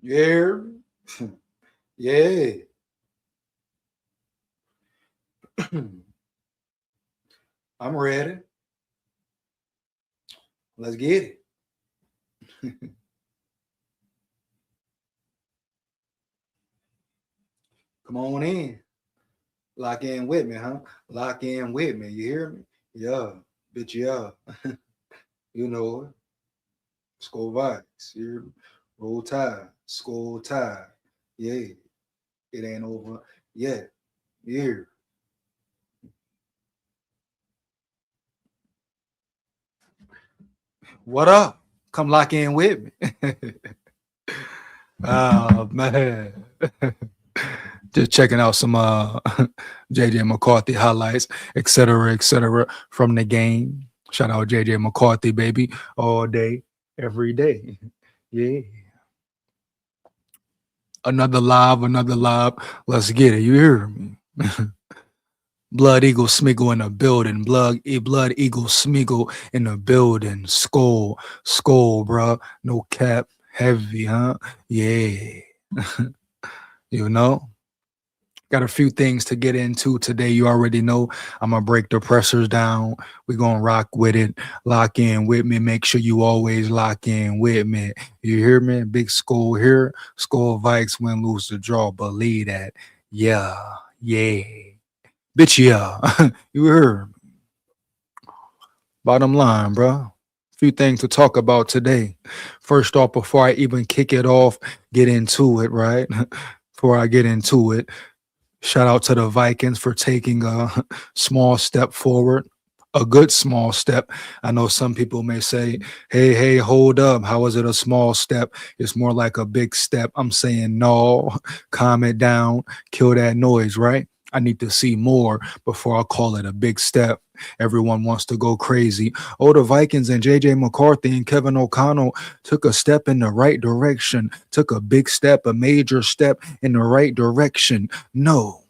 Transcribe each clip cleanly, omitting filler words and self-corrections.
Yeah. Yeah. I'm ready. Let's get it. Come on in. Lock in with me, huh? Lock in with me. You hear me? Yeah. Bitch, yeah. You know it. SKOL VIKES. You hear me? Roll Tide. SKOL Tide. Yeah. It ain't over yet. You hear? What up? Come lock in with me. Oh man. Just checking out some JJ McCarthy highlights, etc., from the game. Shout out JJ McCarthy, baby, all day, every day. Yeah. Another live, another live. Let's get it. You hear me? Blood Eagle Smiggle in the building. Blood Eagle Smiggle in the building. Skull, bro. No cap. Heavy, huh? Yeah. You know? Got a few things to get into today. You already know I'm gonna break the pressers down. We're gonna rock with it. Lock in with me. Make sure you always lock in with me. You hear me? Big school here. SKOL Vikes win, lose the draw. Believe that. Yeah. Yeah. Bitch, yeah. You heard. Bottom line, bro. Few things to talk about today. First off, before I even kick it off, get into it, right? Before I get into it, shout out to the Vikings for taking a small step forward, a good small step. I know some people may say, hey, hold up. How is it a small step? It's more like a big step. I'm saying, no, calm it down, kill that noise, right? I need to see more before I call it a big step. Everyone wants to go crazy. Oh, the Vikings and JJ McCarthy and Kevin O'Connell took a step in the right direction, took a big step, a major step in the right direction. No.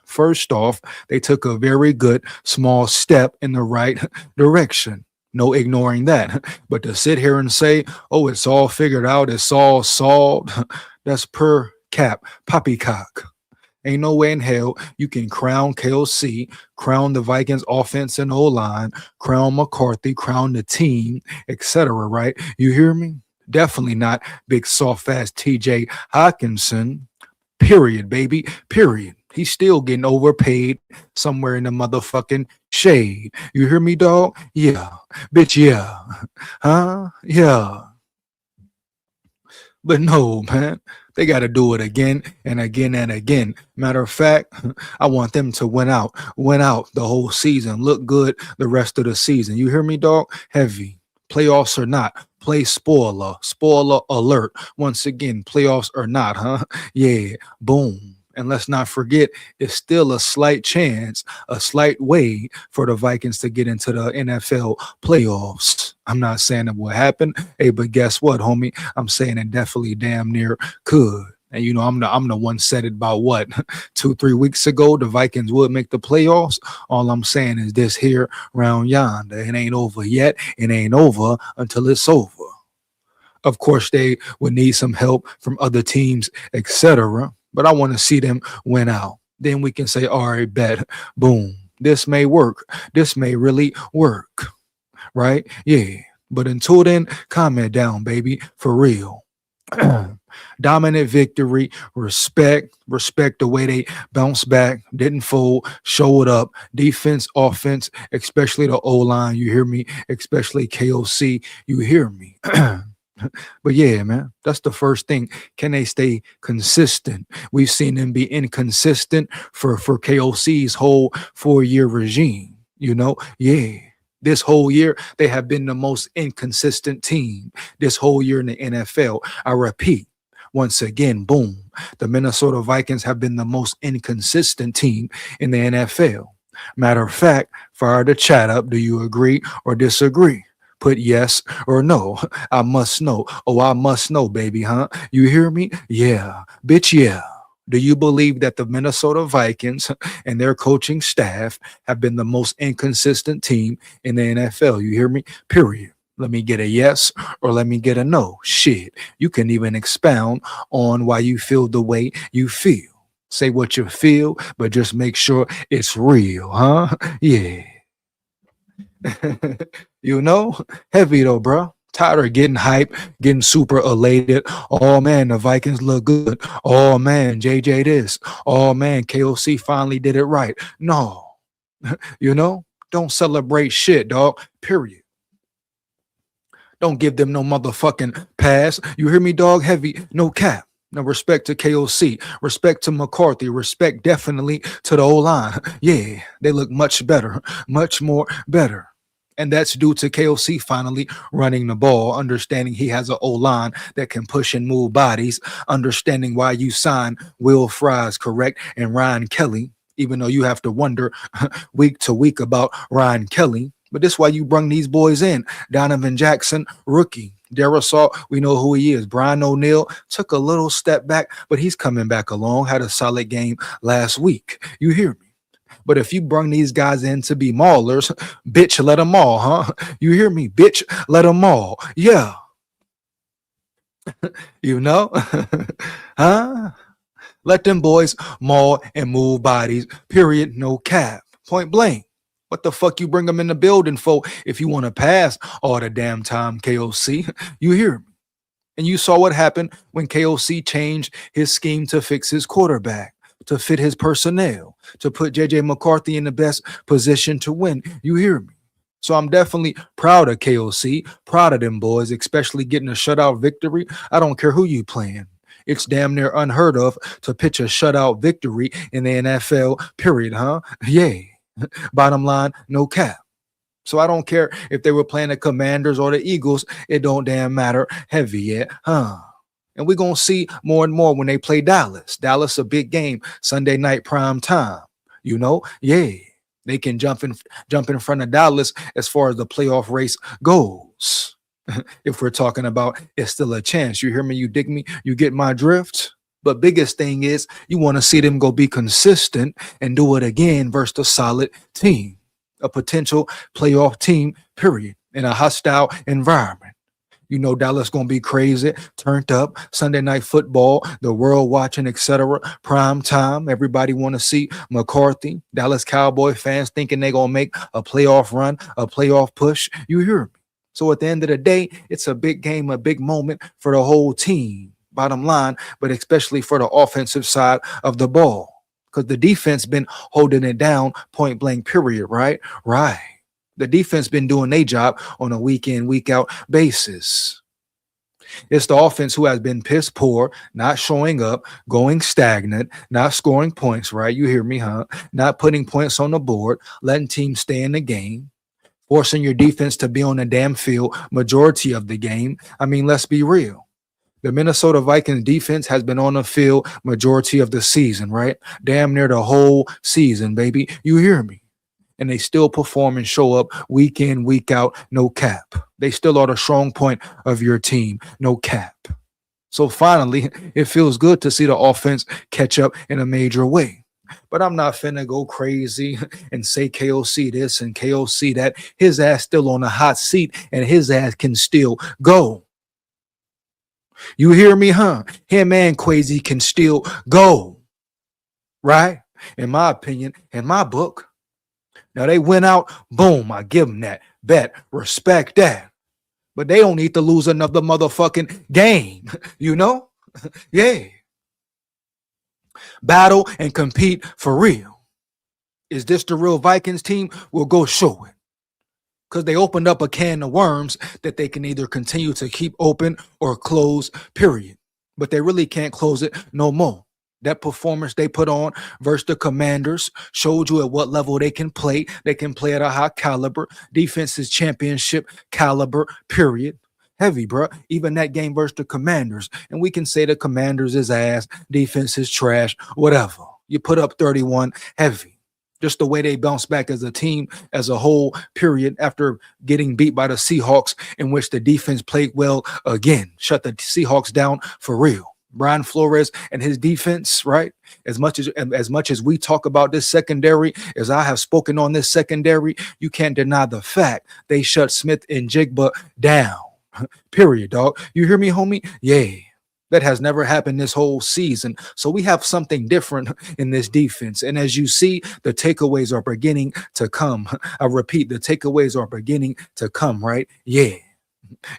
First off, they took a very good small step in the right direction. No ignoring that. But to sit here and say, oh, it's all figured out, it's all solved, that's per cap, poppycock. Ain't no way in hell you can crown KOC, crown the Vikings offense and O line, crown McCarthy, crown the team, etc. Right? You hear me? Definitely not big soft ass TJ Hawkinson. Period, baby. Period. He's still getting overpaid somewhere in the motherfucking shade. You hear me, dog? Yeah. Bitch, yeah. Huh? Yeah. But no, man. They got to do it again and again and again. Matter of fact, I want them to win out the whole season, look good the rest of the season. You hear me, dog? Heavy. Playoffs or not, play spoiler alert. Once again, playoffs or not, huh? Yeah, boom. And let's not forget, it's still a slight chance, a slight way for the Vikings to get into the NFL playoffs. I'm not saying it will happen, hey, but guess what, homie? I'm saying it definitely damn near could. And you know, I'm the one said it about what 2-3 weeks ago. The Vikings would make the playoffs. All I'm saying is this here round yonder. It ain't over yet. It ain't over until it's over. Of course, they would need some help from other teams, etc. But I want to see them win out. Then we can say, all right, bet, boom. This may work. This may really work, right? Yeah. But until then, calm it down, baby, for real. Dominant victory, respect the way they bounced back, didn't fold, showed up. Defense, offense, especially the O line, you hear me? Especially KOC, you hear me? But yeah, man, that's the first thing. Can they stay consistent? We've seen them be inconsistent for KOC's whole 4-year regime. You know, yeah. This whole year, they have been the most inconsistent team this whole year in the NFL. I repeat, once again, boom, the Minnesota Vikings have been the most inconsistent team in the NFL. Matter of fact, fire the chat up. Do you agree or disagree? Put yes or no. I must know. Oh, I must know, baby, huh? You hear me? Yeah. Bitch, yeah. Do you believe that the Minnesota Vikings and their coaching staff have been the most inconsistent team in the NFL? You hear me? Period. Let me get a yes or let me get a no. Shit. You can even expound on why you feel the way you feel. Say what you feel, but just make sure it's real, huh? Yeah. you know, heavy though, bro. Tired of getting hype, getting super elated. Oh man, the Vikings look good. Oh man, JJ this. Oh man, KOC finally did it right. No, you know, don't celebrate shit, dog. Period. Don't give them no motherfucking pass. You hear me, dog? Heavy, no cap. No respect to KOC, respect to McCarthy, respect definitely to the O line. Yeah, they look much better, much more better. And that's due to KOC finally running the ball, understanding he has an O line that can push and move bodies, understanding why you signed Will Fries, correct, and Ryan Kelly, even though you have to wonder week to week about Ryan Kelly. But this is why you brung these boys in. Donovan Jackson, rookie. Darisaw, we know who he is. Brian O'Neill took a little step back, but he's coming back along. Had a solid game last week. You hear me? But if you bring these guys in to be maulers, bitch, let them maul, huh? You hear me? Bitch, let them maul. Yeah. you know? huh? Let them boys maul and move bodies. Period. No cap. Point blank. What the fuck you bring them in the building for if you want to pass all the damn time, KOC? You hear me? And you saw what happened when KOC changed his scheme to fix his quarterback, to fit his personnel, to put JJ McCarthy in the best position to win. You hear me? So I'm definitely proud of KOC, proud of them boys, especially getting a shutout victory. I don't care who you playing. It's damn near unheard of to pitch a shutout victory in the NFL, period, huh? Yeah. Bottom line, no cap. So I don't care if they were playing the Commanders or the Eagles. It don't damn matter. Heavy yet, huh? And we're going to see more and more when they play Dallas. Dallas, a big game, Sunday night prime time. You know, yeah, they can jump in front of Dallas as far as the playoff race goes. if we're talking about it's still a chance. You hear me? You dig me? You get my drift? But biggest thing is you want to see them go be consistent and do it again versus a solid team, a potential playoff team, period, in a hostile environment. You know Dallas gonna be crazy, turned up, Sunday night football, the world watching, etc. Prime time. Everybody want to see McCarthy. Dallas Cowboy fans thinking they gonna make a playoff run, a playoff push. You hear me? So at the end of the day, it's a big game, a big moment for the whole team. Bottom line, but especially for the offensive side of the ball. Because the defense been holding it down, point blank, period, right? Right. The defense been doing their job on a week in, week out basis. It's the offense who has been piss poor, not showing up, going stagnant, not scoring points, right? You hear me, huh? Not putting points on the board, letting teams stay in the game, forcing your defense to be on the damn field majority of the game. I mean, let's be real. The Minnesota Vikings defense has been on the field majority of the season, right? Damn near the whole season, baby. You hear me? And they still perform and show up week in, week out, no cap. They still are the strong point of your team, no cap. So finally, it feels good to see the offense catch up in a major way. But I'm not finna go crazy and say KOC this and KOC that. His ass still on the hot seat and his ass can still go. You hear me, huh? Him and Quasi can still go. Right? In my opinion, in my book. Now they went out, boom, I give them that. Bet, respect that. But they don't need to lose another motherfucking game, you know? Yeah. Battle and compete for real. Is this the real Vikings team? We'll go show it. Because they opened up a can of worms that they can either continue to keep open or close, period. But they really can't close it no more. That performance they put on versus the Commanders showed you at what level they can play. They can play at a high caliber. Defense is championship caliber, period. Heavy, bro. Even that game versus the Commanders. And we can say the Commanders is ass, defense is trash, whatever. You put up 31, heavy. Just the way they bounce back as a team, as a whole, period, after getting beat by the Seahawks, in which the defense played well again. Shut the Seahawks down for real. Brian Flores and his defense, right? As much as we talk about this secondary, as I have spoken on this secondary, you can't deny the fact they shut Smith and Jigba down. Period, dog. You hear me, homie? Yeah. That has never happened this whole season. So we have something different in this defense. And as you see, the takeaways are beginning to come. I repeat, the takeaways are beginning to come, right? Yeah.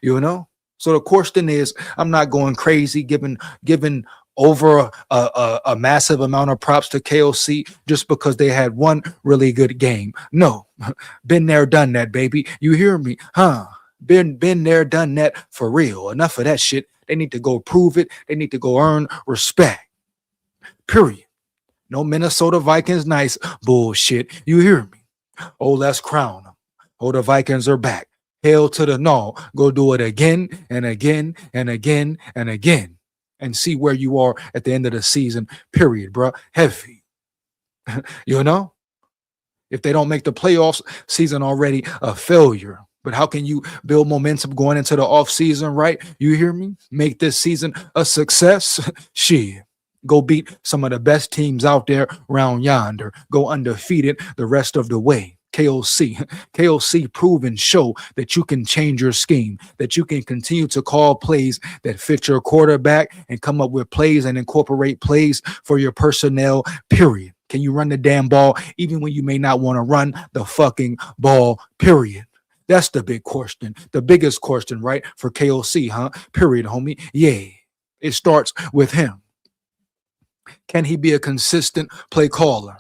You know? So the question is, I'm not going crazy giving over a massive amount of props to KOC just because they had one really good game. No, been there, done that, baby. You hear me? Huh? Been there, done that for real. Enough of that shit. They need to go prove it. They need to go earn respect. Period. No Minnesota Vikings nice bullshit. You hear me? Oh, let's crown them. Oh, the Vikings are back. Hail to the no. Go do it again and again and again and again. And see where you are at the end of the season. Period, bro. Heavy. You know? If they don't make the playoffs, season already a failure. But how can you build momentum going into the offseason, right? You hear me? Make this season a success? Shit. Go beat some of the best teams out there round yonder. Go undefeated the rest of the way. KOC prove and show that you can change your scheme, that you can continue to call plays that fit your quarterback and come up with plays and incorporate plays for your personnel, period. Can you run the damn ball even when you may not want to run the fucking ball, period? That's the big question, the biggest question, right? For KOC, huh? Period, homie. Yeah, it starts with him. Can he be a consistent play caller?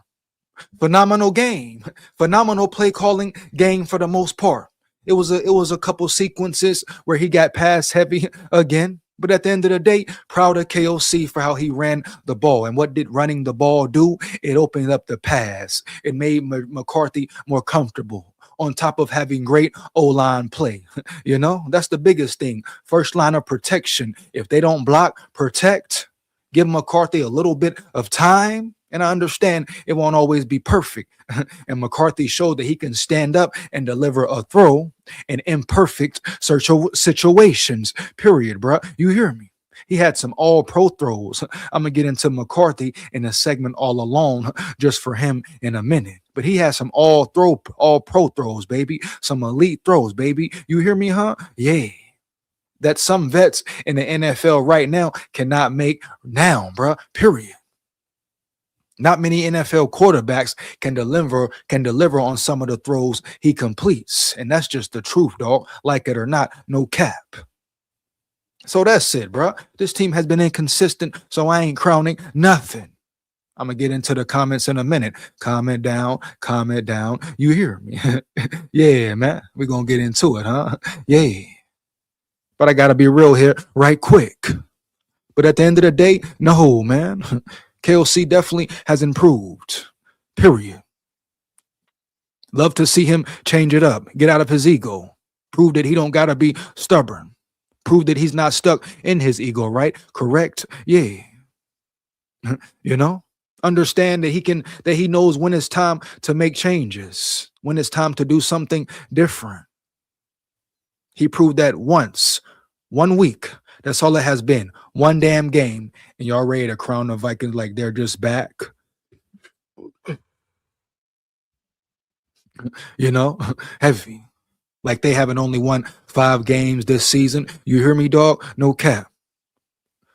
Phenomenal game, phenomenal play calling game for the most part. It was a couple sequences where he got pass heavy again. But at the end of the day, proud of KOC for how he ran the ball. And what did running the ball do? It opened up the pass. It made McCarthy more comfortable on top of having great O-line play. You know, that's the biggest thing. First line of protection. If they don't block, protect, give McCarthy a little bit of time. And I understand it won't always be perfect. And McCarthy showed that he can stand up and deliver a throw in imperfect situations, period, bro. You hear me? He had some all-pro throws. I'm going to get into McCarthy in a segment all alone just for him in a minute. But he had some all-pro throws, baby. Some elite throws, baby. You hear me, huh? Yeah. That some vets in the NFL right now cannot make now, bro, period. Not many NFL quarterbacks can deliver on some of the throws he completes. And that's just the truth, dog. Like it or not, no cap. So that's it, bro. This team has been inconsistent, so I ain't crowning nothing. I'm going to get into the comments in a minute. Comment down. You hear me? Yeah, man. We're going to get into it, huh? Yeah. But I got to be real here right quick. But at the end of the day, no, man. KOC definitely has improved, period. Love to see him change it up, get out of his ego, prove that he don't got to be stubborn, prove that he's not stuck in his ego, right? Correct? Yeah. You know, understand that he knows when it's time to make changes, when it's time to do something different. He proved that once, 1 week. That's all it has been. One damn game. And y'all ready to crown the Vikings like they're just back. You know, heavy. Like they haven't only won 5 games this season. You hear me, dog? No cap.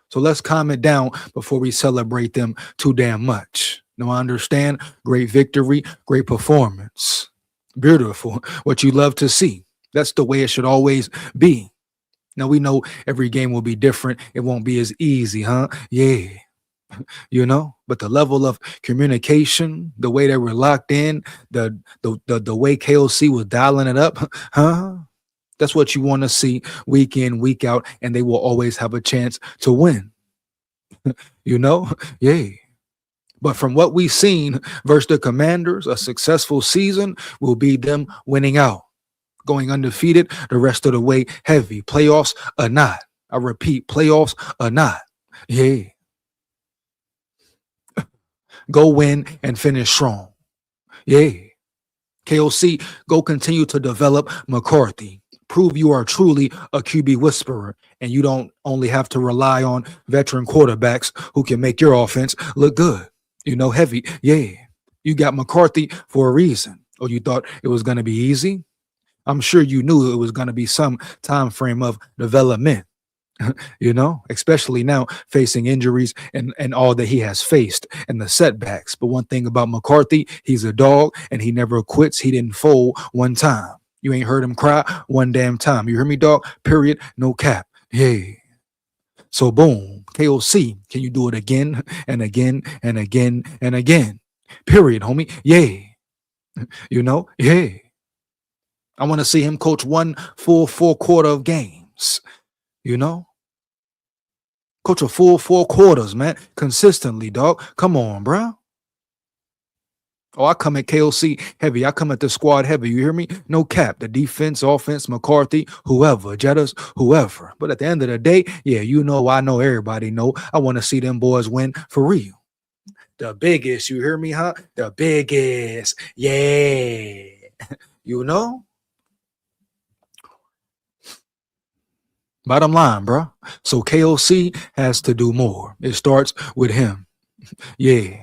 So let's calm it down before we celebrate them too damn much. No, I understand. Great victory, great performance. Beautiful. What you love to see. That's the way it should always be. Now, we know every game will be different. It won't be as easy, huh? Yeah. You know, but the level of communication, the way they were locked in, the way KOC was dialing it up, huh? That's what you want to see week in, week out, and they will always have a chance to win. You know? Yeah. But from what we've seen versus the Commanders, a successful season will be them winning out. Going undefeated the rest of the way, heavy. Playoffs or not. I repeat, playoffs or not. Yeah. Go win and finish strong. Yeah. KOC, go continue to develop McCarthy. Prove you are truly a QB whisperer, and you don't only have to rely on veteran quarterbacks who can make your offense look good. Heavy. Yeah. You got McCarthy for a reason. Or you thought it was going to be easy? I'm sure you knew it was going to be some time frame of development, especially now facing injuries and all that he has faced and the setbacks. But one thing about McCarthy, he's a dog and he never quits. He didn't fold one time. You ain't heard him cry one damn time. You hear me, dog? Period. No cap. Yeah. So boom, KOC, can you do it again and again and again and again? Period, homie. Yeah. Yeah. I want to see him coach one full 4 quarter of games, you know? Coach a full 4 quarters, man. Consistently, dog. Come on, bro. Oh, I come at KOC heavy. I come at the squad heavy. You hear me? No cap. The defense, offense, McCarthy, whoever, Jettas, whoever. But at the end of the day, yeah, I know, everybody know. I want to see them boys win for real. The biggest, you hear me, huh? The biggest. Yeah. you know? Bottom line, bro. So KOC has to do more. It starts with him. Yeah.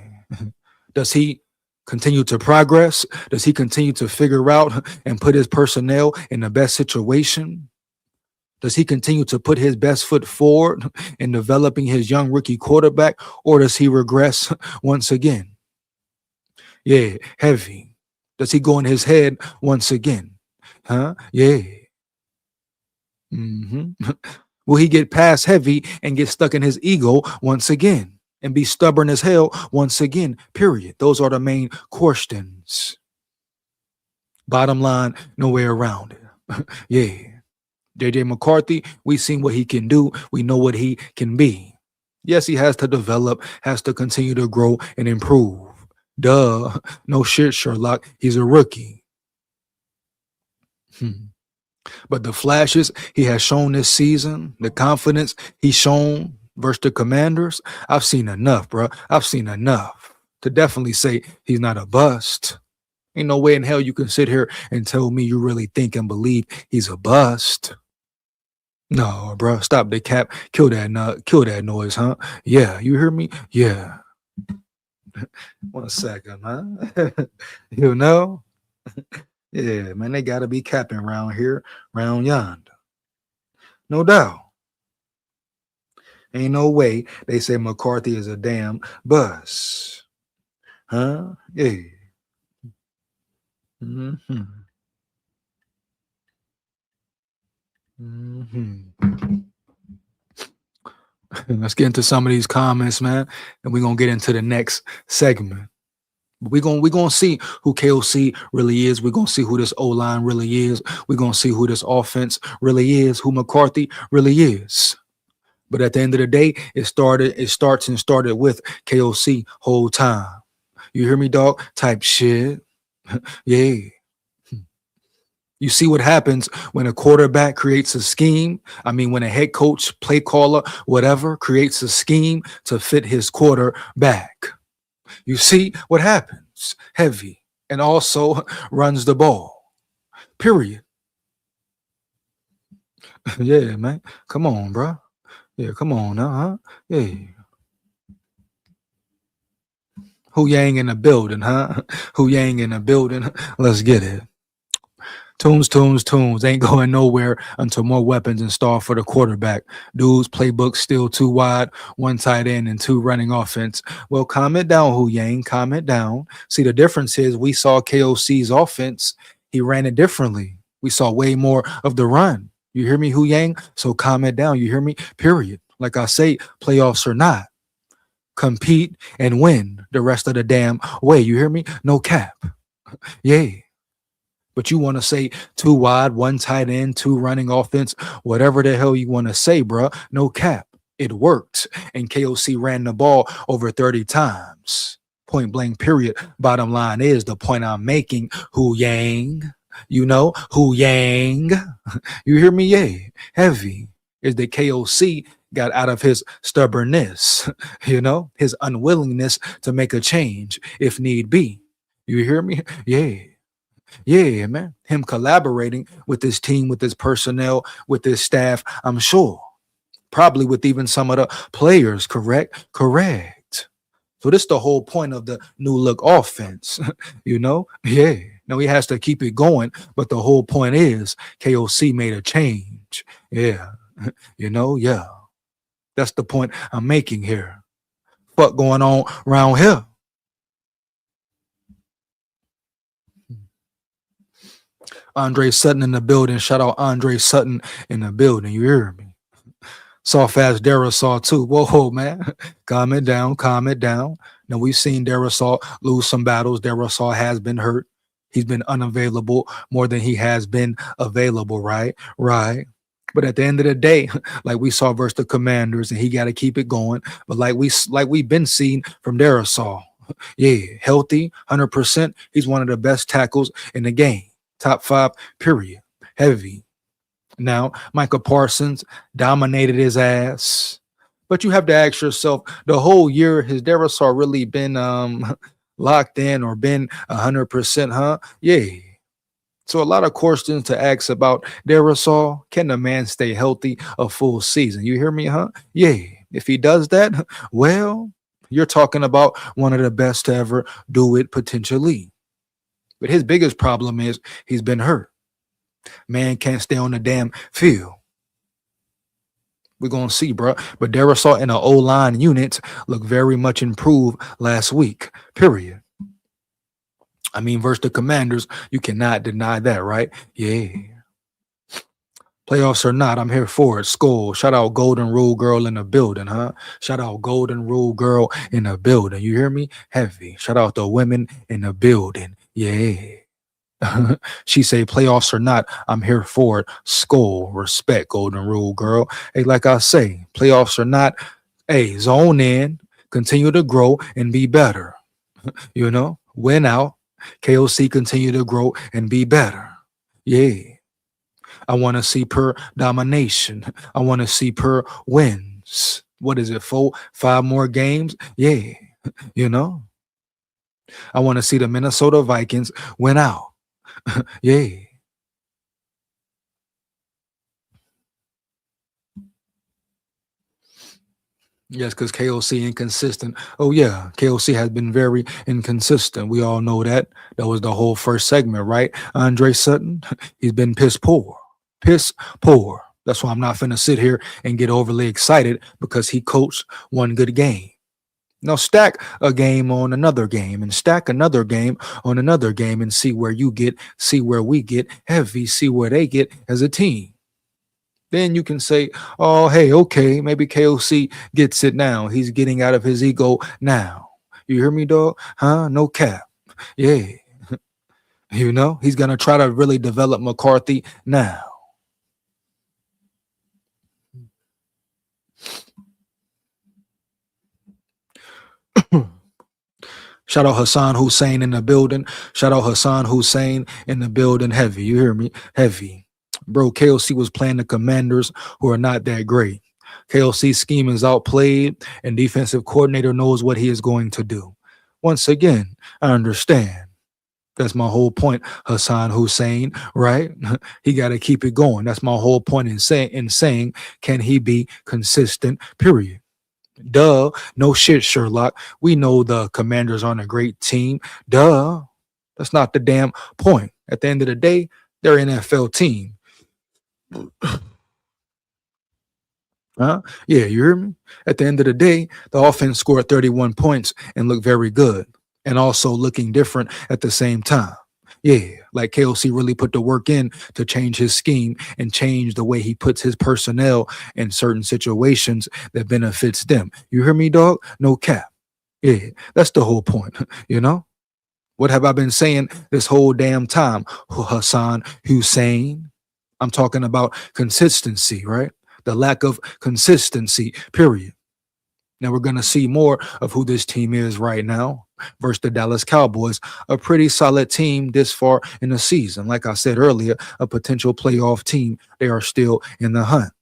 Does he continue to progress? Does he continue to figure out and put his personnel in the best situation? Does he continue to put his best foot forward in developing his young rookie quarterback, or does he regress once again? Yeah, heavy. Does he go in his head once again? Huh? Yeah. Will he get past heavy and get stuck in his ego once again and be stubborn as hell once again? Period. Those are the main questions. Bottom line, no way around it. Yeah. JJ McCarthy, we seen what he can do. We know what he can be. Yes, he has to develop, has to continue to grow and improve. Duh. No shit, Sherlock. He's a rookie. But the flashes he has shown this season, the confidence he's shown versus the Commanders, I've seen enough, bro. I've seen enough to definitely say he's not a bust. Ain't no way in hell you can sit here and tell me you really think and believe he's a bust. No, bro, stop the cap. Kill that noise, huh? Yeah, you hear me? Yeah. 1 second, huh? you know? Yeah, man, they gotta be capping around here, round yonder. No doubt. Ain't no way they say McCarthy is a damn bust. Huh? Yeah. Mm-hmm. Let's get into some of these comments, man, and we're gonna get into the next segment. We're gonna see who KOC really is. We're gonna see who this O-line really is. We're gonna see who this offense really is, who McCarthy really is. But at the end of the day, it started with KOC whole time. You hear me, dog? Type shit. Yeah. You see what happens when a quarterback creates a scheme? I mean, when a head coach, play caller, whatever, creates a scheme to fit his quarterback. You see what happens? Heavy. And also runs the ball. Period. Yeah, man. Come on, bro. Yeah, come on now, huh? Yeah. Hu Yang in the building, huh? Hu Yang in the building. Let's get it. Tunes ain't going nowhere until more weapons installed for the quarterback. Dude's playbook still too wide, 1 tight end and 2 running offense. Well, calm it down, Hu Yang, calm it down. See, the difference is we saw KOC's offense. He ran it differently. We saw way more of the run. You hear me, Hu Yang? So calm it down. You hear me? Period. Like I say, playoffs or not, compete and win the rest of the damn way. You hear me? No cap. Yeah. But you want to say 2 wide, 1 tight end, 2 running offense, whatever the hell you want to say, bro. No cap. It worked. And KOC ran the ball over 30 times. Point blank, period. Bottom line is the point I'm making. Hu Yang. Hu Yang. You hear me? Yeah. Heavy. Is that KOC got out of his stubbornness, his unwillingness to make a change if need be. You hear me? Yeah. Yeah, man. Him collaborating with his team, with his personnel, with his staff, I'm sure. Probably with even some of the players, correct? Correct. So this the whole point of the new look offense, you know? Yeah. Now he has to keep it going, but the whole point is KOC made a change. Yeah. Yeah. That's the point I'm making here. What going on around here? Andre Sutton in the building. Shout out Andre Sutton in the building. You hear me? Soft ass Darisaw too. Whoa, man. Calm it down. Calm it down. Now we've seen Darisaw lose some battles. Darisaw has been hurt. He's been unavailable more than he has been available, right? Right. But at the end of the day, like we saw versus the Commanders, and he got to keep it going. But like we've been seeing from Darisaw, yeah, healthy, 100%. He's one of the best tackles in the game. Top five, period. Heavy. Now, Michael Parsons dominated his ass. But you have to ask yourself, the whole year, has Darisaw really been locked in or been 100%, huh? Yeah. So a lot of questions to ask about Darisaw. Can the man stay healthy a full season? You hear me, huh? Yeah. If he does that, well, you're talking about one of the best to ever do it potentially. But his biggest problem is he's been hurt. Man can't stay on the damn field. We're gonna see, bro. But Darisaw and the O-line units look very much improved last week. Period. I mean, versus the Commanders, you cannot deny that, right? Yeah. Playoffs or not, I'm here for it. SKOL. Shout out Golden Rule Girl in the building, huh? Shout out Golden Rule Girl in the building. You hear me? Heavy. Shout out the women in the building. Yeah. She say playoffs or not, I'm here for it. SKOL, respect, Golden Rule Girl. Hey, like I say, playoffs or not, hey, zone in, continue to grow and be better. Win out. KOC continue to grow and be better. Yeah. I want to see per domination. I want to see per wins. What is it, 5 more games? Yeah. You know, I want to see the Minnesota Vikings win out. Yeah. Yes, because KOC inconsistent. Oh yeah, KOC has been very inconsistent. We all know that. That was the whole first segment, right? Andre Sutton, he's been piss poor. Piss poor. That's why I'm not finna sit here and get overly excited because he coached one good game. Now stack a game on another game and stack another game on another game and see where you get, see where we get heavy, see where they get as a team. Then you can say, oh, hey, okay, maybe KOC gets it now. He's getting out of his ego now. You hear me, dog? Huh? No cap. Yeah. He's going to try to really develop McCarthy now. Shout out Hassan Hussein in the building. Shout out Hassan Hussein in the building. Heavy. You hear me? Heavy. Bro, KOC was playing the Commanders who are not that great. KOC's scheme is outplayed, and defensive coordinator knows what he is going to do. Once again, I understand. That's my whole point, Hassan Hussein, right? He got to keep it going. That's my whole point in saying, can he be consistent, period. Duh. No shit, Sherlock. We know the Commanders aren't a great team. Duh. That's not the damn point. At the end of the day, they're an NFL team. Huh? Yeah, you hear me? At the end of the day, the offense scored 31 points and looked very good and also looking different at the same time. Yeah, like KOC really put the work in to change his scheme and change the way he puts his personnel in certain situations that benefits them. You hear me, dog? No cap. Yeah, that's the whole point, you know? What have I been saying this whole damn time, Hassan Hussein? I'm talking about consistency, right? The lack of consistency, period. Now we're going to see more of who this team is right now versus the Dallas Cowboys, a pretty solid team this far in the season. Like I said earlier, a potential playoff team. They are still in the hunt.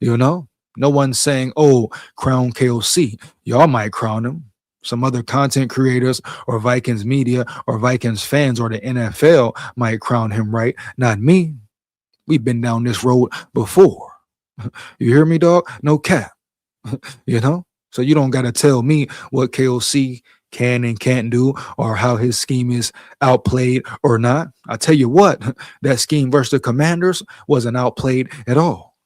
No one's saying, oh, crown KOC. Y'all might crown him. Some other content creators or Vikings media or Vikings fans or the NFL might crown him right. Not me. We've been down this road before. You hear me, dog? No cap. You know? So you don't got to tell me what KOC can and can't do or how his scheme is outplayed or not. I tell you what, that scheme versus the Commanders wasn't outplayed at all.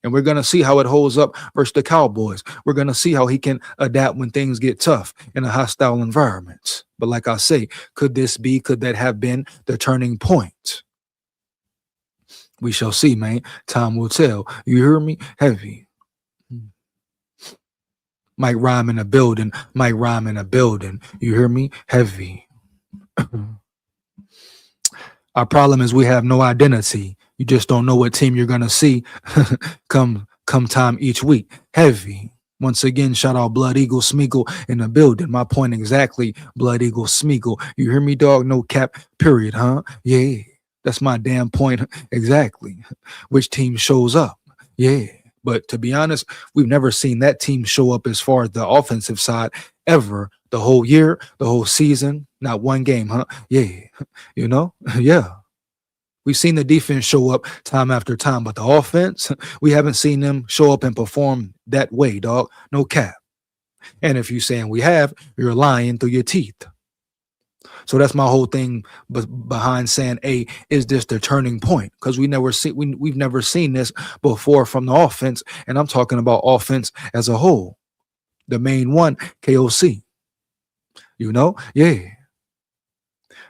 And we're going to see how it holds up versus the Cowboys. We're going to see how he can adapt when things get tough in a hostile environment. But like I say, could that have been the turning point? We shall see, man. Time will tell. You hear me? Heavy. Mike Rhyme in a building. Mike Rhyme in a building. You hear me? Heavy. Our problem is we have no identity. You just don't know what team you're gonna see come time each week. Heavy. Once again, shout out Blood Eagle Smeagol in the building. My point exactly, Blood Eagle Smeagol. You hear me, dog? No cap, period, huh? Yeah. That's my damn point exactly. Which team shows up? Yeah. But to be honest, we've never seen that team show up as far as the offensive side ever. The whole year, the whole season, not one game, huh? Yeah. You know? Yeah. We've seen the defense show up time after time, but the offense, we haven't seen them show up and perform that way, dog. No cap. And if you're saying we have, you're lying through your teeth. So that's my whole thing behind saying, "Hey, is this the turning point?" Because we've never seen this before from the offense, and I'm talking about offense as a whole. The main one, KOC. You know, yeah.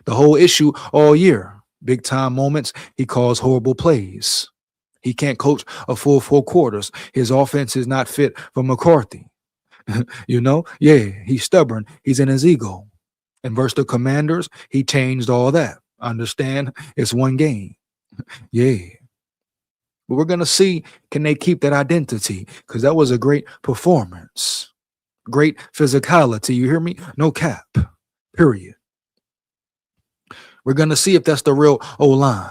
The whole issue all year, big time moments, he calls horrible plays. He can't coach a full 4 quarters. His offense is not fit for McCarthy. You know, yeah, he's stubborn. He's in his ego. And versus the Commanders, he changed all that. Understand? It's one game. Yeah. But we're going to see, can they keep that identity? Because that was a great performance. Great physicality. You hear me? No cap. Period. We're going to see if that's the real O-line.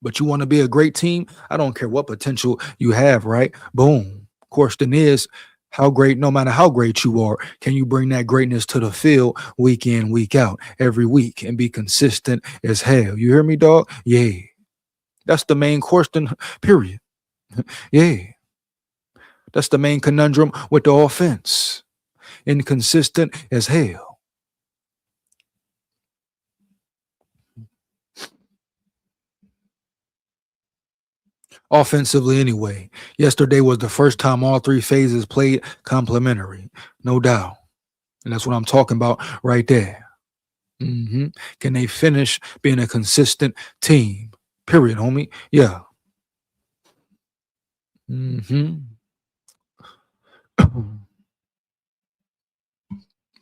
But you want to be a great team? I don't care what potential you have, right? Boom. Question is, how great, no matter how great you are, can you bring that greatness to the field week in, week out, every week and be consistent as hell? You hear me, dog? Yeah. That's the main question, period. Yeah. That's the main conundrum with the offense. Inconsistent as hell. Offensively, anyway. Yesterday was the first time all 3 phases played complementary. No doubt. And that's what I'm talking about right there. Can they finish being a consistent team? Period, homie. Yeah.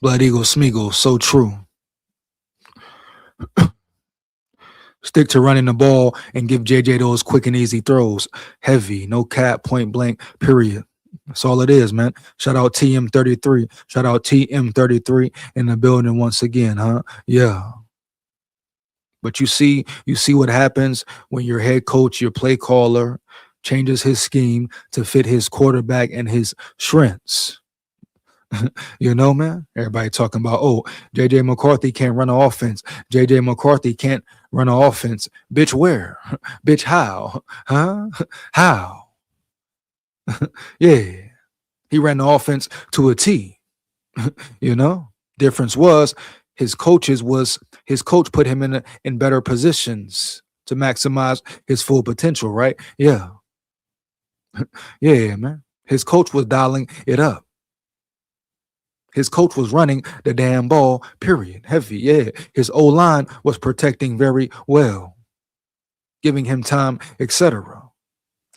Blood Eagle Smeagol, so true. Stick to running the ball and give JJ those quick and easy throws. Heavy, no cap, point blank, period. That's all it is, man. Shout out TM33. Shout out TM33 in the building once again, huh? Yeah. But you see what happens when your head coach, your play caller, changes his scheme to fit his quarterback and his strengths. You know, man, everybody talking about, oh, JJ McCarthy can't run an offense. JJ McCarthy can't run an offense. Bitch, where? Bitch, how? Huh? How? Yeah. He ran the offense to a T. You know, difference was his coach put him in better positions to maximize his full potential, right? Yeah. Yeah, man. His coach was dialing it up. His coach was running the damn ball, period. Heavy, yeah. His O-line was protecting very well, giving him time, etc.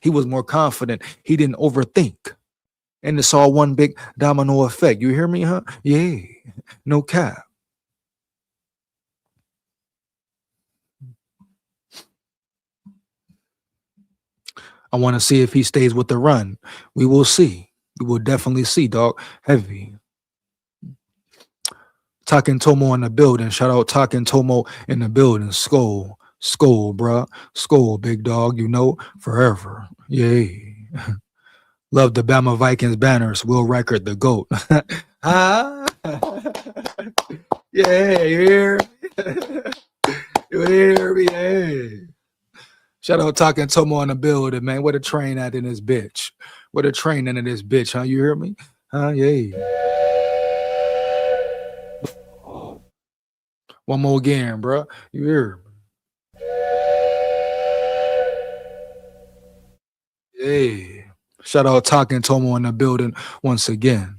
He was more confident. He didn't overthink. And it's all one big domino effect. You hear me, huh? Yeah. No cap. I want to see if he stays with the run. We will see. We will definitely see, dog. Heavy. Takin Tomo in the building. Shout out Takin Tomo in the building. Skol, bruh. Skol, big dog. You know, forever. Yay. Love the Bama Vikings banners. Will Record the GOAT. Ah, yeah, you hear? You hear me? Hey. Shout out Talking Tomo on the building, man. What a train at in this bitch. What a train in this bitch, huh? You hear me? Huh? Yeah. One more again, bro. You hear me? Yeah. Shout out Talking Tomo in the building once again.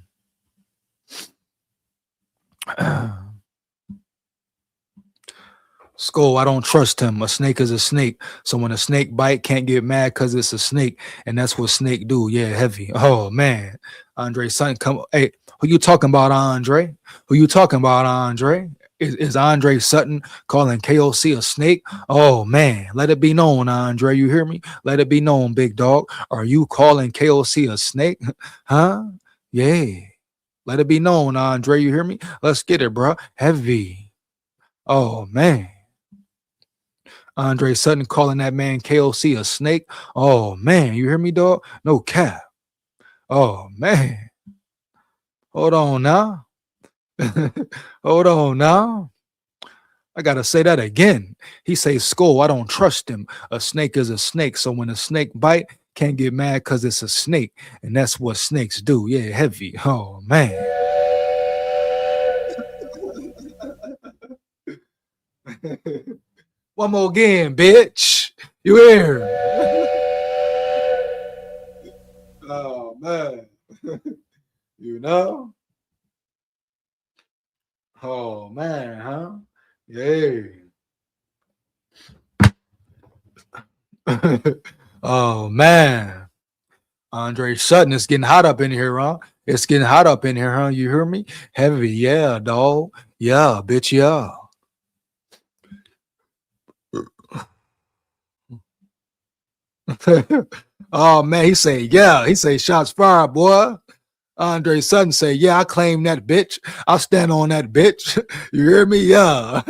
Skull, I don't trust him. A snake is a snake. So when a snake bite, can't get mad because it's a snake. And that's what snake do. Yeah, heavy. Oh, man. Andre Sutton, come. Hey, who you talking about, Andre? Who you talking about, Andre? Is Andre Sutton calling KOC a snake? Oh, man. Let it be known, Andre. You hear me? Let it be known, big dog. Are you calling KOC a snake? Huh? Yeah. Let it be known, Andre. You hear me? Let's get it, bro. Heavy. Oh, man. Andre Sutton calling that man KOC a snake. Oh man, you hear me, dog? No cap. Oh man. Hold on now. Hold on now. I gotta say that again. He say Skull, I don't trust him. A snake is a snake. So when a snake bite, can't get mad because it's a snake. And that's what snakes do. Yeah, heavy. Oh man. One more again, bitch. You hear? Oh man. You know? Oh man, huh? Yeah. Oh man. Andre Sutton, it's getting hot up in here, huh? It's getting hot up in here, huh? You hear me? Heavy, yeah, dog. Yeah, bitch, yeah. Oh man, he say, yeah. He say shots fired, boy. Andre Sutton say, yeah, I claim that bitch. I stand on that bitch. You hear me? Yeah.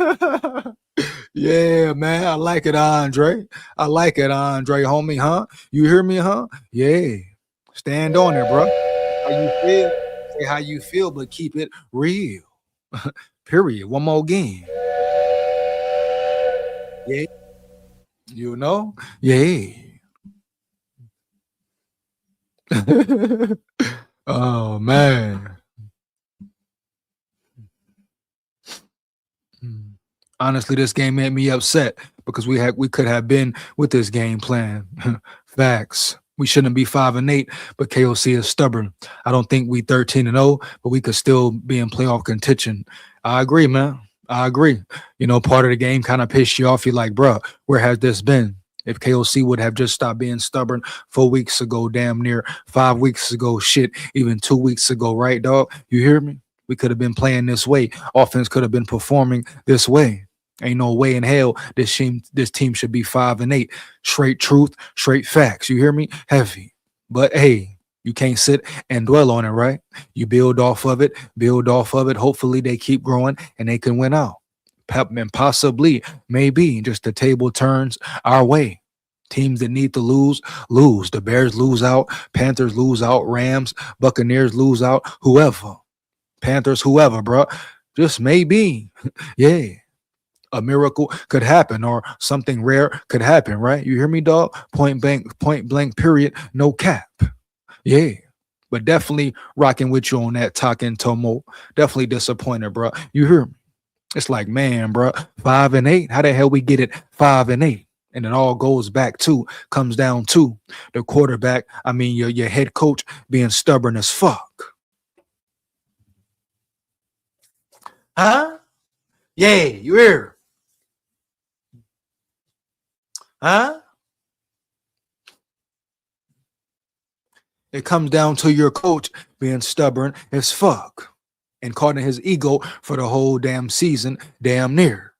Yeah, man. I like it, Andre. I like it, Andre, homie, huh? You hear me, huh? Yeah. Stand on it, bro. How you feel? Say how you feel, but keep it real. Period. One more game. Yeah. You know? Yeah. Oh man. Mm. Honestly, this game made me upset because we could have been with this game plan. Facts. We shouldn't be 5-8, but KOC is stubborn. I don't think we 13-0, but we could still be in playoff contention. I agree, man. I agree. You know, part of the game kind of pissed you off. You're like, bro, where has this been? If KOC would have just stopped being stubborn 4 weeks ago, damn near 5 weeks ago, shit, even 2 weeks ago, right, dog? You hear me? We could have been playing this way. Offense could have been performing this way. Ain't no way in hell this team should be 5-8. Straight truth, straight facts. You hear me? Heavy. But hey, you can't sit and dwell on it, right? You build off of it, build off of it. Hopefully they keep growing and they can win out. And possibly, maybe, just the table turns our way. Teams that need to lose, lose. The Bears lose out, Panthers lose out, Rams, Buccaneers lose out, whoever. Panthers, whoever, bro. Just maybe. Yeah. A miracle could happen or something rare could happen, right? You hear me, dog? Point blank, period. No cap. Yeah. But definitely rocking with you on that talking Tomo. Definitely disappointed, bro. You hear me? It's like, man, bro, 5-8. How the hell we get it 5-8? And it all comes down to the quarterback. I mean, your head coach being stubborn as fuck. Huh? Yeah, you hear? Huh? It comes down to your coach being stubborn as fuck and caught in his ego for the whole damn season, damn near.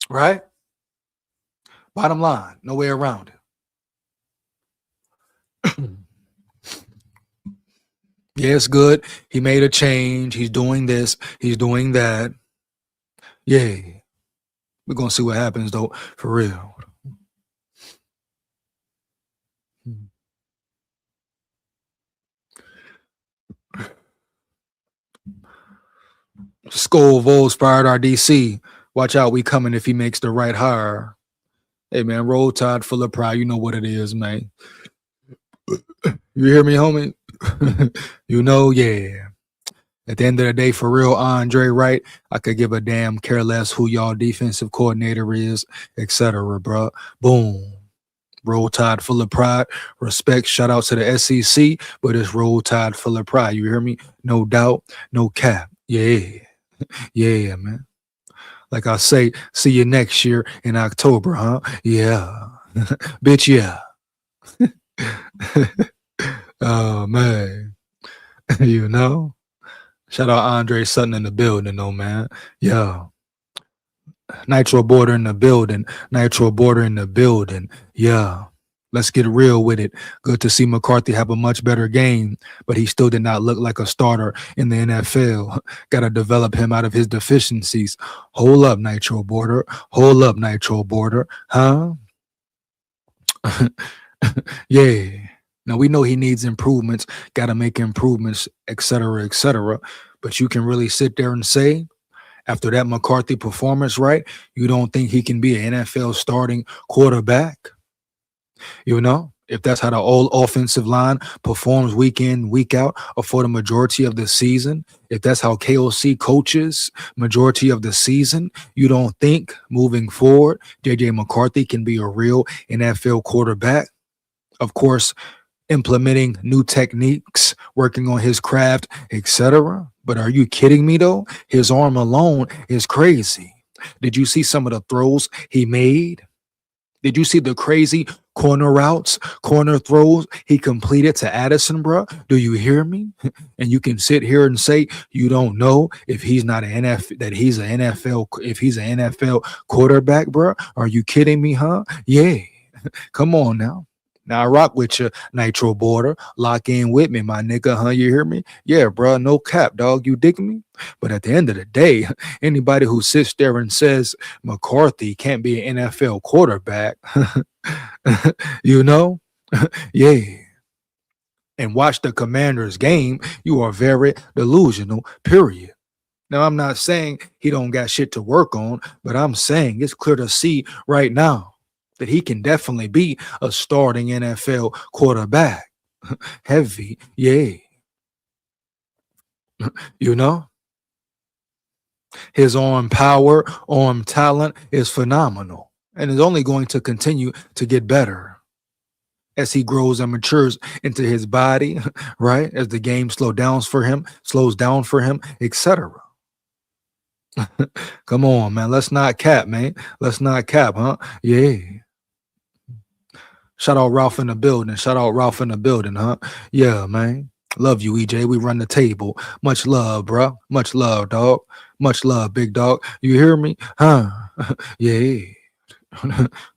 Right? Bottom line, no way around it. Yeah, it's good. He made a change. He's doing this. He's doing that. Yeah, we're gonna see what happens though, for real. SKOL Vols fired our DC. Watch out, we coming if he makes the right hire. Hey man, roll tide full of pride. You know what it is, man. You hear me, homie? You know, yeah. At the end of the day, for real, Andre, right? I could give a damn care less who y'all defensive coordinator is, etc. Bro. Boom. Roll Tide full of pride. Respect. Shout out to the SEC, but it's Roll Tide full of pride. You hear me? No doubt, no cap. Yeah. Yeah, man. Like I say, see you next year in October, huh? Yeah. Bitch, yeah. Oh, man. You know? Shout out Andre Sutton in the building, though, man. Yeah. Nitro Border in the building. Nitro Border in the building. Yeah. Let's get real with it. Good to see McCarthy have a much better game, but he still did not look like a starter in the NFL. Got to develop him out of his deficiencies. Hold up, Nitro Border. Hold up, Nitro Border. Huh? Yeah. Now we know he needs improvements, got to make improvements, etc., etc. But you can really sit there and say, after that McCarthy performance, right? You don't think he can be an NFL starting quarterback? You know, if that's how the old offensive line performs week in, week out, or for the majority of the season, if that's how KOC coaches majority of the season, you don't think moving forward, JJ McCarthy can be a real NFL quarterback? Of course, implementing new techniques, working on his craft, etc. But are you kidding me though? His arm alone is crazy. Did you see some of the throws he made? Did you see the crazy corner routes, corner throws he completed to Addison, bro? Do you hear me? And you can sit here and say you don't know if he's not an NFL, that he's an NFL, if he's an NFL quarterback, bro. Are you kidding me, huh? Yeah. Come on now. Now I rock with you, Nitro Border. Lock in with me, my nigga, huh? You hear me? Yeah, bro. No cap, dog. You dig me? But at the end of the day, anybody who sits there and says McCarthy can't be an NFL quarterback, you know, yeah, and watch the Commanders game, you are very delusional. Period. Now I'm not saying he don't got shit to work on, but I'm saying it's clear to see right now that he can definitely be a starting NFL quarterback. Heavy, yeah. You know, his arm power, arm talent is phenomenal and is only going to continue to get better as he grows and matures into his body, right? As the game slows down for him, etc. Come on, man. Let's not cap, man. Let's not cap, huh? Yeah. Shout out Ralph in the building. Shout out Ralph in the building, huh? Yeah, man. Love you, EJ. We run the table. Much love, bro. Much love, dog. Much love, big dog. You hear me? Huh? Yeah.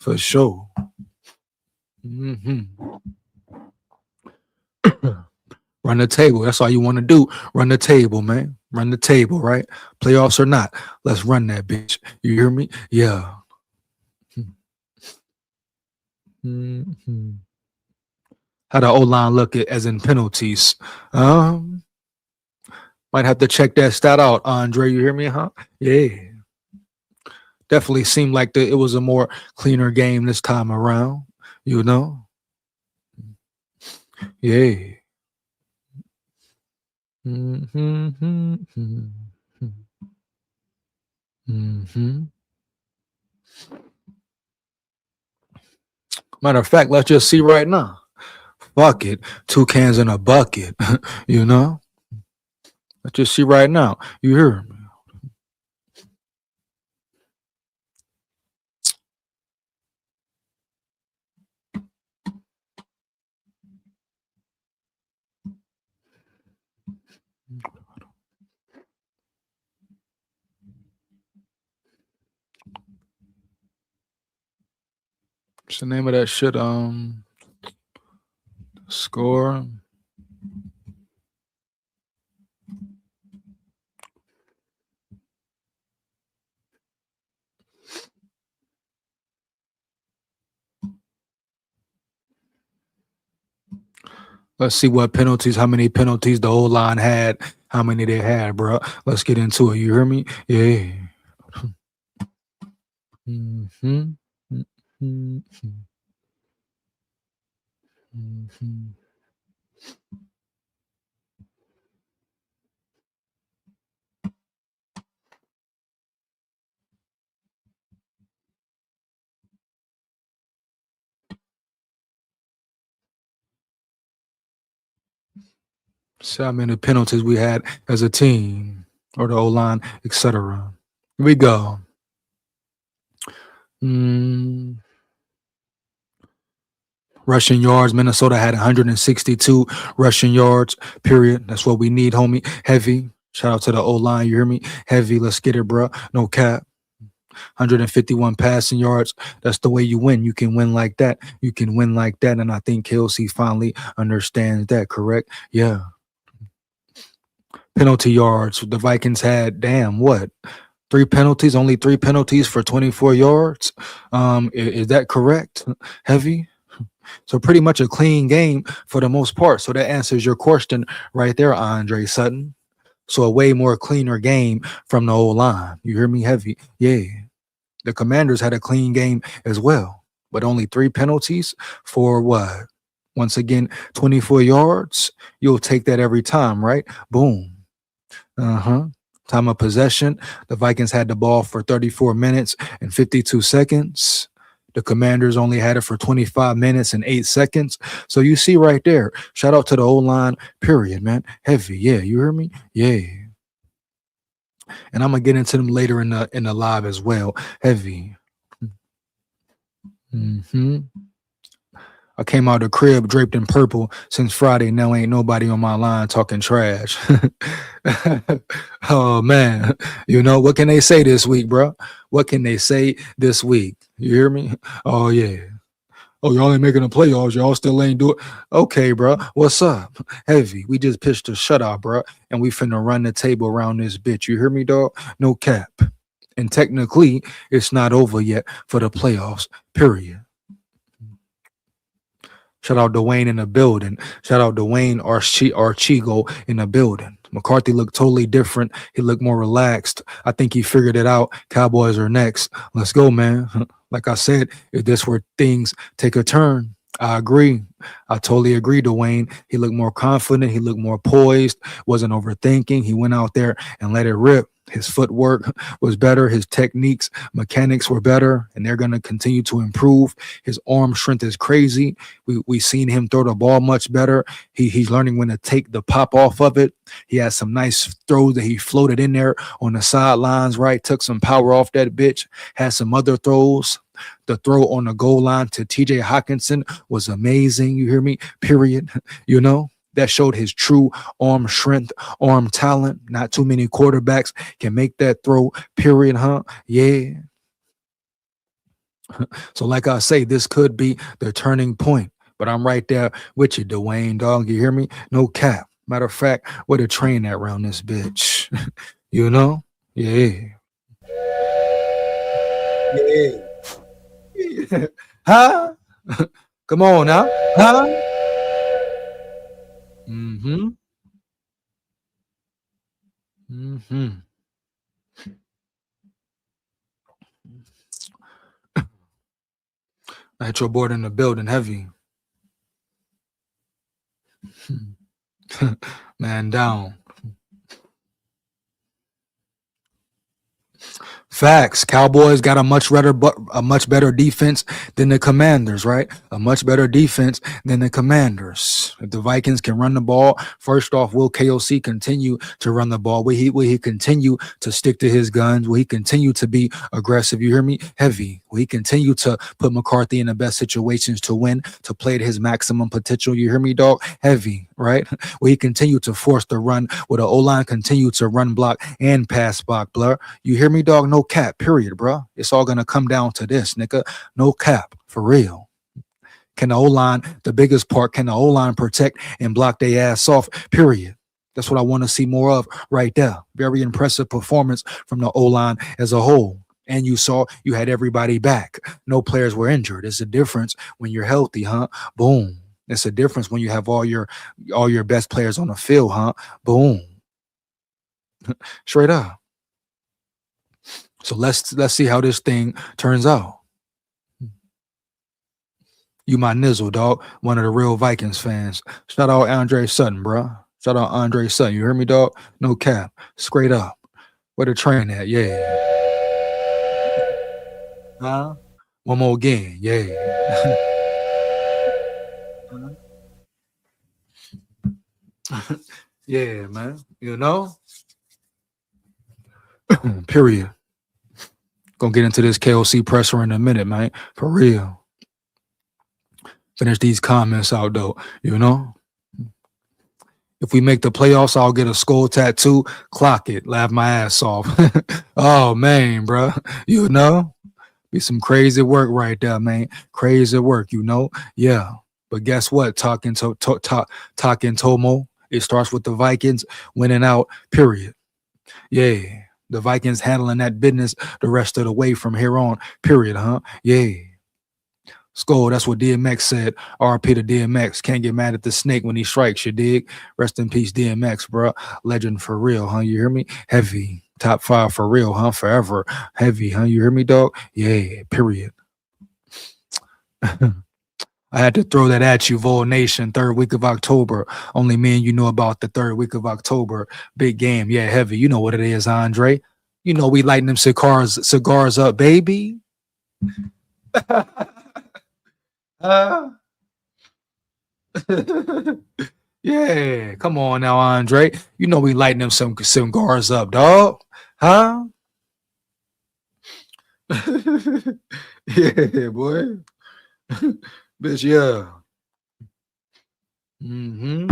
For sure. hmm Run the table. That's all you want to do. Run the table, man. Run the table, right? Playoffs or not. Let's run that bitch. You hear me? Yeah. Mhm. How the O line look at as in penalties? Um, Might have to check that stat out, Andre. You hear me, huh? Yeah. Definitely seemed like it was a more cleaner game this time around. You know? Yeah. Mm-hmm. Mm-hmm. Matter of fact, let's just see right now. Fuck it. Two cans in a bucket. You know? Let's just see right now. You hear me? What's the name of that shit? Score. Let's see what penalties, how many penalties the old line had, how many they had, bro. Let's get into it. You hear me? Yeah. Mhm. Mhm. Mhm. 7 minute penalties we had as a team, or the O line, etc. Here we go. Mm, Rushing yards. Minnesota had 162 rushing yards. Period. That's what we need, homie. Heavy. Shout out to the O line. You hear me? Heavy. Let's get it, bro. No cap. 151 passing yards. That's the way you win. You can win like that. You can win like that. And I think Kelsey finally understands that, correct? Yeah. Penalty yards. The Vikings had, damn, what? Three penalties, only three penalties for 24 yards. Is that correct? Heavy. So pretty much a clean game for the most part. So that answers your question right there, Andre Sutton. So a way more cleaner game from the old line. You hear me? Heavy. Yeah. The Commanders had a clean game as well, but only three penalties for what? Once again, 24 yards. You'll take that every time, right? Boom. Uh-huh. Time of possession. The Vikings had the ball for 34 minutes and 52 seconds. The Commanders only had it for 25 minutes and 8 seconds. So you see right there. Shout out to the O-line, period, man. Heavy. Yeah, you hear me? Yeah. And I'm gonna get into them later in the live as well. Heavy. Hmm. I came out of the crib draped in purple since Friday. Now ain't nobody on my line talking trash. Oh man, you know what can they say this week, bro? What can they say this week? You hear me? Oh yeah. Oh, y'all ain't making the playoffs. Y'all still ain't do it. Okay, bro. What's up? Heavy. We just pitched a shutout, bro, and we finna run the table around this bitch. You hear me, dog? No cap. And technically, it's not over yet for the playoffs. Period. Shout out Dwayne in the building. Shout out Dwayne Archigo in the building. McCarthy looked totally different. He looked more relaxed. I think he figured it out. Cowboys are next. Let's go, man. Like I said, if this where things take a turn, I agree. I totally agree, Dwayne. He looked more confident. He looked more poised. Wasn't overthinking. He went out there and let it rip. His footwork was better. His techniques, mechanics were better, and they're going to continue to improve. His arm strength is crazy. We seen him throw the ball much better. He's learning when to take the pop off of it. He has some nice throws that he floated in there on the sidelines, right? Took some power off that bitch. Had some other throws. The throw on the goal line to TJ Hawkinson was amazing. You hear me? Period. You know? That showed his true arm strength, arm talent. Not too many quarterbacks can make that throw, period, huh? Yeah. So, like I say, this could be the turning point. But I'm right there with you, Dwayne, dog. You hear me? No cap. Matter of fact, where the train at around this bitch? You know? Yeah. Yeah. Huh? Come on now. Huh? Mm-hmm. Mm-hmm. Metro board in the building, heavy. Man down. Facts. Cowboys got a much better defense than the Commanders, right? A much better defense than the Commanders. If the Vikings can run the ball, first off, will KOC continue to run the ball? Will he continue to stick to his guns? Will he continue to be aggressive? You hear me? Heavy. Will he continue to put McCarthy in the best situations to win, to play to his maximum potential? You hear me, dog? Heavy, right? Will he continue to force the run? Will the O-line continue to run block and pass block, blur? You hear me, dog? No cap, period, bro. It's all gonna come down to this, nigga. No cap, for real. Can the O-line, the biggest part, can the O-line protect and block their ass off, period? That's what I want to see more of right there. Very impressive performance from the O-line as a whole. And you saw you had everybody back. No players were injured. It's a difference when you're healthy, huh? Boom. It's a difference when you have all your best players on the field, huh? Boom, straight up. So let's see how this thing turns out. You my nizzle, dog. One of the real Vikings fans. Shout out Andre Sutton, bro. Shout out Andre Sutton. You hear me, dog? No cap. Straight up. Where the train at? Yeah. Huh? One more again. Yeah. Yeah, man. You know? Period. Gonna get into this KOC presser in a minute, man. For real. Finish these comments out though. You know? If we make the playoffs, I'll get a skull tattoo. Clock it. Laugh my ass off. Oh man, bro. You know? Be some crazy work right there, man. Crazy work, you know? Yeah. But guess what? Talking Tomo. It starts with the Vikings winning out, period. Yeah. The Vikings handling that business the rest of the way from here on, period, huh? Yeah. Skull, that's what DMX said. RP to DMX. Can't get mad at the snake when he strikes, you dig? Rest in peace, DMX, bro. Legend for real, huh? You hear me? Heavy. Top 5 for real, huh? Forever. Heavy, huh? You hear me, dog? Yeah, period. I had to throw that at you, Vol Nation, third week of October. Only me and you know about the third week of October. Big game. Yeah, heavy. You know what it is, Andre. You know we lighting them cigars up, baby. Yeah, come on now, Andre. You know we lighting them some cigars up, dog. Huh? Yeah, boy. Bitch, yeah. Mm-hmm.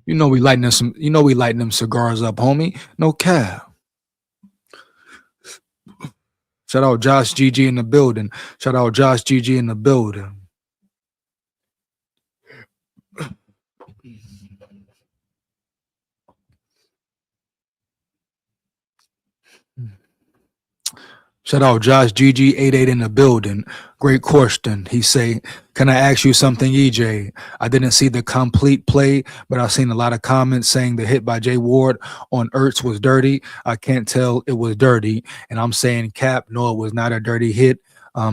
You know we lighting them cigars up, homie. No cap. Shout out Josh GG in the building. Shout out Josh GG in the building. Shout out Josh GG88 in the building. Great question. He say, can I ask you something, EJ? I didn't see the complete play, but I've seen a lot of comments saying the hit by Jay Ward on Ertz was dirty. I can't tell it was dirty. And I'm saying cap, no, it was not a dirty hit.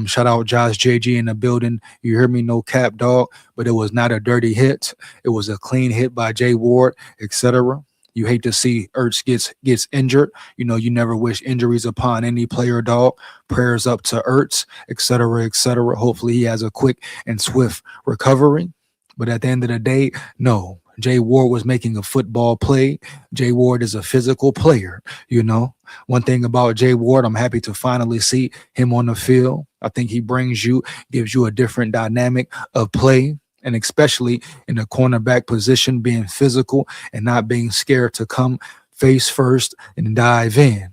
Shout out Josh JG in the building. You hear me? No cap, dog. But it was not a dirty hit. It was a clean hit by Jay Ward, etc. You hate to see Ertz gets injured. You know, you never wish injuries upon any player, dog. Prayers up to Ertz, etc., etc. Hopefully he has a quick and swift recovery. But at the end of the day, no. Jay Ward was making a football play. Jay Ward is a physical player, you know. One thing about Jay Ward, I'm happy to finally see him on the field. I think he gives you a different dynamic of play. And especially in the cornerback position, being physical and not being scared to come face first and dive in.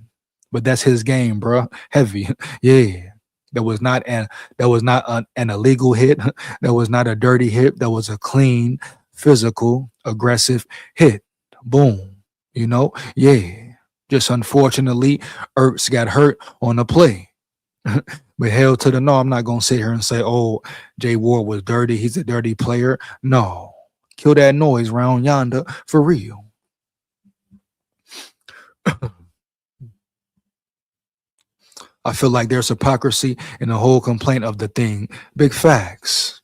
But that's his game, bro. Heavy. Yeah. That was not an illegal hit. That was not a dirty hit. That was a clean, physical, aggressive hit. Boom. You know? Yeah. Just unfortunately, Ertz got hurt on the play. But hell to the no, I'm not going to sit here and say, oh, Jay Ward was dirty. He's a dirty player. No. Kill that noise round yonder for real. I feel like there's hypocrisy in the whole complaint of the thing. Big facts.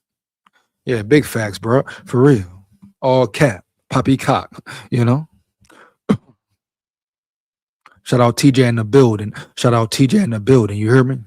Yeah, big facts, bro. For real. All cap. Poppycock. You know? Shout out TJ in the building. Shout out TJ in the building. You hear me?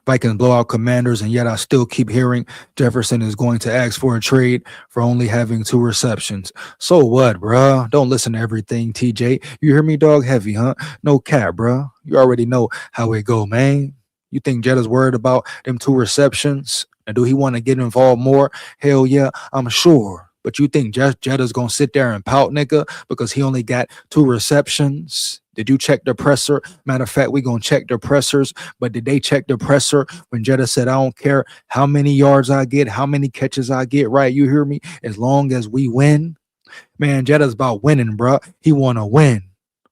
Vikings blow out Commanders, and yet I still keep hearing Jefferson is going to ask for a trade for only having 2 receptions. So what, bruh? Don't listen to everything, TJ. You hear me, dog? Heavy, huh? No cap, bruh. You already know how it go, man. You think Jetta's worried about them 2 receptions? And do he want to get involved more? Hell yeah, I'm sure. But you think Jetta's going to sit there and pout, nigga, because he only got 2 receptions? Did you check the presser? Matter of fact, we going to check the pressers. But did they check the presser when Jetta said, I don't care how many yards I get, how many catches I get, right? You hear me? As long as we win. Man, Jetta's about winning, bro. He want to win.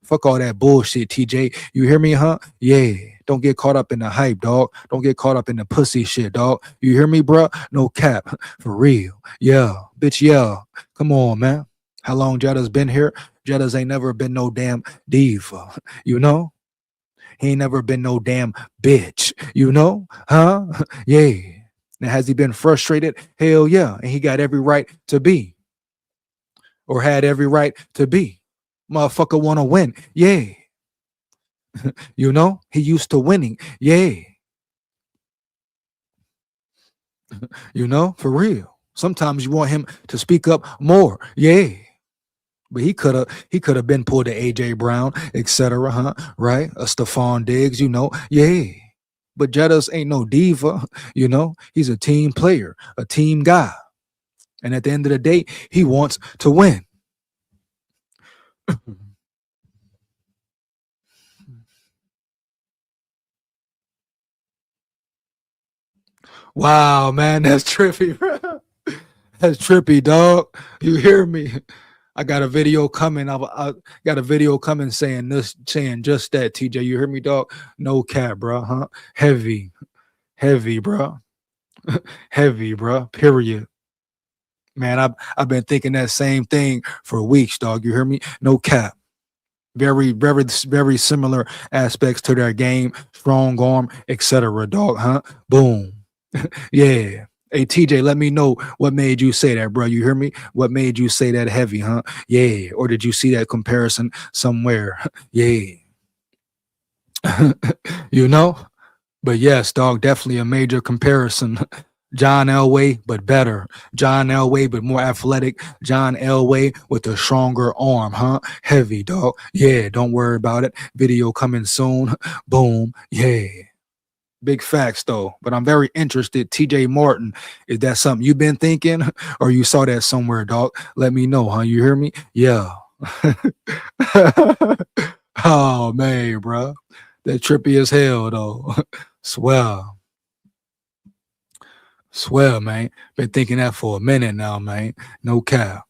Fuck all that bullshit, TJ. You hear me, huh? Yeah. Don't get caught up in the hype, dog. Don't get caught up in the pussy shit, dog. You hear me, bro? No cap. For real. Yeah. Bitch, yeah. Come on, man. How long Jetta's been here? Jetta's ain't never been no damn diva. You know? He ain't never been no damn bitch. You know? Huh? Yeah. Now, has he been frustrated? Hell yeah. And he got every right to be, or had every right to be. Motherfucker want to win. Yeah. You know? He used to winning. Yeah. You know? For real. Sometimes you want him to speak up more. Yeah. But he could have been pulled to AJ Brown, etc. Huh? Right? A Stephon Diggs, you know. Yeah. But Jettas ain't no diva, you know. He's a team player, a team guy. And at the end of the day, he wants to win. Wow, man, that's trippy, bro. That's trippy, dog. You hear me? I got a video coming. I got a video coming saying this, saying just that. TJ, you hear me, dog? No cap, bro. Huh? Heavy, heavy, bro. Heavy, bro. Period. Man, I've been thinking that same thing for weeks, dog. You hear me? No cap. Very similar aspects to their game, strong arm, etc. Dog, huh? Boom. Yeah. Hey TJ, let me know what made you say that, bro. You hear me? What made you say that heavy, huh? Yeah. Or did you see that comparison somewhere? Yeah. You know? But yes, dog, definitely a major comparison. John Elway, but better. John Elway, but more athletic. John Elway with a stronger arm, huh? Heavy, dog. Yeah, don't worry about it. Video coming soon. Boom. Yeah. Big facts, though. But I'm very interested. TJ Martin, is that something you've been thinking or you saw that somewhere, dog? Let me know, huh? You hear me? Yeah. Oh, man, bro. That trippy as hell, though. Swear. Swear, man. Been thinking that for a minute now, man. No cap.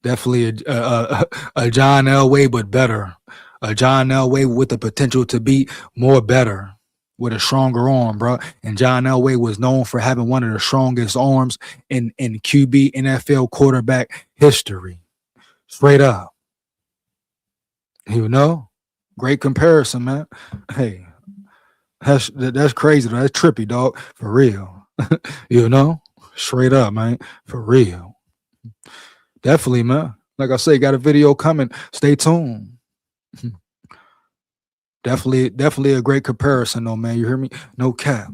Definitely a John Elway, but better. A John Elway with the potential to be more better, with a stronger arm, bro. And John Elway was known for having one of the strongest arms in QB NFL quarterback history. Straight up. You know? Great comparison, man. Hey, that's crazy, though. That's trippy, dog. For real. You know? Straight up, man. For real. Definitely, man. Like I say, got a video coming. Stay tuned. Definitely a great comparison, though, man. You hear me? No cap.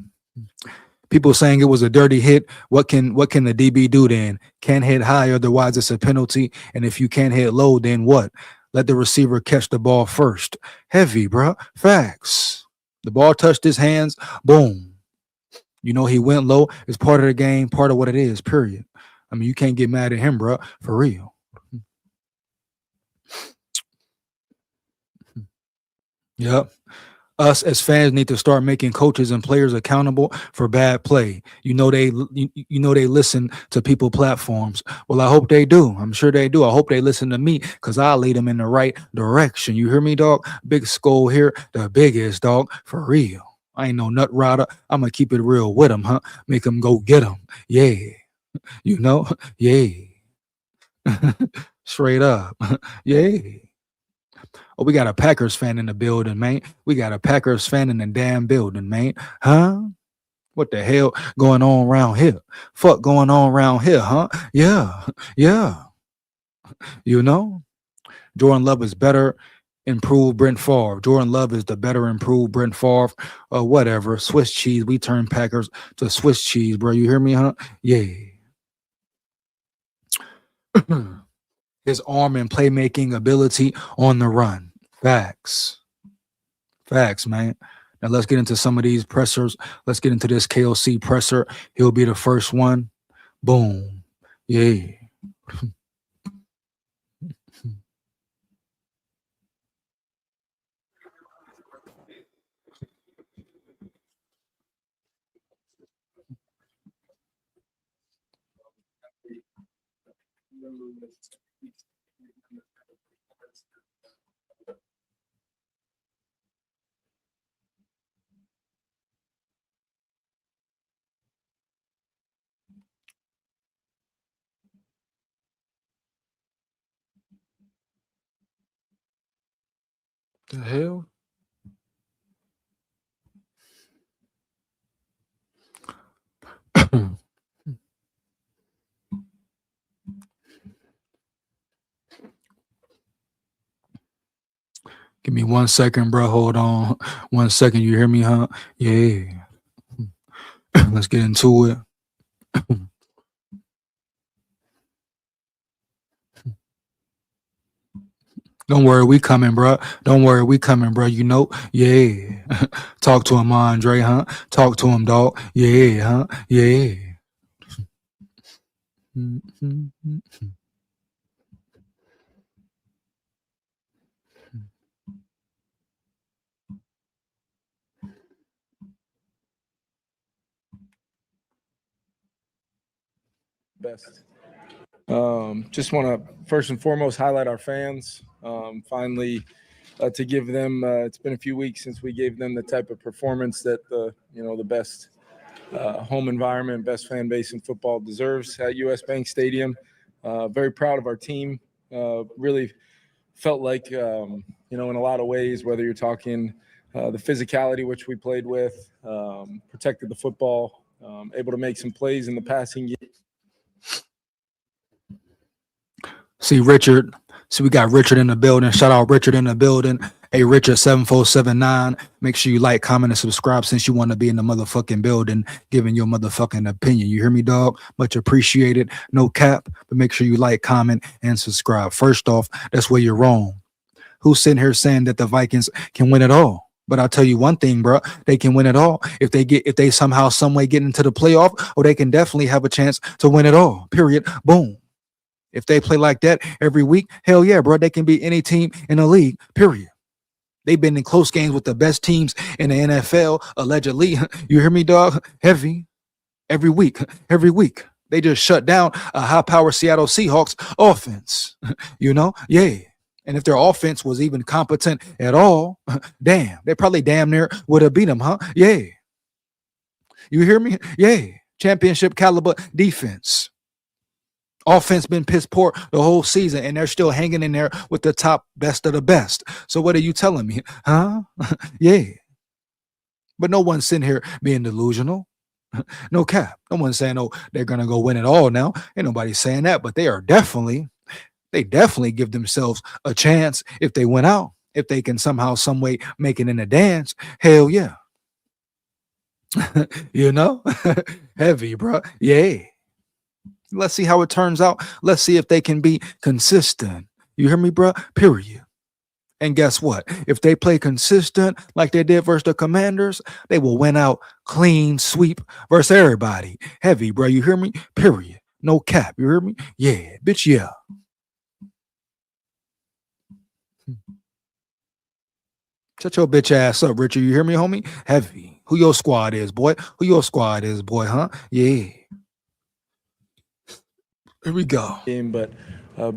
People saying it was a dirty hit. What can the DB do then? Can't hit high, otherwise it's a penalty. And if you can't hit low, then what? Let the receiver catch the ball first. Heavy, bro. Facts. The ball touched his hands. Boom. You know he went low. It's part of the game, part of what it is. Period. I mean, you can't get mad at him, bro. For real. Yep. Us as fans need to start making coaches and players accountable for bad play. You know they listen to people platforms. Well, I hope they do. I'm sure they do. I hope they listen to me because I'll lead them in the right direction. You hear me, dog? Big skull here, the biggest dog for real. I ain't no nut rider. I'm gonna keep it real with them, huh? Make them go get them. Yeah, you know, yeah, straight up, yeah. Oh, we got a Packers fan in the building, man. We got a Packers fan in the damn building, man. Huh? What the hell going on around here? Fuck going on around here, huh? Yeah, yeah. You know, Jordan Love is better, improved Brent Favre. Jordan Love is the better improved Brent Favre. Whatever. Swiss cheese. We turn Packers to Swiss cheese, bro. You hear me, huh? Yeah. His arm and playmaking ability on the run. Facts. Facts, man. Now let's get into some of these pressers. Let's get into this KOC presser. He'll be the first one. Boom. Yeah. The hell? Give me 1 second, bro. Hold on. 1 second. You hear me, huh? Yeah. Let's get into it. Don't worry, we coming, bro. Don't worry, we coming, bro. You know, yeah. Talk to him, Andre, huh? Talk to him, dog. Yeah, huh? Yeah. Best. Just want to first and foremost highlight our fans. Finally, to give them. It's been a few weeks since we gave them the type of performance that the best home environment, best fan base in football deserves at US Bank Stadium. Very proud of our team. Really felt like in a lot of ways, whether you're talking the physicality which we played with, protected the football, able to make some plays in the passing game. See Richard. See, we got Richard in the building. Shout out Richard in the building. Hey, Richard 7479. Make sure you like, comment, and subscribe since you want to be in the motherfucking building, giving your motherfucking opinion. You hear me, dog? Much appreciated. No cap, but make sure you like, comment, and subscribe. First off, that's where you're wrong. Who's sitting here saying that the Vikings can win it all? But I'll tell you one thing, bro. They can win it all if they somehow, some way get into the playoff, or they can definitely have a chance to win it all. Period. Boom. If they play like that every week, hell yeah, bro, they can beat any team in the league, period. They've been in close games with the best teams in the NFL, allegedly. You hear me, dog? Heavy. Every week. Every week. They just shut down a high-powered Seattle Seahawks offense. You know? Yeah. And if their offense was even competent at all, damn, they probably damn near would have beat them, huh? Yeah. You hear me? Yeah. Championship caliber defense. Offense been piss poor the whole season, and they're still hanging in there with the top best of the best. So what are you telling me? Huh? Yeah. But no one's sitting here being delusional. No cap. No one's saying, oh, they're gonna go win it all now. Ain't nobody saying that, but they definitely give themselves a chance if they win out. If they can somehow, some way make it in a dance, hell yeah. You know? Heavy, bro. Yeah. Let's see how it turns out. Let's see if they can be consistent. You hear me, bro? Period. And guess what? If they play consistent like they did versus the Commanders, they will win out clean sweep versus everybody. Heavy, bro. You hear me? Period. No cap. You hear me? Yeah, bitch, yeah. Shut your bitch ass up, Richard. You hear me, homie? Heavy. Who your squad is, boy? Who your squad is, boy, huh? Yeah. Here we go. Game, but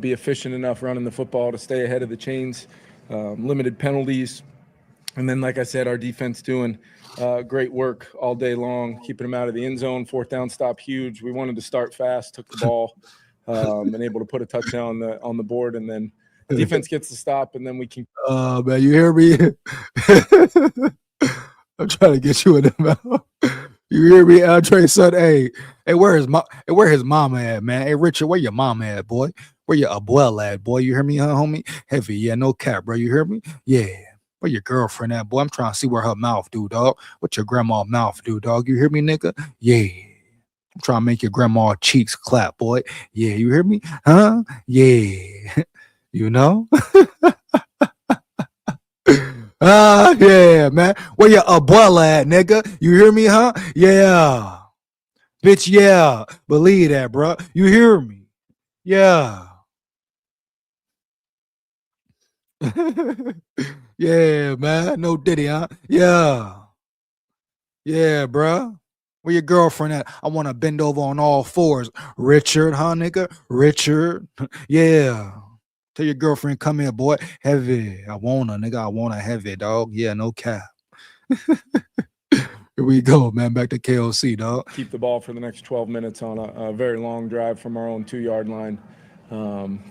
be efficient enough running the football to stay ahead of the chains, limited penalties. And then, like I said, our defense doing great work all day long, keeping them out of the end zone. Fourth down stop, huge. We wanted to start fast, took the ball, and able to put a touchdown on the board. And then defense gets the stop, and then we can. Man, you hear me? I'm trying to get you in the mouth. You hear me, Andre? Son, hey, where his mama at, man? Hey, Richard, where your mama at, boy? Where your abuela at, boy? You hear me, huh, homie? Heavy, yeah, no cap, bro. You hear me? Yeah. Where your girlfriend at, boy? I'm trying to see where her mouth do, dog. What your grandma mouth do, dog? You hear me, nigga? Yeah. I'm trying to make your grandma cheeks clap, boy. Yeah, you hear me? Huh? Yeah. You know? Yeah, man. Where your abuela at, nigga? You hear me, huh? Yeah. Bitch, yeah. Believe that, bro. You hear me? Yeah. Yeah, man. No Diddy, huh? Yeah. Yeah, bro. Where your girlfriend at? I want to bend over on all fours. Richard, huh, nigga? Richard. Yeah. Tell your girlfriend, come here, boy. Heavy. I want her, nigga. I want a heavy, dog. Yeah, no cap. Here we go, man. Back to KOC, dog. Keep the ball for the next 12 minutes on a very long drive from our own 2-yard line.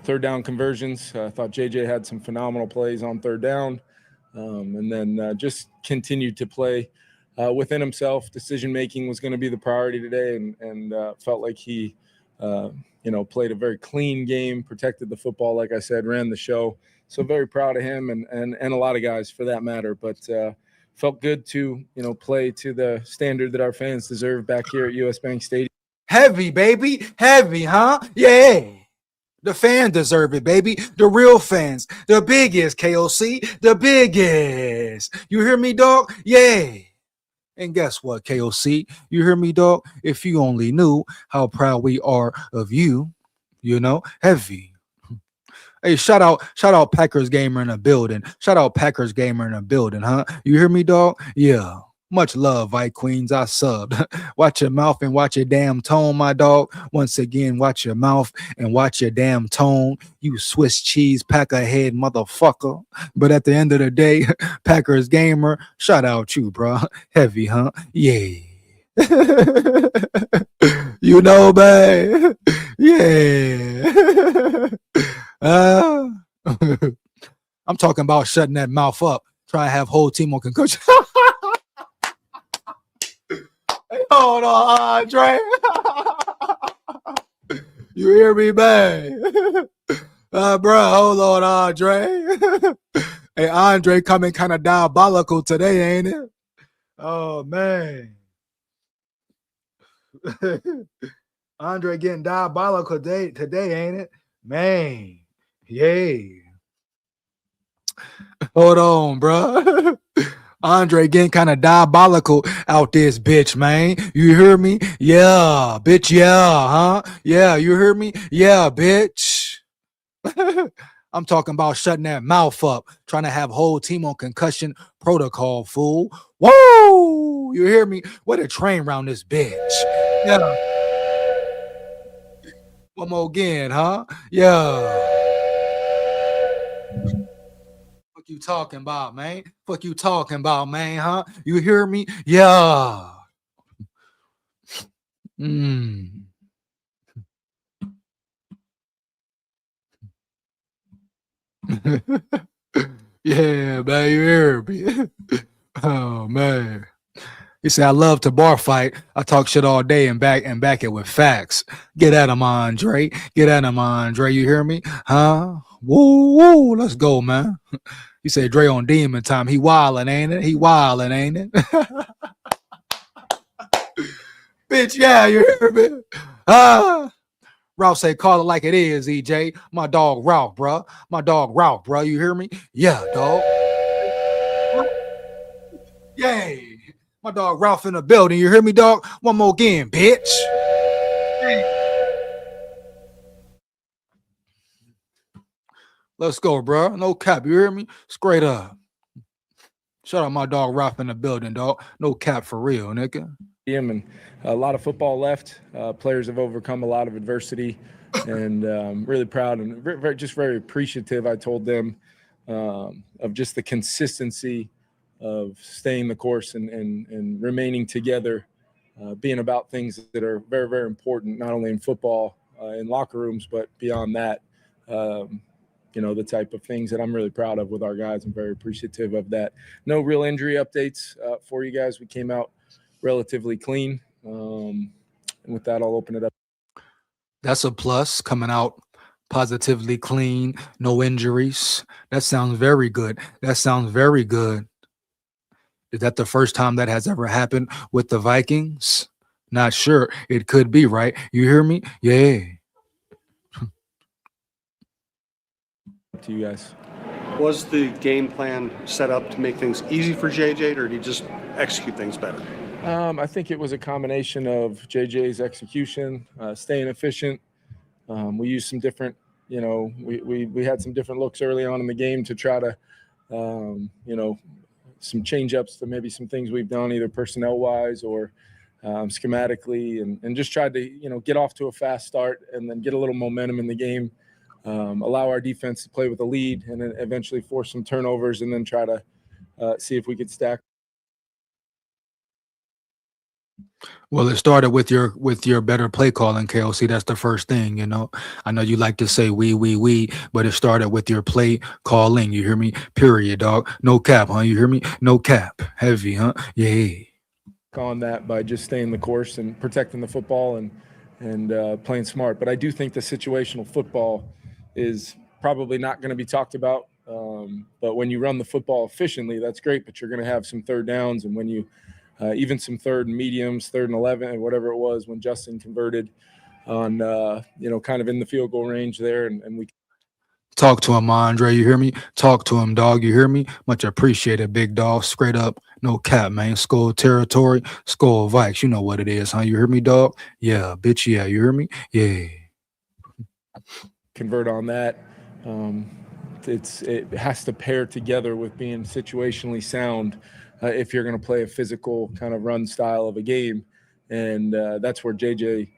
Third down conversions. I thought JJ had some phenomenal plays on third down. and then just continued to play within himself. Decision making was going to be the priority today, and felt like he played a very clean game, protected the football, like I said, ran the show. So very proud of him and a lot of guys for that matter. But felt good to play to the standard that our fans deserve back here at US Bank Stadium. Heavy, baby. Heavy, huh? Yeah. The fans deserve it, baby. The real fans. The biggest, KOC. The biggest. You hear me, dog? Yeah. And guess what, KOC? You hear me, dog? If you only knew how proud we are of you, heavy. Hey, shout out Packers gamer in the building. Shout out Packers gamer in the building, huh? You hear me, dog? Yeah. Much love, Vikings. I subbed. Watch your mouth and watch your damn tone, my dog. Once again, watch your mouth and watch your damn tone. You Swiss cheese packer head motherfucker. But at the end of the day, Packers gamer, shout out you, bro. Heavy, huh? Yeah. Babe. Yeah. Uh, I'm talking about shutting that mouth up. Try to have whole team on concussion. Hey, hold on, Andre. You hear me, man? Bro, hold on, Andre. Hey, Andre coming kind of diabolical today, ain't it? Oh, man. Andre getting diabolical today, ain't it? Man. Yay. Hold on, bro. Andre getting kind of diabolical out this bitch, man. You hear me? Yeah, bitch, yeah, huh? Yeah, you hear me? Yeah, bitch. I'm talking about shutting that mouth up, trying to have whole team on concussion protocol, fool. Whoa! You hear me? What a train round this bitch. Yeah. One more again, huh? Yeah. Fuck you talking about, man? Fuck you talking about, man, huh? You hear me? Yeah. Mm. Yeah, man, you hear me? Oh man. He said, I love to bar fight. I talk shit all day and back it with facts. Get at him, Andre. Get at him, Andre. You hear me? Huh? Woo, woo. Let's go, man. He said Dre on demon time. He wildin', ain't it? He wildin', ain't it? Bitch, yeah, you hear me? Ralph say, call it like it is, EJ. My dog Ralph, bro. My dog Ralph, bro. You hear me? Yeah, dog. Yay. My dog Ralph in the building. You hear me, dog? One more again, bitch. Let's go, bro. No cap. You hear me? Straight up. Shout out my dog Ralph in the building, dog. No cap for real, nigga. And a lot of football left. Players have overcome a lot of adversity, and really proud and very appreciative. I told them of just the consistency of staying the course and remaining together, being about things that are very, very important, not only in football, in locker rooms, but beyond that. The type of things that I'm really proud of with our guys. I'm very appreciative of that. No real injury updates for you guys. We came out relatively clean. And with that, I'll open it up. That's a plus, coming out positively clean, no injuries. That sounds very good. That sounds very good. Is that the first time that has ever happened with the Vikings? Not sure. It could be, right? You hear me? Yeah. To you guys. Was the game plan set up to make things easy for JJ, or did he just execute things better? I think it was a combination of JJ's execution, staying efficient. We used some different, we had some different looks early on in the game to try to, some change ups to maybe some things we've done either personnel wise or schematically, and just tried to, get off to a fast start and then get a little momentum in the game. Allow our defense to play with a lead and then eventually force some turnovers and then try to see if we could stack. Well, it started with your better play calling, KOC. That's the first thing, you know. I know you like to say we, but it started with your play calling. You hear me? Period, dog. No cap, huh? You hear me? No cap. Heavy, huh? Yeah. On that by just staying the course and protecting the football and playing smart. But I do think the situational football is probably not going to be talked about. But when you run the football efficiently, that's great. But you're going to have some third downs, and when you even some third and mediums, 3rd and 11, and whatever it was when Justin converted on kind of in the field goal range there, and we Talk to him, Andre. You hear me? Talk to him, dog. You hear me? Much appreciated, big dog. Straight up, no cap, man. SKOL territory, SKOL Vikes. You know what it is, huh? You hear me, dog? Yeah, bitch. Yeah, you hear me? Yeah. convert on that. It has to pair together with being situationally sound if you're going to play a physical kind of run style of a game, and that's where JJ,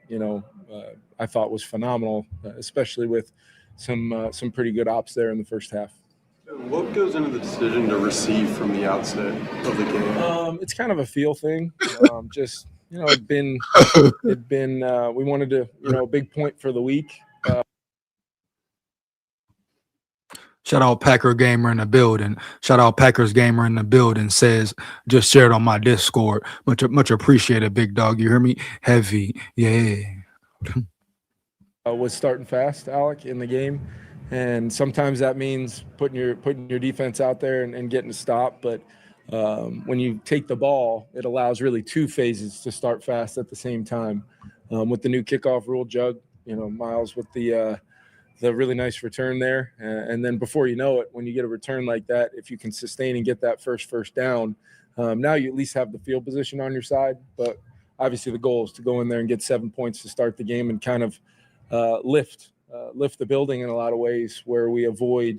I thought was phenomenal, especially with some pretty good ops there in the first half. What goes into the decision to receive from the outset of the game? It's kind of a feel thing. Just it'd been we wanted to a big point for the week. Shout out Packer Gamer in the building. Shout out Packers Gamer in the building. Says just shared on my Discord. Much appreciated, big dog. You hear me? Heavy. Yeah. Was starting fast, Alec, in the game, and sometimes that means putting your defense out there and getting a stop. But when you take the ball, it allows really 2 phases to start fast at the same time. With the new kickoff rule, Jug, Miles with the really nice return there, and then before you know it, when you get a return like that, if you can sustain and get that first down, now you at least have the field position on your side. But obviously, the goal is to go in there and get 7 points to start the game and kind of lift the building in a lot of ways where we avoid.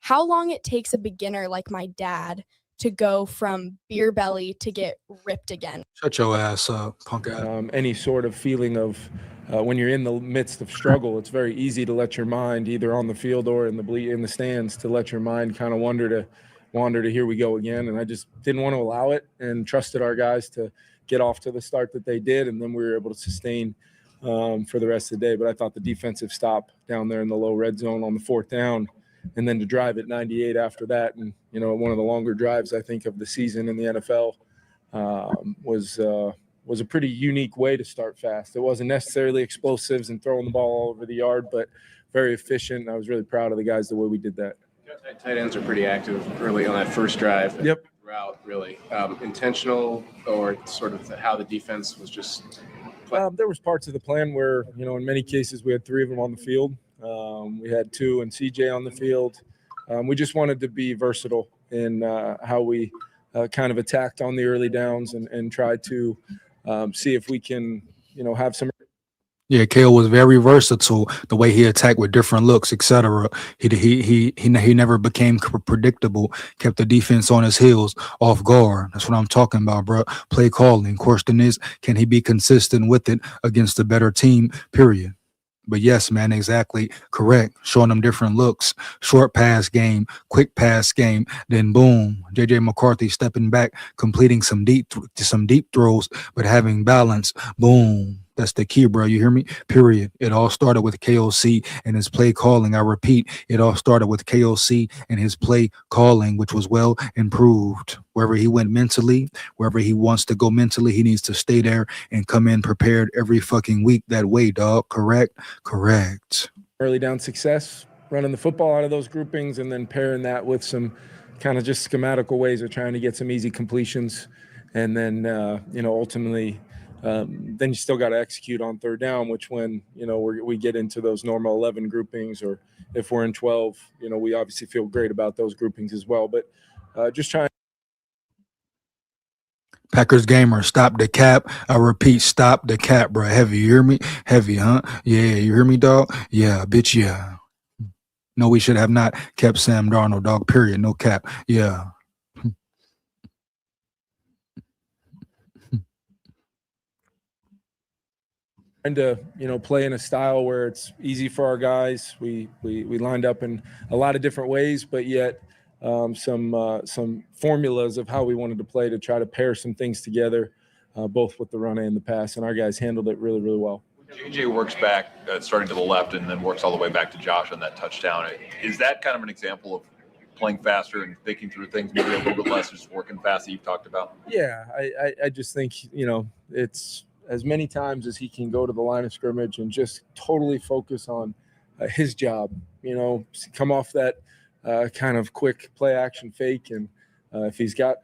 How long it takes a beginner like my dad to go from beer belly to get ripped again. Shut your ass up, punk ass. Any sort of feeling of when you're in the midst of struggle, it's very easy to let your mind, either on the field or in the stands, to let your mind kind of wander to here we go again. And I just didn't want to allow it and trusted our guys to get off to the start that they did, and then we were able to sustain for the rest of the day. But I thought the defensive stop down there in the low red zone on the 4th down, and then to drive at 98 after that, and one of the longer drives I think of the season in the NFL, was a pretty unique way to start fast. It wasn't necessarily explosives and throwing the ball all over the yard, but very efficient. I was really proud of the guys the way we did that. Tight ends are pretty active early on that first drive. Yep. Throughout, really. Intentional, or sort of how the defense was just there was parts of the plan where, in many cases we had 3 of them on the field. We had 2 and CJ on the field. We just wanted to be versatile in how we kind of attacked on the early downs and tried to see if we can, have some. Yeah, Kale was very versatile. The way he attacked with different looks, etc. He never became predictable. Kept the defense on his heels, off guard. That's what I'm talking about, bro. Play calling. Question is, can he be consistent with it against a better team? Period. But yes, man, exactly correct. Showing them different looks, short pass game, quick pass game. Then boom, JJ McCarthy stepping back, completing some deep throws, but having balance. Boom. That's the key, bro. You hear me? Period. It all started with KOC and his play calling. I repeat, it all started with KOC and his play calling, which was well improved. Wherever he went mentally, wherever he wants to go mentally, he needs to stay there and come in prepared every fucking week that way, dog. Correct? Correct. Early down success, running the football out of those groupings, and then pairing that with some kind of just schematical ways of trying to get some easy completions. And then, ultimately, then you still got to execute on 3rd down, which when, we get into those normal 11 groupings, or if we're in 12, we obviously feel great about those groupings as well. But just trying. Packers Gamer, stop the cap. I repeat, stop the cap, bro. Heavy, you hear me? Heavy, huh? Yeah, you hear me, dog? Yeah, bitch, yeah. No, we should have not kept Sam Darnold, dog, period. No cap. Yeah. And to play in a style where it's easy for our guys. We lined up in a lot of different ways, but yet some formulas of how we wanted to play to try to pair some things together both with the run and the pass, and our guys handled it really, really well. JJ works back, starting to the left, and then works all the way back to Josh on that touchdown. Is that kind of an example of playing faster and thinking through things, maybe a little bit less just working fast that you've talked about? Yeah, I just think, it's as many times as he can go to the line of scrimmage and just totally focus on his job, come off that kind of quick play action fake. And if he's got,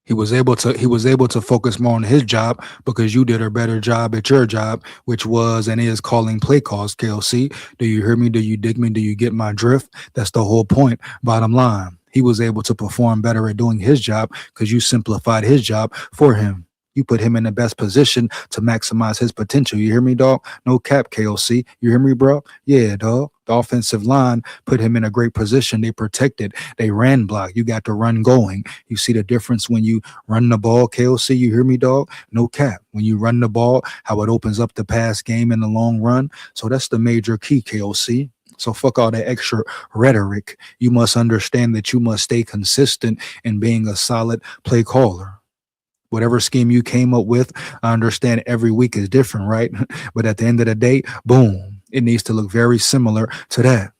He was able to focus more on his job because you did a better job at your job, which was and is calling play calls, KLC. Do you hear me? Do you dig me? Do you get my drift? That's the whole point. Bottom line, he was able to perform better at doing his job because you simplified his job for him. You put him in the best position to maximize his potential. You hear me, dog? No cap, KLC. You hear me, bro? Yeah, dog. The offensive line put him in a great position. They protected. They ran block. You got the run going. You see the difference when you run the ball, KLC. You hear me, dog? No cap. When you run the ball, how it opens up the pass game in the long run. So that's the major key, KLC. So fuck all that extra rhetoric. You must understand that you must stay consistent in being a solid play caller. Whatever scheme you came up with, I understand every week is different, right? But at the end of the day, boom, it needs to look very similar to that.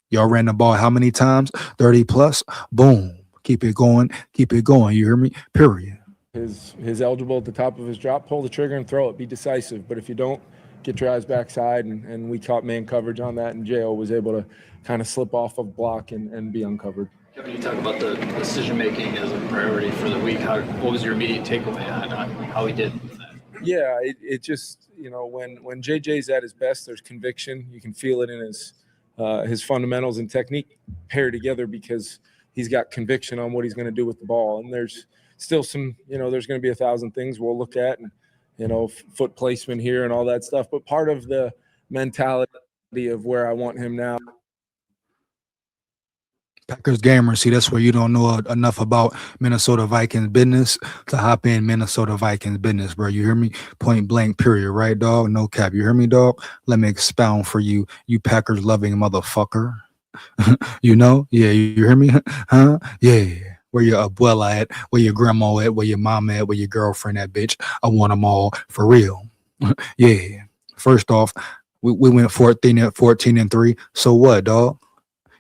Y'all ran the ball how many times? 30 plus? Boom. Keep it going. Keep it going. You hear me? Period. His eligible at the top of his drop, pull the trigger and throw it. Be decisive. But if you don't, get your eyes backside. And we caught man coverage on that, and J.O. was able to kind of slip off of block and be uncovered. Kevin, you talk about the decision-making as a priority for the week. What was your immediate takeaway on how he did with that? Yeah, it just, when JJ's at his best, there's conviction. You can feel it in his fundamentals and technique pair together because he's got conviction on what he's going to do with the ball. And there's still some, there's going to be 1,000 things we'll look at and, foot placement here and all that stuff. But part of the mentality of where I want him now. Packers gamers, see, that's where you don't know enough about Minnesota Vikings business to hop in Minnesota Vikings business, bro. You hear me? Point blank, period, right, dog? No cap. You hear me, dog? Let me expound for you, you Packers loving motherfucker. Yeah, you hear me? Huh? Yeah. Where your abuela at? Where your grandma at? Where your mama at? Where your girlfriend at, bitch? I want them all for real. Yeah. First off, we went 14-3. So what, dog?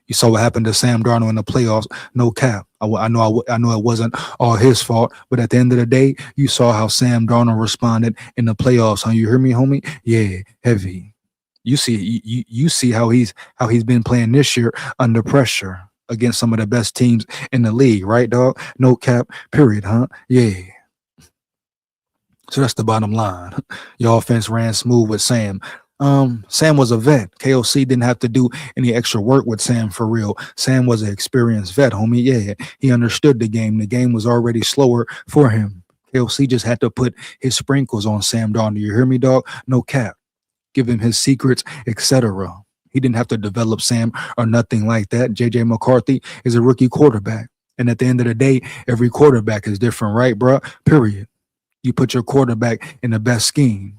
You saw what happened to Sam Darnold in the playoffs. No cap. I know it wasn't all his fault, but at the end of the day, you saw how Sam Darnold responded in the playoffs. Huh? You hear me, homie? Yeah, heavy. You see how he's been playing this year under pressure against some of the best teams in the league, right, dog? No cap. Period. Huh? Yeah. So that's the bottom line. Your offense ran smooth with Sam. Sam was a vet. KOC didn't have to do any extra work with Sam for real. Sam was an experienced vet, homie. Yeah, he understood the game. The game was already slower for him. KOC just had to put his sprinkles on Sam Darnold. You hear me, dog? No cap. Give him his secrets, etc. He didn't have to develop Sam or nothing like that. JJ McCarthy is a rookie quarterback. And at the end of the day, every quarterback is different, right, bro? Period. You put your quarterback in the best scheme.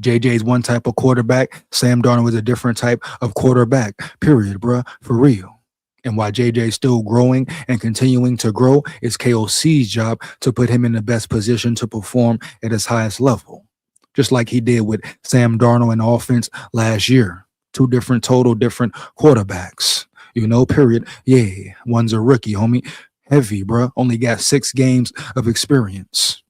JJ is one type of quarterback. Sam Darnold is a different type of quarterback. Period, bruh. For real. And while JJ is still growing and continuing to grow, it's KOC's job to put him in the best position to perform at his highest level. Just like he did with Sam Darnold in offense last year. Two different quarterbacks. Period. Yeah. One's a rookie, homie. Heavy, bruh. Only got 6 games of experience.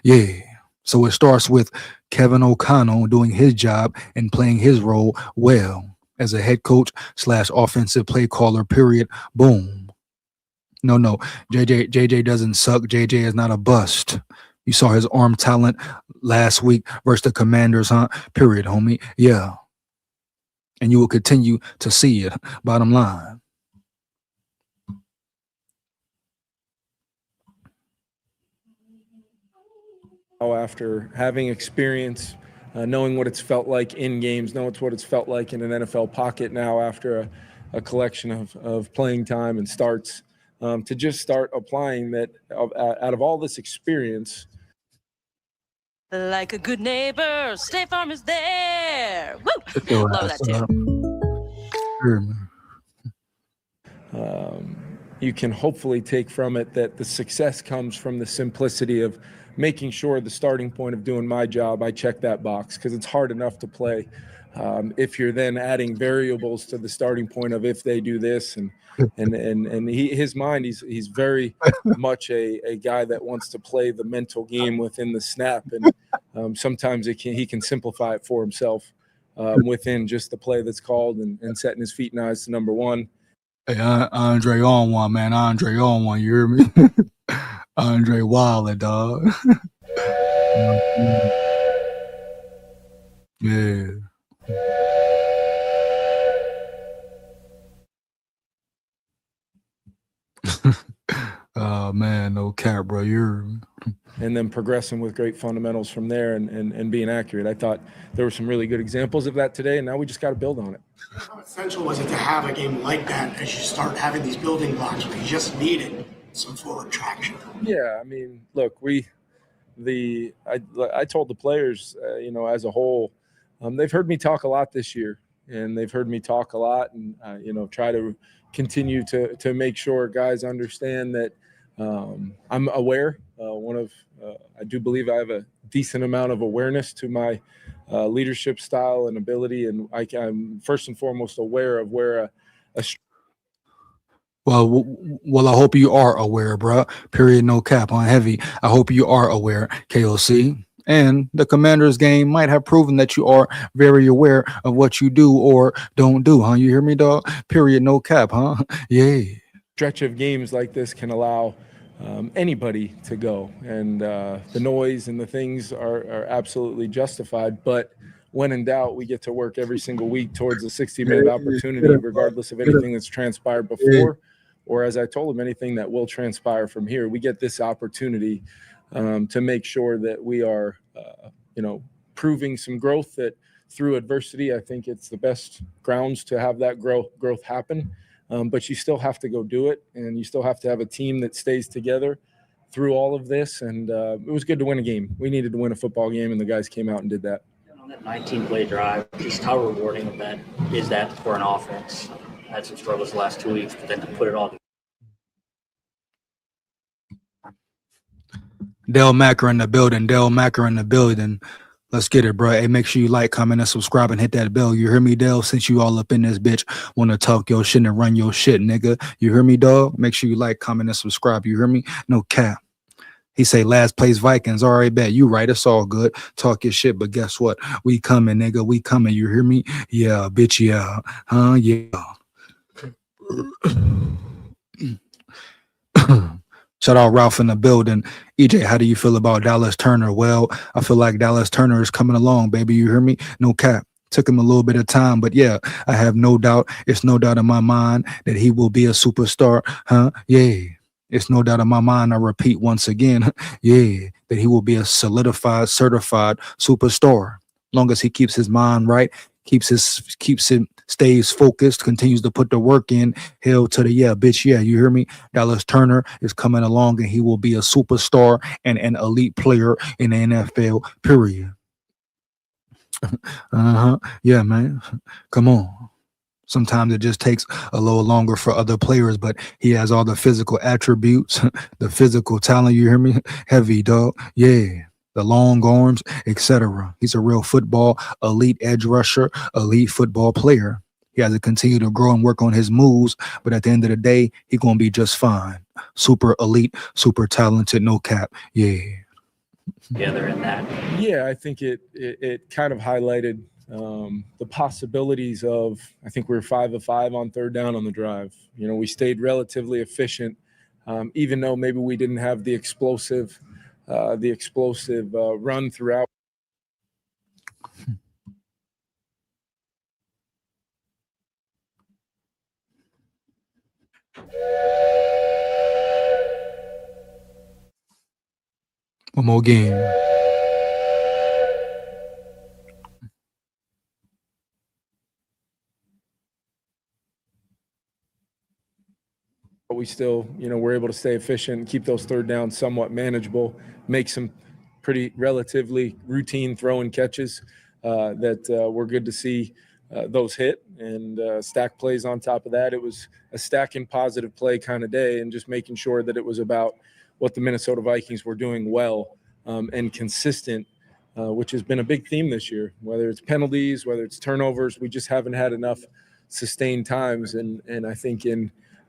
Yeah. So it starts with Kevin O'Connell doing his job and playing his role well as a head coach / offensive play caller, period. Boom. No. JJ doesn't suck. JJ is not a bust. You saw his arm talent last week versus the Commanders, huh? Period, homie. Yeah. And you will continue to see it. Bottom line. After having experience, knowing what it's felt like in games, knowing what it's felt like in an NFL pocket now after a collection of playing time and starts, to just start applying that out of all this experience. Like a good neighbor, State Farm is there. Woo! Love that too. you can hopefully take from it that the success comes from the simplicity of making sure the starting point of doing my job, I check that box, because it's hard enough to play. If you're then adding variables to the starting point of if they do this and his mind, he's very much a guy that wants to play the mental game within the snap, and sometimes he can simplify it for himself within just the play that's called and setting his feet and eyes to number one. Hey, Andre on one, man. Andre on one. You hear me? Andre Wilder, dog. Yeah. Oh man, no cap, bro. You're and then progressing with great fundamentals from there and being accurate. I thought there were some really good examples of that today, and now we just got to build on it. How essential was it to have a game like that as you start having these building blocks where you just needed some forward traction? Yeah, I mean, look, I told the players, as a whole, they've heard me talk a lot this year, and they've heard me talk a lot, and try to continue to make sure guys understand that I'm aware. I do believe I have a decent amount of awareness to my leadership style and ability, and I'm first and foremost aware of where well, I hope you are aware, bro. Period. No cap on heavy. I hope you are aware, KOC. And the Commanders game might have proven that you are very aware of what you do or don't do, huh? You hear me, dog? Period. No cap, huh? Yeah. Stretch of games like this can allow anybody to go, and the noise and the things are absolutely justified. But when in doubt, we get to work every single week towards a 60-minute opportunity, regardless of anything that's transpired before, or as I told him, anything that will transpire from here. We get this opportunity to make sure that we are, proving some growth, that through adversity, I think it's the best grounds to have that growth happen. But you still have to go do it, and you still have to have a team that stays together through all of this. And it was good to win a game. We needed to win a football game, and the guys came out and did that. On that 19-play drive, just how rewarding is that for an offense? Had some struggles the last 2 weeks, but then to put it all together. Dale Macker in the building. Dale Macker in the building. Let's get it, bro. Hey, make sure you like, comment, and subscribe, and hit that bell. You hear me, Dale? Since you all up in this bitch, want to talk your shit and run your shit, nigga. You hear me, dog? Make sure you like, comment, and subscribe. You hear me? No cap. He say last place Vikings. All right, bet. You right. It's all good. Talk your shit, but guess what? We coming, nigga. We coming. You hear me? Yeah, bitch, yeah. Huh? Yeah. Shout out Ralph in the building. EJ, how do you feel about Dallas Turner? Well, I feel like Dallas Turner is coming along, baby. You hear me? No cap. Took him a little bit of time, but yeah, I have no doubt. It's no doubt in my mind that he will be a superstar. Huh? Yeah. It's no doubt in my mind. I repeat once again. Yeah. That he will be a solidified, certified superstar. Long as he keeps his mind right, keeps it, stays focused, continues to put the work in. Hell to the yeah, bitch. Yeah, you hear me? Dallas Turner is coming along, and he will be a superstar and an elite player in the NFL, period. Yeah, man. Come on. Sometimes it just takes a little longer for other players, but he has all the physical attributes, the physical talent. You hear me? Heavy, dog. Yeah. The long arms, etc. He's a real football elite edge rusher, elite football player. He has to continue to grow and work on his moves, but at the end of the day, he's gonna be just fine. Super elite, super talented, no cap. Yeah. Together in that. Yeah, I think it kind of highlighted the possibilities of. I think we were 5 of 5 on third down on the drive. We stayed relatively efficient, even though maybe we didn't have the explosive run throughout. One more game. But we still, we're able to stay efficient, keep those third downs somewhat manageable, make some pretty relatively routine throw and catches that were good to see those hit and stack plays on top of that. It was a stacking positive play kind of day, and just making sure that it was about what the Minnesota Vikings were doing well and consistent, which has been a big theme this year, whether it's penalties, whether it's turnovers. We just haven't had enough sustained times. And I think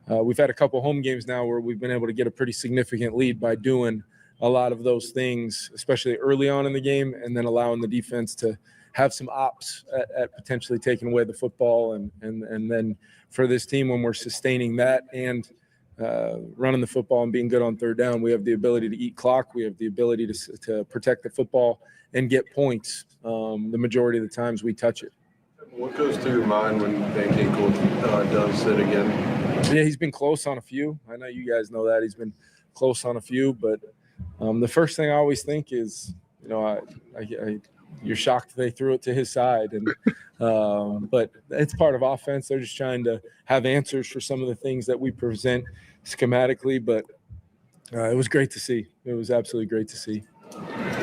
we've had a couple home games now where we've been able to get a pretty significant lead by doing a lot of those things, especially early on in the game, and then allowing the defense to have some ops at potentially taking away the football. And then for this team, when we're sustaining that and running the football and being good on third down, we have the ability to eat clock. We have the ability to protect the football and get points the majority of the times we touch it. What goes through your mind when Van Ginkel does it again? Yeah, he's been close on a few. I know you guys know that. He's been close on a few, but the first thing I always think is, you're shocked they threw it to his side. But it's part of offense. They're just trying to have answers for some of the things that we present schematically. But it was great to see. It was absolutely great to see.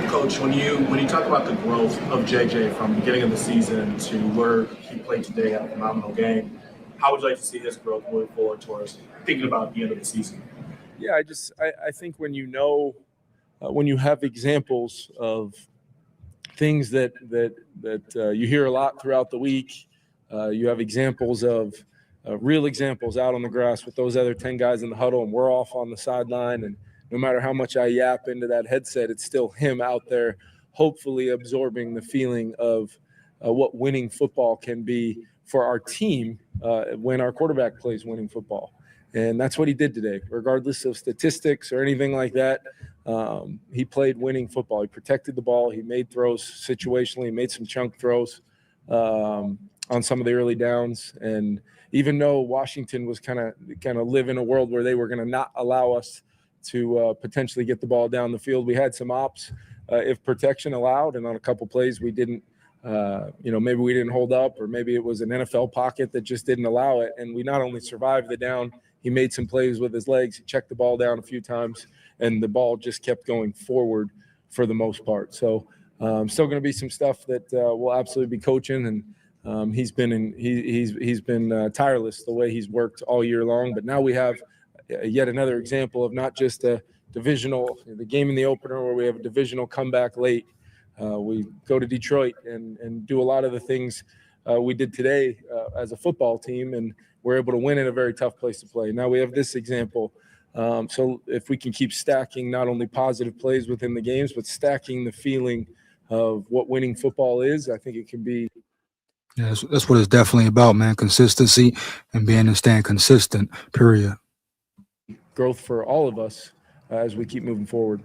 Coach, when you talk about the growth of JJ from the beginning of the season to where he played today, at a phenomenal game, how would you like to see his growth moving forward towards thinking about the end of the season? Yeah, I think when when you have examples of things that you hear a lot throughout the week, you have examples of real examples out on the grass with those other 10 guys in the huddle, and we're off on the sideline, and no matter how much I yap into that headset, it's still him out there hopefully absorbing the feeling of what winning football can be for our team when our quarterback plays winning football. And that's what he did today, regardless of statistics or anything like that. He played winning football. He protected the ball. He made throws situationally. He made some chunk throws on some of the early downs. And even though Washington was kind of live in a world where they were going to not allow us to potentially get the ball down the field, we had some ops if protection allowed. And on a couple plays, we didn't, maybe we didn't hold up, or maybe it was an NFL pocket that just didn't allow it. And we not only survived the down, he made some plays with his legs. He checked the ball down a few times, and the ball just kept going forward for the most part. So still going to be some stuff that we'll absolutely be coaching. And he's been tireless the way he's worked all year long. But now we have yet another example of not just the game in the opener where we have a divisional comeback late. We go to Detroit and do a lot of the things we did today as a football team, and we're able to win in a very tough place to play. Now we have this example. So if we can keep stacking not only positive plays within the games, but stacking the feeling of what winning football is, I think it can be. Yeah, that's what it's definitely about, man. Consistency and being and staying consistent, period. Growth for all of us as we keep moving forward.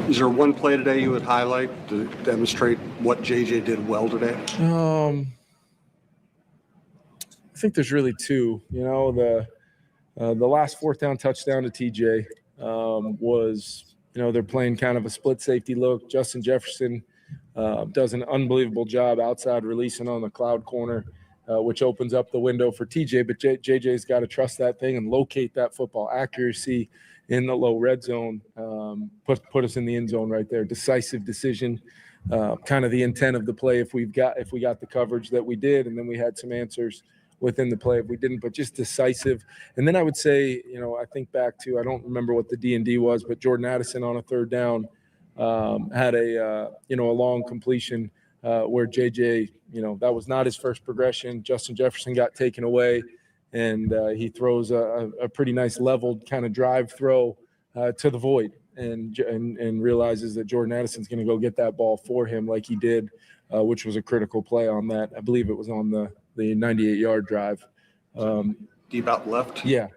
Is there one play today you would highlight to demonstrate what JJ did well today? I think there's really two. The last fourth down touchdown to TJ was, they're playing kind of a split safety look. Justin Jefferson does an unbelievable job outside releasing on the cloud corner, which opens up the window for TJ. But JJ's got to trust that thing and locate that football. Accuracy in the low red zone put us in the end zone right there. Decisive decision, kind of the intent of the play if we got the coverage that we did, and then we had some answers within the play if we didn't, but just decisive. And then I would say, I think back to, I don't remember what the D&D was, but Jordan Addison on a third down had a long completion where JJ, that was not his first progression. Justin Jefferson got taken away, and he throws a pretty nice leveled kind of drive throw to the void, and realizes that Jordan Addison's going to go get that ball for him like he did, which was a critical play on that. I believe it was on the 98-yard drive. Deep out left? Yeah.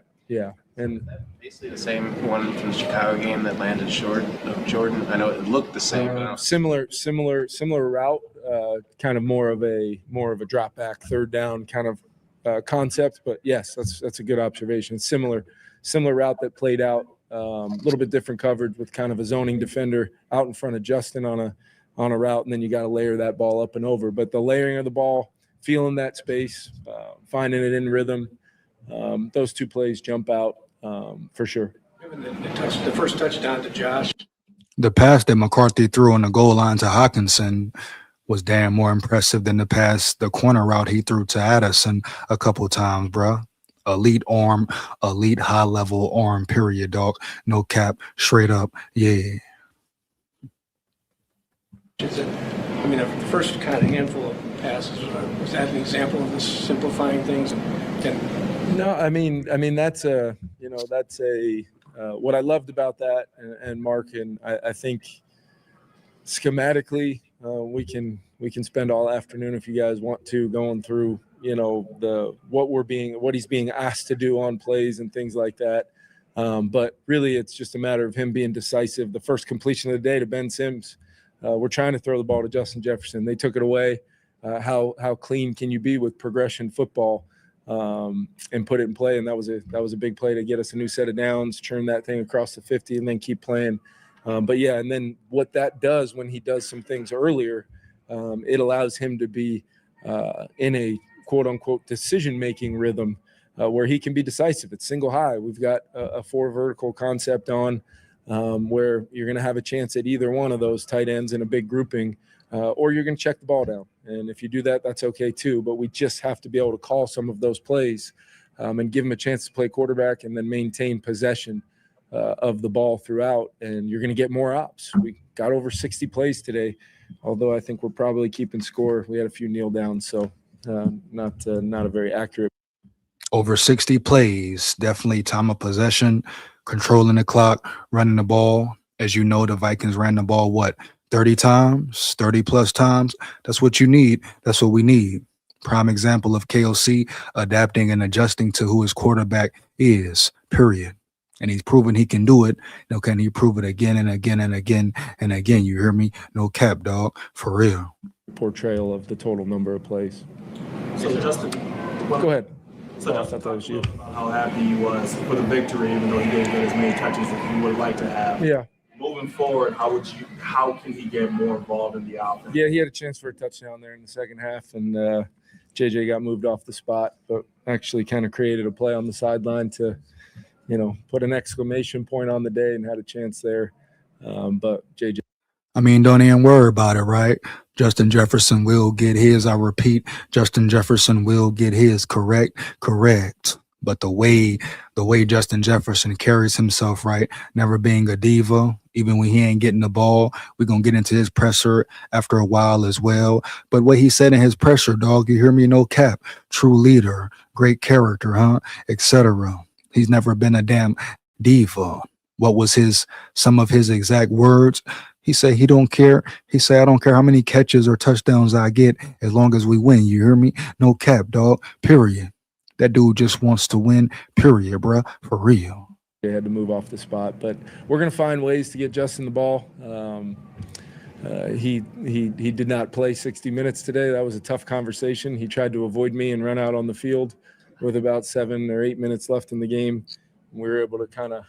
And basically the same one from the Chicago game that landed short of Jordan. I know it looked the same. Similar route, kind of more of a drop back third down kind of concept. But yes, that's a good observation. Similar route that played out, a little bit different coverage with kind of a zoning defender out in front of Justin on a route, and then you got to layer that ball up and over. But the layering of the ball, feeling that space, finding it in rhythm, those two plays jump out for sure. The first touchdown to Josh. The pass that McCarthy threw on the goal line to Hawkinson was damn more impressive than the corner route he threw to Addison a couple times, bruh. Elite arm, elite high level arm, period, dog. No cap, straight up, yeah. I mean, the first kind of handful of passes, was that an example of this simplifying things? No, I mean that's what I loved about that, and Mark, and I think schematically we can spend all afternoon if you guys want to going through what he's being asked to do on plays and things like that. But really, it's just a matter of him being decisive. The first completion of the day to Ben Sims. We're trying to throw the ball to Justin Jefferson. They took it away. How clean can you be with progression football, and put it in play? And that was a big play to get us a new set of downs, turn that thing across the 50, and then keep playing. But yeah, and then what that does when he does some things earlier, it allows him to be in a quote unquote decision-making rhythm where he can be decisive. It's single high. We've got a 4 vertical concept on where you're going to have a chance at either one of those tight ends in a big grouping, or you're going to check the ball down. And if you do that, that's okay too. But we just have to be able to call some of those plays and give him a chance to play quarterback and then maintain possession of the ball throughout. And you're going to get more ops. We got over 60 plays today, although I think we're probably keeping score. We had a few kneel downs, so not a very accurate. Over 60 plays, definitely time of possession, controlling the clock, running the ball. As you know, the Vikings ran the ball, 30 times, 30 plus times? That's what you need. That's what we need. Prime example of KOC adapting and adjusting to who his quarterback is, period. And he's proven he can do it. Now, can he prove it again and again and again and again? You hear me? No cap, dog. For real. Portrayal of the total number of plays. So Justin, go ahead. So I thought that was you. How happy he was for the victory, even though he didn't get as many touches as he would like to have. Yeah. Moving forward, how can he get more involved in the offense? Yeah, he had a chance for a touchdown there in the second half, and JJ got moved off the spot, but actually kind of created a play on the sideline to, put an exclamation point on the day and had a chance there. But JJ. I mean, don't even worry about it, right? Justin Jefferson will get his. I repeat, Justin Jefferson will get his. Correct. But the way Justin Jefferson carries himself, right? Never being a diva, even when he ain't getting the ball. We're going to get into his presser after a while as well. But what he said in his presser, dog, you hear me? No cap. True leader, great character, huh? Etc. He's never been a damn diva. What was some of his exact words? He said he don't care. He said, I don't care how many catches or touchdowns I get as long as we win. You hear me? No cap, dog. Period. That dude just wants to win, period, bruh. For real. They had to move off the spot, but we're going to find ways to get Justin the ball. He did not play 60 minutes today. That was a tough conversation. He tried to avoid me and run out on the field with about 7 or 8 minutes left in the game. We were able to kind of,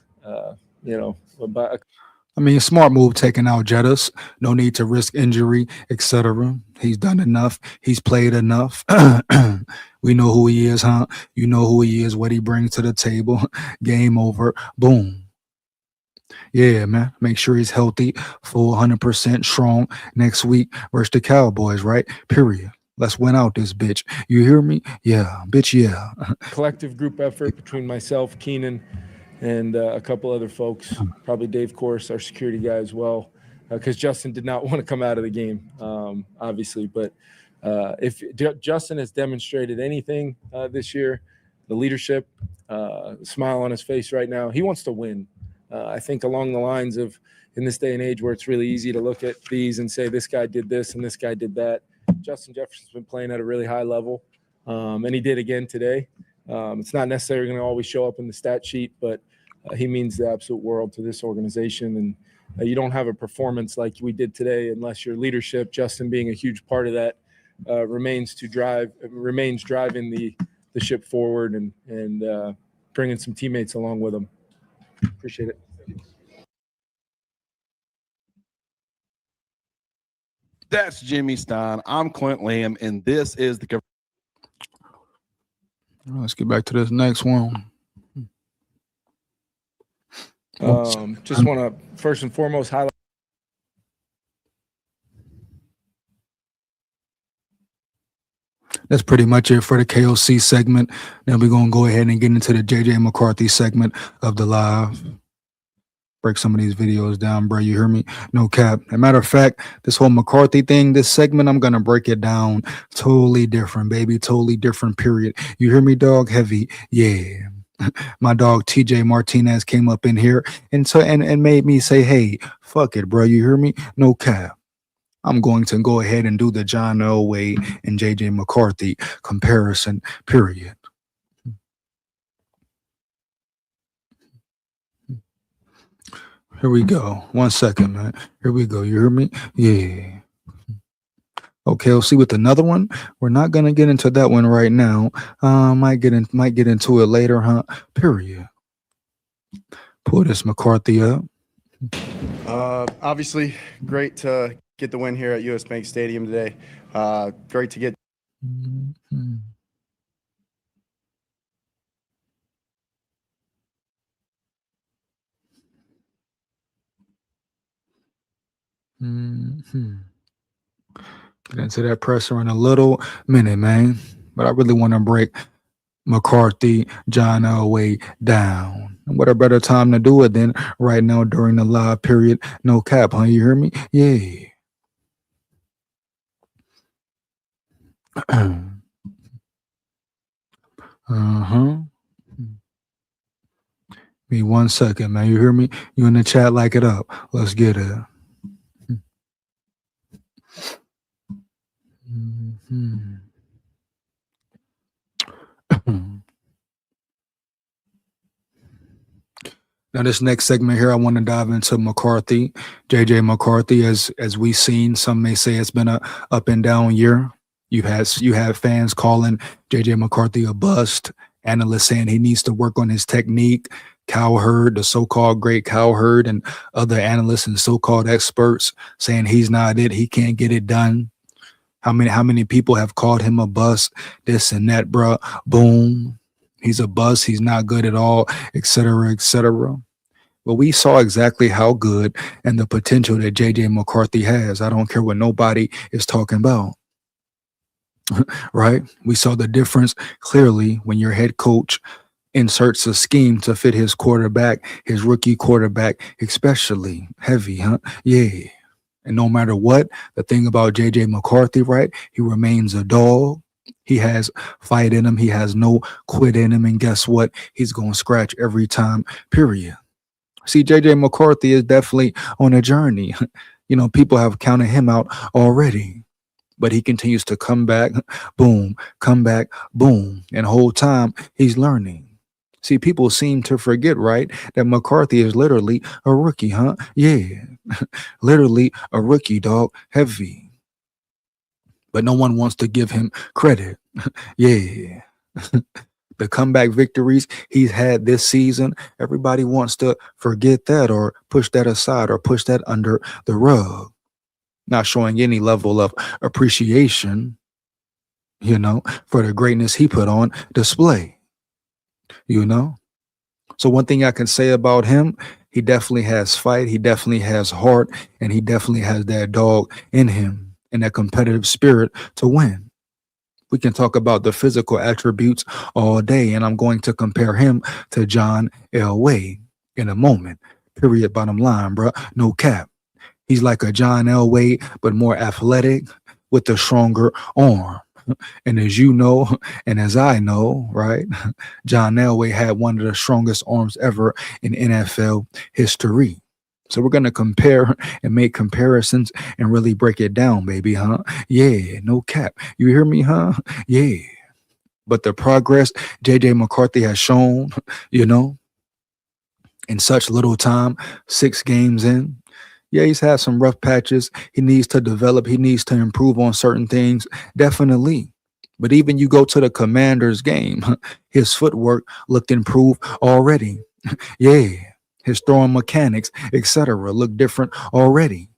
I mean, smart move taking out Jettas. No need to risk injury, etc. He's done enough. He's played enough. We know who he is, huh? You know who he is, what he brings to the table. Game over. Boom. Yeah, man. Make sure he's healthy, full 100% strong next week versus the Cowboys, right? Period. Let's win out this bitch. You hear me? Yeah, bitch, yeah. Collective group effort between myself, Keenan, and a couple other folks, probably Dave Course, our security guy as well, because Justin did not want to come out of the game, obviously. But if Justin has demonstrated anything this year, the leadership, smile on his face right now, he wants to win. I think along the lines of, in this day and age where it's really easy to look at these and say this guy did this and this guy did that, Justin Jefferson's been playing at a really high level, and he did again today. It's not necessarily going to always show up in the stat sheet, but he means the absolute world to this organization. And you don't have a performance like we did today unless your leadership, Justin being a huge part of that, remains driving the ship forward and bringing some teammates along with him. Appreciate it. That's Jimmy Stein. I'm Clint Lamb, and this is the. Let's get back to this next one. Just want to first and foremost highlight That's pretty much it for the KOC segment. Then we're going to go ahead and get into the JJ McCarthy segment of the live. Break some of these videos down, bro. You hear me? No cap. As a matter of fact, this whole McCarthy thing, this segment, I'm going to break it down totally different, baby. Totally different, period. You hear me, dog? Heavy. Yeah. My dog TJ Martinez came up in here and made me say, hey, fuck it, bro. You hear me? No cap. I'm going to go ahead and do the John Elway and JJ McCarthy comparison, period. Here we go. 1 second, man. Here we go. You hear me? Yeah. Okay, we'll see with another one. We're not gonna get into that one right now. Might get into it later, huh? Period. Pull this McCarthy up. Obviously, great to get the win here at US Bank Stadium today. Great to get. Mm-hmm. Mm-hmm. Get into that presser in a little minute, man. But I really want to break McCarthy, John Elway down. And what a better time to do it than right now during the live period. No cap, huh? You hear me? Yeah. Uh-huh. Me 1 second, man. You hear me? You in the chat, like it up. Let's get it. Mm-hmm. Now, this next segment here, I want to dive into McCarthy, JJ McCarthy. As we've seen, some may say it's been a up and down year. You have fans calling JJ McCarthy a bust. Analysts saying he needs to work on his technique. Cowherd, the so-called great Cowherd, and other analysts and so-called experts saying he's not it. He can't get it done. How many people have called him a bust? This and that, bro. Boom. He's a bust. He's not good at all, etc., etc. But we saw exactly how good and the potential that JJ McCarthy has. I don't care what nobody is talking about. Right? We saw the difference clearly when your head coach inserts a scheme to fit his quarterback, his rookie quarterback, especially heavy, huh? Yeah. And no matter what, the thing about JJ McCarthy, right? He remains a dog. He has fight in him. He has no quit in him. And guess what? He's going to scratch every time, period. See, JJ McCarthy is definitely on a journey. You know, people have counted him out already. But he continues to come back, boom, come back, boom. And the whole time he's learning. See, people seem to forget, right, that McCarthy is literally a rookie, huh? Yeah, literally a rookie, dog, heavy. But no one wants to give him credit. Yeah. The comeback victories he's had this season, everybody wants to forget that or push that aside or push that under the rug. Not showing any level of appreciation, you know, for the greatness he put on display. You know, so one thing I can say about him, he definitely has fight, he definitely has heart, and he definitely has that dog in him and that competitive spirit to win. We can talk about the physical attributes all day, and I'm going to compare him to John Elway in a moment. Period. Bottom line, bro. No cap. He's like a John Elway, but more athletic with a stronger arm. And as you know, and as I know, right, John Elway had one of the strongest arms ever in NFL history. So we're going to compare and make comparisons and really break it down, baby, huh? Yeah, no cap. You hear me, huh? Yeah. But the progress JJ McCarthy has shown, you know, in such little time, 6 games in, yeah, he's had some rough patches. He needs to develop. He needs to improve on certain things. Definitely. But even you go to the Commanders game, his footwork looked improved already. Yeah. His throwing mechanics, etc., look different already.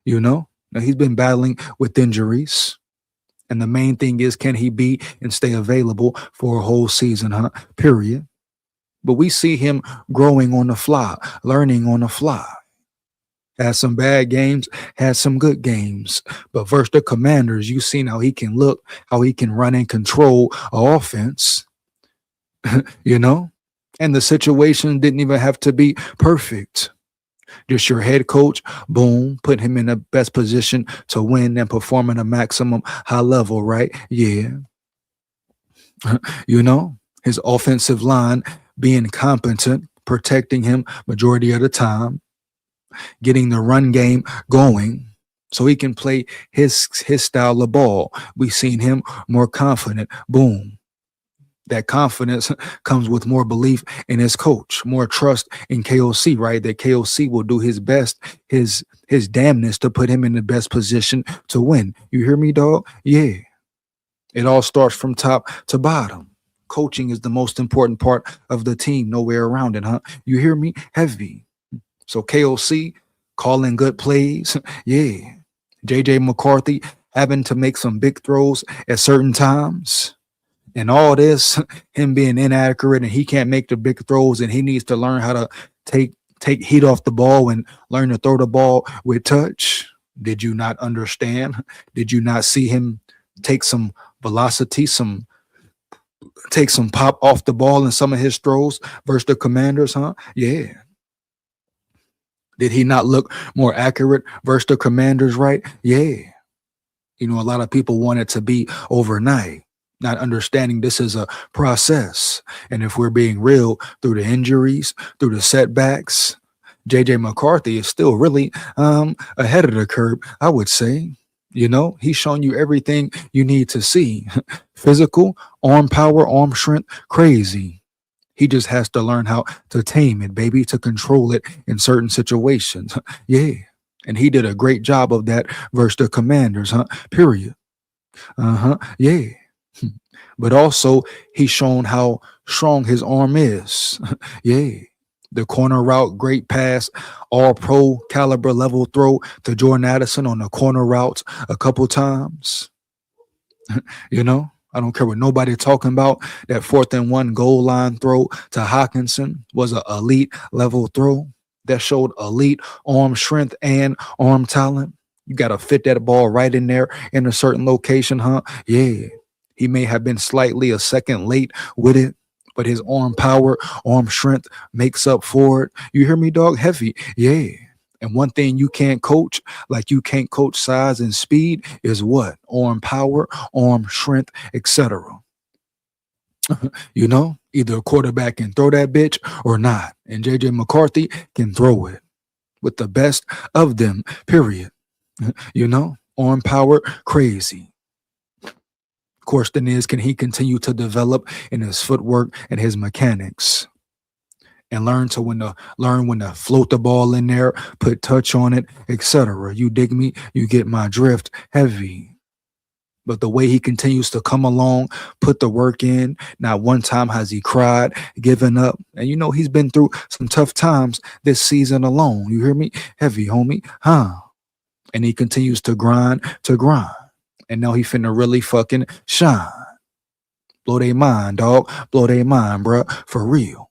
You know, now he's been battling with injuries. And the main thing is, can he be and stay available for a whole season, huh? Period. But we see him growing on the fly, learning on the fly. Had some bad games, had some good games. But versus the Commanders, you seen how he can look, how he can run and control a offense, you know? And the situation didn't even have to be perfect. Just your head coach, boom, put him in the best position to win and perform at a maximum high level, right? Yeah. You know, his offensive line being competent, protecting him majority of the time, getting the run game going so he can play his style of ball. We've seen him more confident. Boom. That confidence comes with more belief in his coach, more trust in KOC, right? That KOC will do his best, his damnness to put him in the best position to win. You hear me, dog? Yeah. It all starts from top to bottom. Coaching is the most important part of the team. Nowhere around it, huh? You hear me? Heavy. So KOC calling good plays. Yeah. JJ McCarthy having to make some big throws at certain times. And all this, him being inaccurate and he can't make the big throws and he needs to learn how to take heat off the ball and learn to throw the ball with touch. Did you not understand? Did you not see him take some velocity, take some pop off the ball in some of his throws versus the Commanders, huh? Yeah. Did he not look more accurate versus the Commanders, right? Yeah. You know, a lot of people want it to be overnight, not understanding this is a process. And if we're being real, through the injuries, through the setbacks, JJ McCarthy is still really ahead of the curve, I would say. You know, he's showing you everything you need to see. Physical, arm power, arm strength, crazy. He just has to learn how to tame it, baby, to control it in certain situations. Yeah. And he did a great job of that versus the Commanders, huh? Period. Uh-huh. Yeah. But also, he's shown how strong his arm is. Yeah. The corner route, great pass, all pro caliber level throw to Jordan Addison on the corner routes a couple times. You know, I don't care what nobody talking about. That 4th and 1 goal line throw to Hawkinson was an elite level throw that showed elite arm strength and arm talent. You got to fit that ball right in there in a certain location, huh? Yeah. He may have been slightly a second late with it, but his arm power, arm strength makes up for it. You hear me, dog? Heavy. Yeah. And one thing you can't coach, like you can't coach size and speed, is what? Arm power, arm strength, etc. You know, either a quarterback can throw that bitch or not. And JJ McCarthy can throw it with the best of them, period. You know, arm power, crazy. Question is, can he continue to develop in his footwork and his mechanics and learn when to float the ball in there, put touch on it, etc. You dig me? You get my drift. Heavy. But the way he continues to come along, put the work in, not one time has he cried, given up. And you know, he's been through some tough times this season alone. You hear me? Heavy, homie. Huh? And he continues to grind. And now he finna really fucking shine. Blow their mind, dog. Blow their mind, bruh. For real.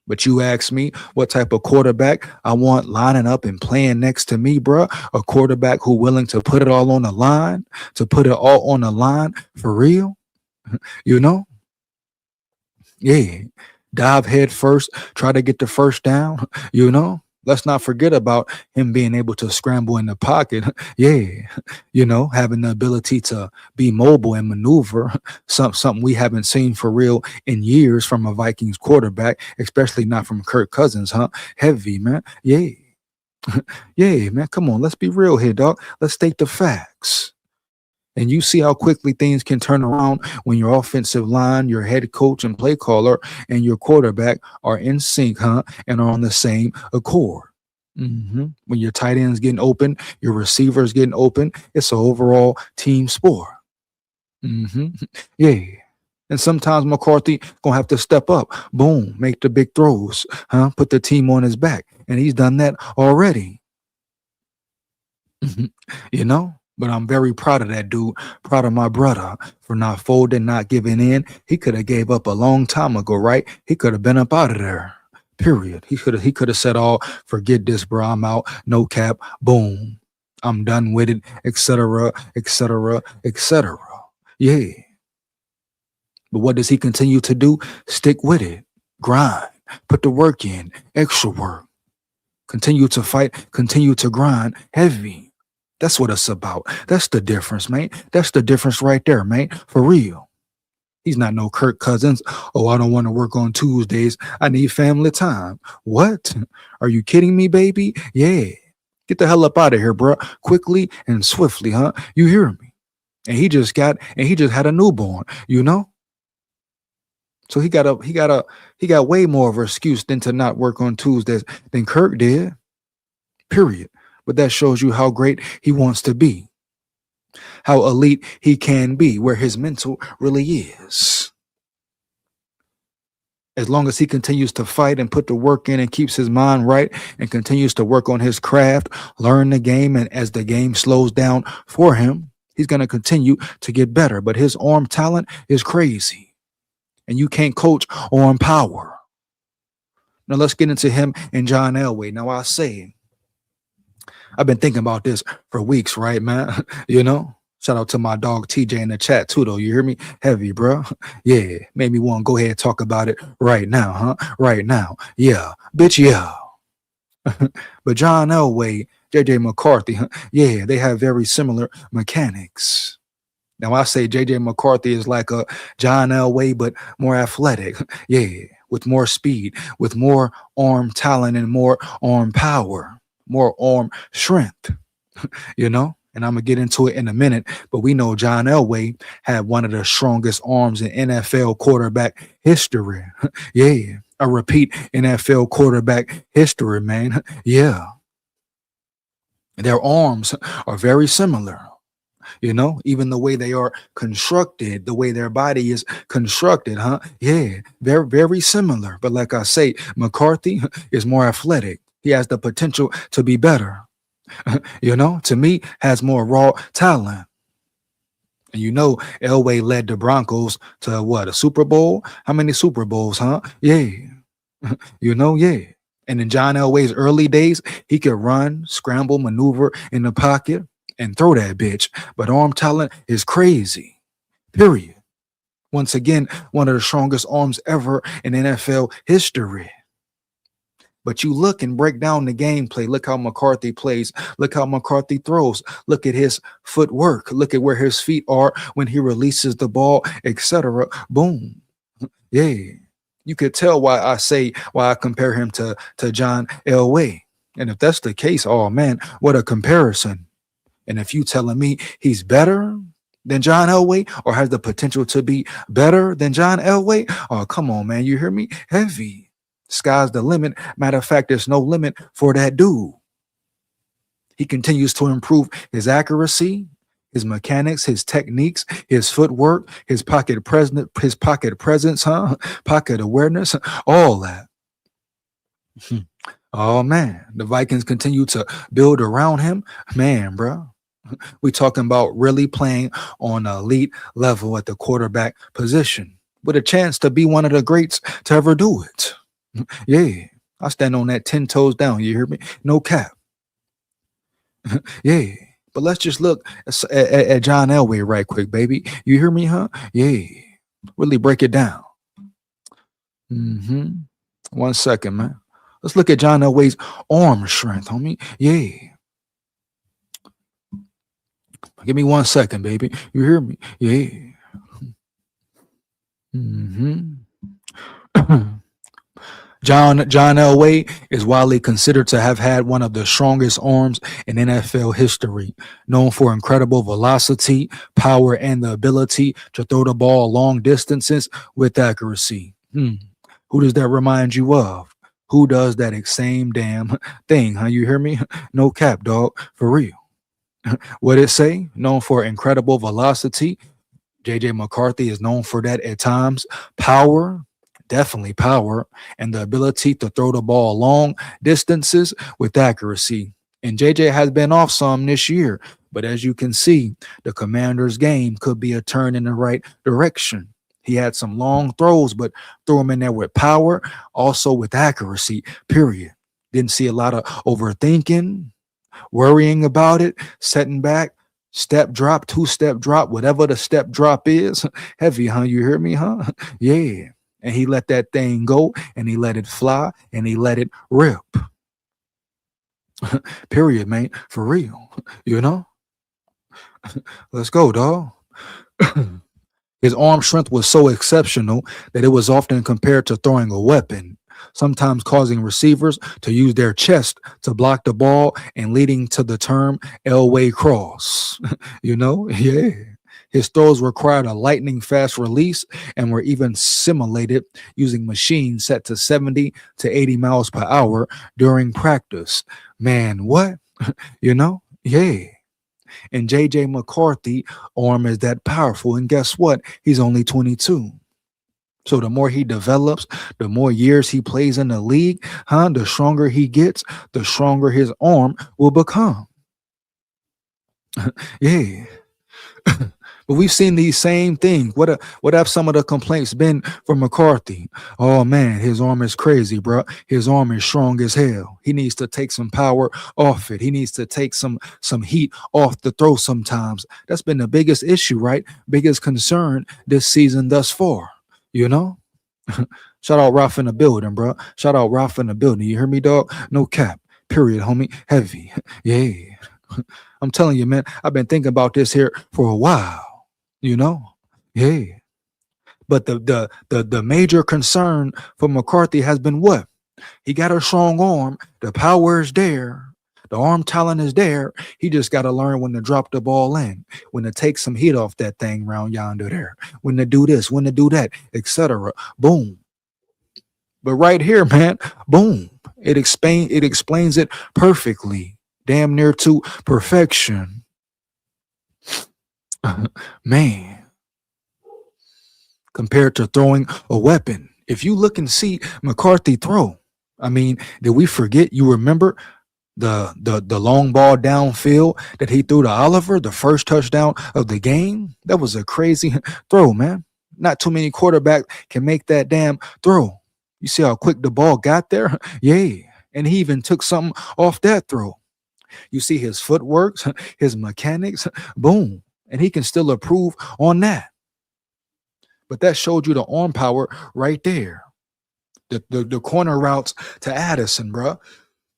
But you ask me what type of quarterback I want lining up and playing next to me, bruh. A quarterback who willing to put it all on the line, for real. You know? Yeah. Dive head first, try to get the first down, you know? Let's not forget about him being able to scramble in the pocket. Yeah. You know, having the ability to be mobile and maneuver. Something we haven't seen for real in years from a Vikings quarterback, especially not from Kirk Cousins, huh? Heavy, man. Yeah. Yeah, man. Come on. Let's be real here, dog. Let's state the facts. And you see how quickly things can turn around when your offensive line, your head coach and play caller, and your quarterback are in sync, huh? And are on the same accord. When your tight end's getting open, your receivers getting open, it's an overall team sport. Yeah. And sometimes McCarthy gonna have to step up, boom, make the big throws, huh? Put the team on his back. And he's done that already. You know? But I'm very proud of that dude, proud of my brother for not folding, not giving in. He could have gave up a long time ago, right? He could have been up out of there. Period. He could have said, "Oh, forget this, bro. I'm out. No cap. Boom. I'm done with it, etc., etc., etc." Yeah. But what does he continue to do? Stick with it. Grind. Put the work in. Extra work. Continue to fight. Continue to grind heavy. That's what it's about. That's the difference, man. That's the difference right there, man. For real. He's not no Kirk Cousins. Oh, I don't want to work on Tuesdays. I need family time. What? Are you kidding me, baby? Yeah. Get the hell up out of here, bro. Quickly and swiftly, huh? You hear me? And he just had a newborn, you know? So he got way more of an excuse than to not work on Tuesdays than Kirk did. Period. But that shows you how great he wants to be. How elite he can be, where his mental really is. As long as he continues to fight and put the work in and keeps his mind right and continues to work on his craft, learn the game, and as the game slows down for him, he's going to continue to get better. But his arm talent is crazy. And you can't coach arm power. Now let's get into him and John Elway. Now I say, I've been thinking about this for weeks, right, man? You know? Shout out to my dog TJ in the chat too, though. You hear me? Heavy, bro. Yeah. Made me want to go ahead and talk about it right now, huh? Right now. Yeah. Bitch, yeah. But John Elway, JJ McCarthy, huh? Yeah, they have very similar mechanics. Now I say JJ McCarthy is like a John Elway, but more athletic. Yeah. With more speed, with more arm talent and more arm power, more arm strength, you know? And I'm going to get into it in a minute, but we know John Elway had one of the strongest arms in NFL quarterback history. Yeah, a repeat NFL quarterback history, man. Yeah. Their arms are very similar. You know, even the way they are constructed, the way their body is constructed, huh? Yeah, very, very similar. But like I say, McCarthy is more athletic. He has the potential to be better. You know, to me, has more raw talent. And you know, Elway led the Broncos to what, a Super Bowl? How many Super Bowls, huh? Yeah. You know, yeah. And in John Elway's early days, he could run, scramble, maneuver in the pocket, and throw that bitch. But arm talent is crazy. Period. Once again, one of the strongest arms ever in NFL history. But you look and break down the gameplay. Look how McCarthy plays. Look how McCarthy throws. Look at his footwork. Look at where his feet are when he releases the ball, etc. Boom. Yeah. You could tell why I compare him to John Elway. And if that's the case, oh man, what a comparison. And if you telling me he's better than John Elway or has the potential to be better than John Elway, oh, come on, man. You hear me? Heavy. Sky's the limit. Matter of fact, there's no limit for that dude. He continues to improve his accuracy, his mechanics, his techniques, his footwork, his pocket presence, huh? Pocket awareness, all that. Oh man, the Vikings continue to build around him. Man, bro. We talking about really playing on an elite level at the quarterback position with a chance to be one of the greats to ever do it. Yeah, I stand on that 10 toes down. You hear me? No cap. Yeah, but let's just look at John Elway right quick, baby. You hear me, huh? Yeah, really break it down. 1 second, man. Let's look at John Elway's arm strength, homie. Yeah. Give me 1 second, baby. You hear me? Yeah. John Elway is widely considered to have had one of the strongest arms in NFL history, known for incredible velocity, power, and the ability to throw the ball long distances with accuracy. Who does that remind you of? Who does that same damn thing? Huh? You hear me? No cap, dog. For real. What it say? Known for incredible velocity. JJ McCarthy is known for that at times. Power. Definitely power, and the ability to throw the ball long distances with accuracy. And JJ has been off some this year, but as you can see, the Commanders game could be a turn in the right direction. He had some long throws, but threw them in there with power, also with accuracy, period. Didn't see a lot of overthinking, worrying about it, setting back, step drop, two-step drop, whatever the step drop is. Heavy, huh? You hear me, huh? Yeah. And he let that thing go, and he let it fly, and he let it rip. Period, man. For real. You know? Let's go, dog. His arm strength was so exceptional that it was often compared to throwing a weapon, sometimes causing receivers to use their chest to block the ball and leading to the term Elway cross. You know? Yeah. His throws required a lightning fast release and were even simulated using machines set to 70 to 80 miles per hour during practice. Man, what? You know? Yeah. And JJ McCarthy arm is that powerful. And guess what? He's only 22. So the more he develops, the more years he plays in the league, the stronger he gets, the stronger his arm will become. Yeah. But we've seen these same things. What have some of the complaints been from McCarthy? Oh man, his arm is crazy, bro. His arm is strong as hell. He needs to take some power off it. He needs to take some heat off the throw sometimes. That's been the biggest issue, right? Biggest concern this season thus far. You know? Shout out Ralph in the building, bro. Shout out Ralph in the building. You hear me, dog? No cap. Period, homie. Heavy. Yeah. I'm telling you, man, I've been thinking about this here for a while. You know? Yeah. But the major concern for McCarthy has been what? He got a strong arm. The power is there. The arm talent is there. He just got to learn when to drop the ball in, when to take some heat off that thing round yonder there, when to do this, when to do that, etc. Boom. But right here, man, boom. It explains it perfectly, damn near to perfection. Man, compared to throwing a weapon. If you look and see McCarthy throw, I mean, did we forget? You remember the long ball downfield that he threw to Oliver, the first touchdown of the game? That was a crazy throw, man. Not too many quarterbacks can make that damn throw. You see how quick the ball got there? Yeah. And he even took something off that throw. You see his footwork, his mechanics, boom. And he can still improve on that. But that showed you the arm power right there. The corner routes to Addison, bro.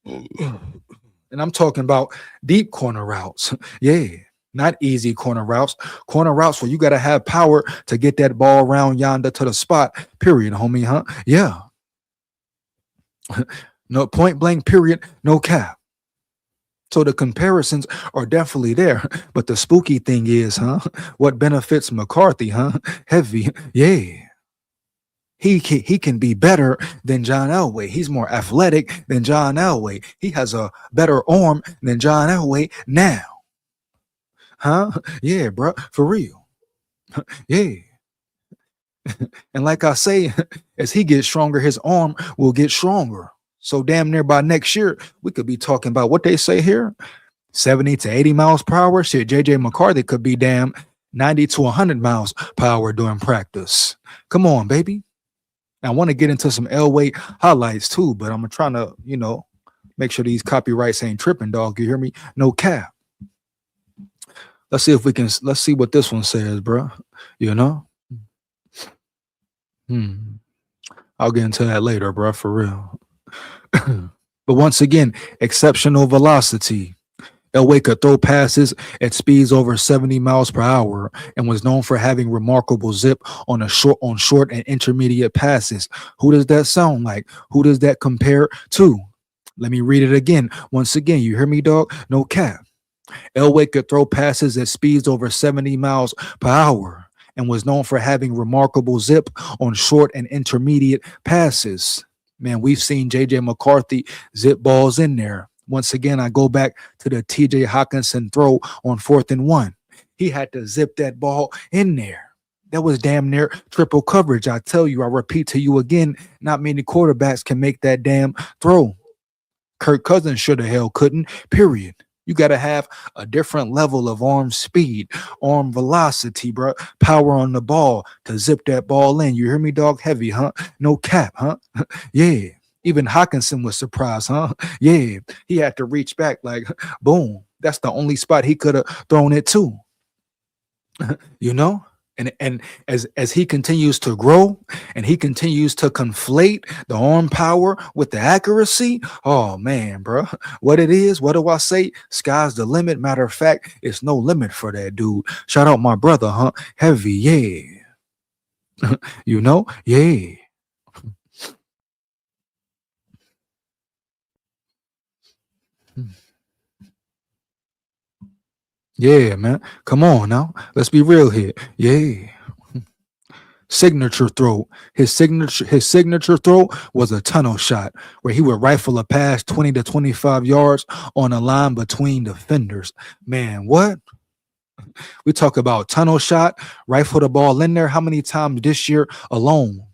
And I'm talking about deep corner routes. Yeah. Not easy corner routes. Corner routes where you got to have power to get that ball around yonder to the spot. Period, homie, huh? Yeah. No point blank, period. No cap. So the comparisons are definitely there. But the spooky thing is, what benefits McCarthy, Heavy. Yeah. He can be better than John Elway. He's more athletic than John Elway. He has a better arm than John Elway now. Yeah, bro. For real. Yeah. And like I say, as he gets stronger, his arm will get stronger. So damn near by next year, we could be talking about what they say here, 70 to 80 miles per hour. Shit, JJ McCarthy could be damn 90 to 100 miles per hour during practice. Come on, baby. I want to get into some Elway highlights too, but I'm trying to, make sure these copyrights ain't tripping, dog. You hear me? No cap. Let's see what this one says, bro. I'll get into that later, bro, for real. But once again, exceptional velocity. Elway could throw passes at speeds over 70 miles per hour and was known for having remarkable zip on short and intermediate passes. Who does that sound like? Who does that compare to? Let me read it again. Once again, you hear me, dog? No cap. Elway could throw passes at speeds over 70 miles per hour and was known for having remarkable zip on short and intermediate passes. Man, we've seen JJ McCarthy zip balls in there. Once again, I go back to the TJ Hawkinson throw on 4th and 1. He had to zip that ball in there. That was damn near triple coverage. I tell you, I repeat to you again, not many quarterbacks can make that damn throw. Kirk Cousins should have held couldn't, period. You got to have a different level of arm speed, arm velocity, bro. Power on the ball to zip that ball in. You hear me, dog? Heavy, huh? No cap, huh? Yeah. Even Hawkinson was surprised, huh? Yeah. He had to reach back like, boom. That's the only spot he could have thrown it to. You know? And as he continues to grow and he continues to conflate the arm power with the accuracy, oh man, bro, what it is, what do I say? Sky's the limit. Matter of fact, it's no limit for that dude. Shout out my brother, huh? Heavy, yeah. You know, yeah. Yeah, man. Come on now. Let's be real here. Yeah. Signature throw. His signature throw was a tunnel shot where he would rifle a pass 20 to 25 yards on a line between defenders. Man, what? We talk about tunnel shot, rifle the ball in there. How many times this year alone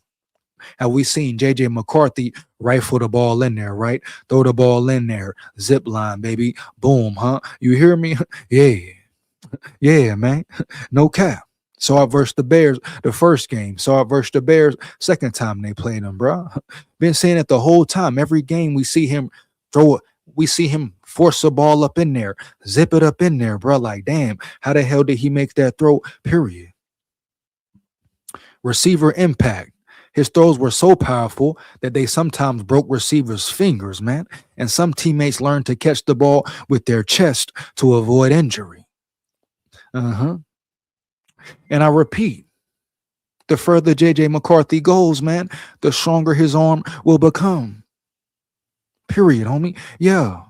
have we seen JJ McCarthy rifle the ball in there, right? Throw the ball in there. Zip line, baby. Boom, huh? You hear me? Yeah. Yeah, man. No cap. Saw it versus the Bears the first game. Saw it versus the Bears second time they played them, bro. Been saying it the whole time. Every game we see him throw it. We see him force the ball up in there, zip it up in there, bro. Like, damn, how the hell did he make that throw? Period. Receiver impact. His throws were so powerful that they sometimes broke receivers' fingers, man. And some teammates learned to catch the ball with their chest to avoid injury. And I repeat, the further JJ McCarthy goes, man, the stronger his arm will become. Period, homie. Yeah.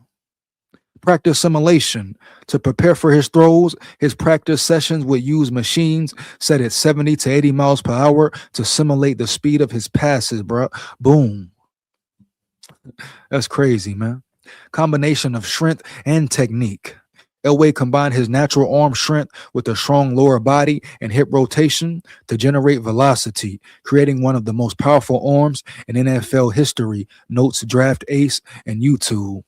Practice simulation. To prepare for his throws, his practice sessions would use machines set at 70 to 80 miles per hour to simulate the speed of his passes, bro. Boom. That's crazy, man. Combination of strength and technique. Elway combined his natural arm strength with a strong lower body and hip rotation to generate velocity, creating one of the most powerful arms in NFL history, notes draft ace and YouTube.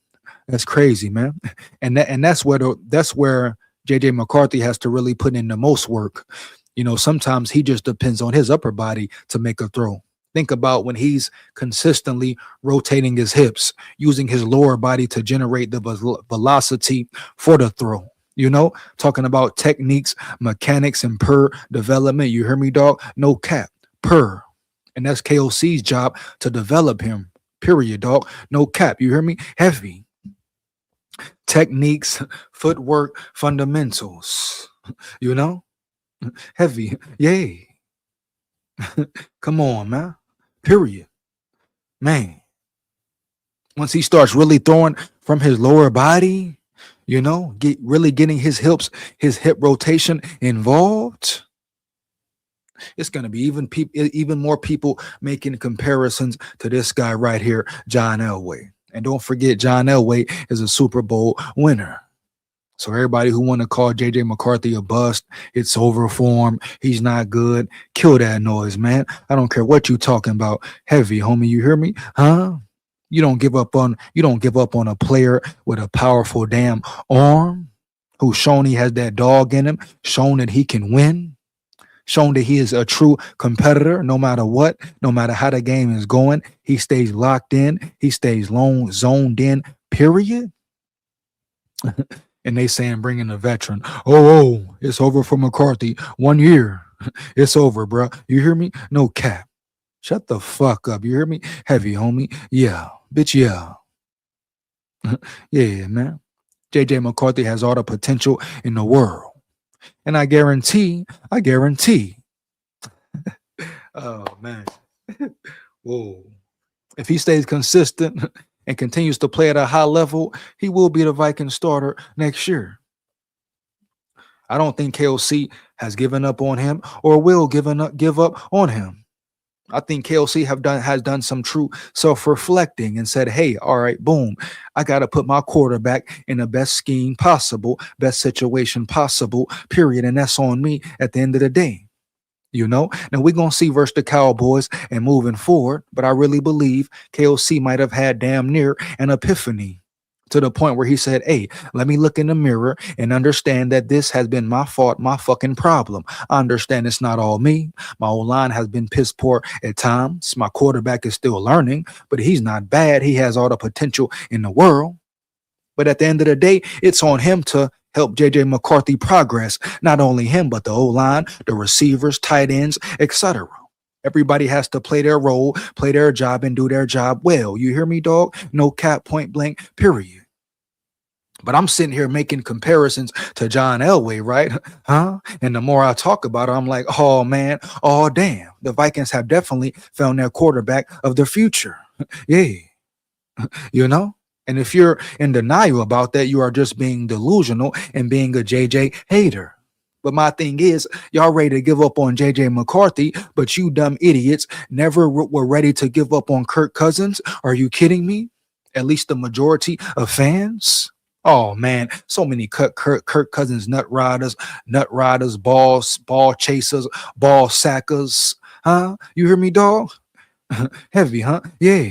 That's crazy, man. And that's where JJ McCarthy has to really put in the most work. You know, sometimes he just depends on his upper body to make a throw. Think about when he's consistently rotating his hips, using his lower body to generate the velocity for the throw. You know, talking about techniques, mechanics, and per development. You hear me, dog? No cap. Per. And that's KOC's job to develop him. Period, dog. No cap. You hear me? Heavy. Techniques, footwork, fundamentals. You know? Heavy. Yay. Come on, man. Period. Man. Once he starts really throwing from his lower body, you know, getting his hip rotation involved, it's going to be even more people making comparisons to this guy right here, John Elway. And don't forget, John Elway is a Super Bowl winner. So everybody who want to call JJ McCarthy a bust, it's over for him. He's not good. Kill that noise, man. I don't care what you talking about. Heavy, homie. You hear me? Huh? You don't give up on a player with a powerful damn arm who's shown he has that dog in him, shown that he can win, shown that he is a true competitor no matter what, no matter how the game is going. He stays locked in. He stays zoned in, period. And they saying bring in a veteran. Oh, it's over for McCarthy. 1 year. It's over, bro. You hear me? No cap. Shut the fuck up. You hear me? Heavy, homie. Yeah. Bitch, yeah. Yeah, man. JJ McCarthy has all the potential in the world. And I guarantee. Oh, man. Whoa. If he stays consistent and continues to play at a high level, he will be the Vikings starter next year. I don't think KOC has given up on him or will give up on him. I think KOC has done some true self-reflecting and said, hey, all right, boom, I got to put my quarterback in the best scheme possible, best situation possible, period. And that's on me at the end of the day. You know, now we're going to see versus the Cowboys and moving forward, but I really believe KOC might have had damn near an epiphany to the point where he said, hey, let me look in the mirror and understand that this has been my fault, my fucking problem. I understand it's not all me. My O-line has been piss poor at times. My quarterback is still learning, but he's not bad. He has all the potential in the world. But at the end of the day, it's on him to help JJ McCarthy progress. Not only him, but the O-line, the receivers, tight ends, etc. Everybody has to play their role, play their job, and do their job well. You hear me, dog? No cap, point blank, period. But I'm sitting here making comparisons to John Elway, right? Huh? And the more I talk about it, I'm like, oh man, oh damn. The Vikings have definitely found their quarterback of the future. Yeah. You know? And if you're in denial about that, you are just being delusional and being a JJ hater. But my thing is, y'all ready to give up on JJ McCarthy, but you dumb idiots never were ready to give up on Kirk Cousins. Are you kidding me? At least the majority of fans. Oh man, so many Kirk Cousins nut riders, ball chasers, ball sackers. Huh? You hear me, dog? Heavy, huh? Yeah.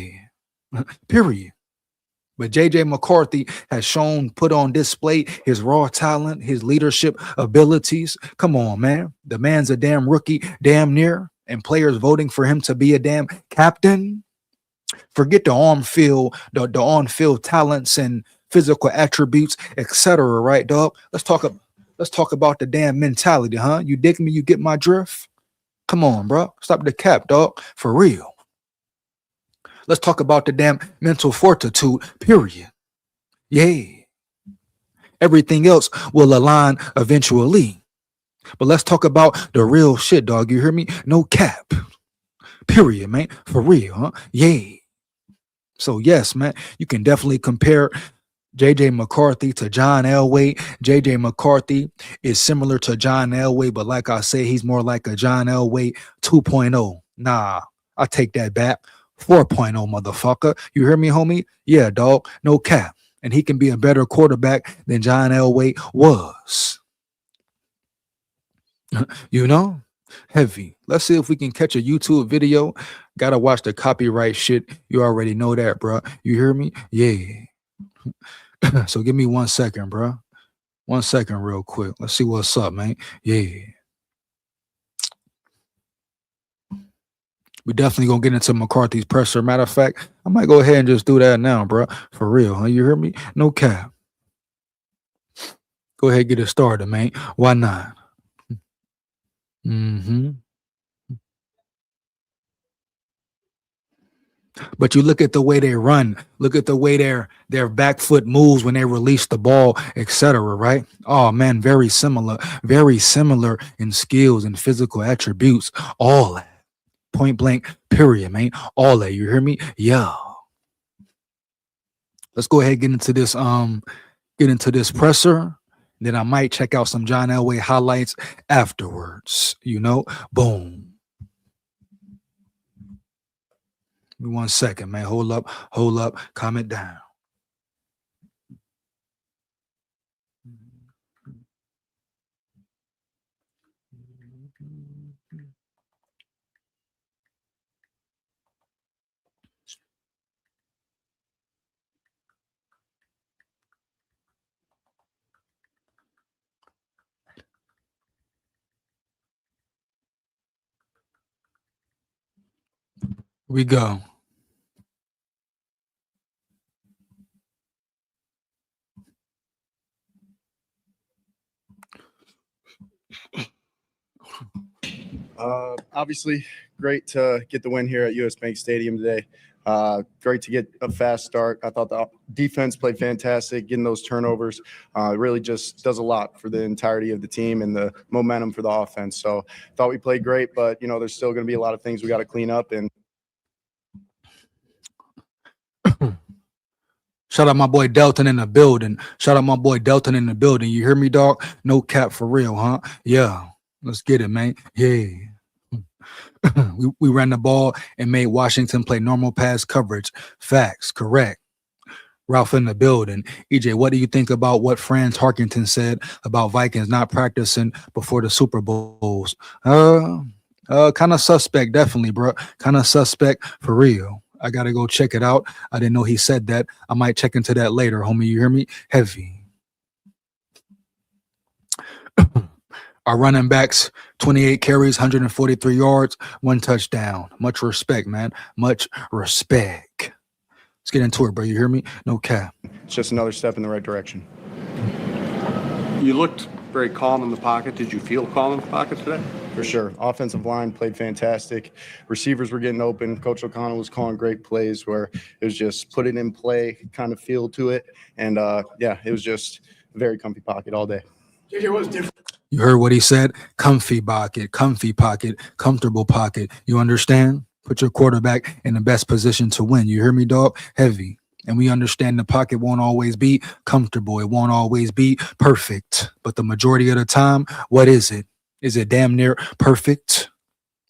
Period. But JJ McCarthy has put on display his raw talent, his leadership abilities. Come on, man. The man's a damn rookie, damn near, and players voting for him to be a damn captain. Forget the on-field talents and physical attributes, etc. Right, dog? Let's talk about the damn mentality, huh? You dig me? You get my drift? Come on, bro. Stop the cap, dog. For real. Let's talk about the damn mental fortitude, period. Yeah. Everything else will align eventually. But let's talk about the real shit, dog. You hear me? No cap. Period, man. For real, huh? Yeah. So, yes, man, you can definitely compare JJ McCarthy to John Elway. JJ McCarthy is similar to John Elway, but like I say, he's more like a John Elway 2.0. Nah, I take that back. 4.0, motherfucker. You hear me, homie? Yeah, dog. No cap. And he can be a better quarterback than John Elway was. You know? Heavy. Let's see if we can catch a YouTube video. Gotta watch the copyright shit. You already know that, bro. You hear me? Yeah. So give me 1 second, bro. 1 second real quick. Let's see what's up, man. Yeah. We definitely gonna get into McCarthy's presser. Matter of fact, I might go ahead and just do that now, bro. For real, huh? You hear me? No cap. Go ahead and get it started, man. Why not? But you look at the way they run, look at the way their back foot moves when they release the ball, etc. Right? Oh man, very similar in skills and physical attributes. All that. Point blank, period, man. All that. You hear me? Yeah. Let's go ahead and get into this presser. Then I might check out some John Elway highlights afterwards. You know, boom. Give me 1 second, man. Hold up, calm it down. We go. Obviously, great to get the win here at US Bank Stadium today. Great to get a fast start. I thought the defense played fantastic, getting those turnovers. Really just does a lot for the entirety of the team and the momentum for the offense. So thought we played great, but, you know, there's still going to be a lot of things we got to clean up. And shout out my boy Delton in the building. You hear me, dog? No cap for real, huh? Yeah. Let's get it, man. Yeah. we ran the ball and made Washington play normal pass coverage. Facts. Correct. Ralph in the building. EJ, what do you think about what Franz Harkington said about Vikings not practicing before the Super Bowls? Kind of suspect, definitely, bro. Kind of suspect for real. I got to go check it out. I didn't know he said that. I might check into that later, homie. You hear me? Heavy. Our running backs, 28 carries, 143 yards, 1 touchdown. Much respect, man. Much respect. Let's get into it, bro. You hear me? No cap. It's just another step in the right direction. You looked very calm in the pocket. Did you feel calm in the pocket today? For sure. Offensive line played fantastic. Receivers were getting open. Coach O'Connell was calling great plays where it was just put it in play, kind of feel to it. And, it was just a very comfy pocket all day. JJ was different. You heard what he said? Comfy pocket, comfortable pocket. You understand? Put your quarterback in the best position to win. You hear me, dog? Heavy. And we understand the pocket won't always be comfortable. It won't always be perfect. But the majority of the time, what is it? Is it damn near perfect?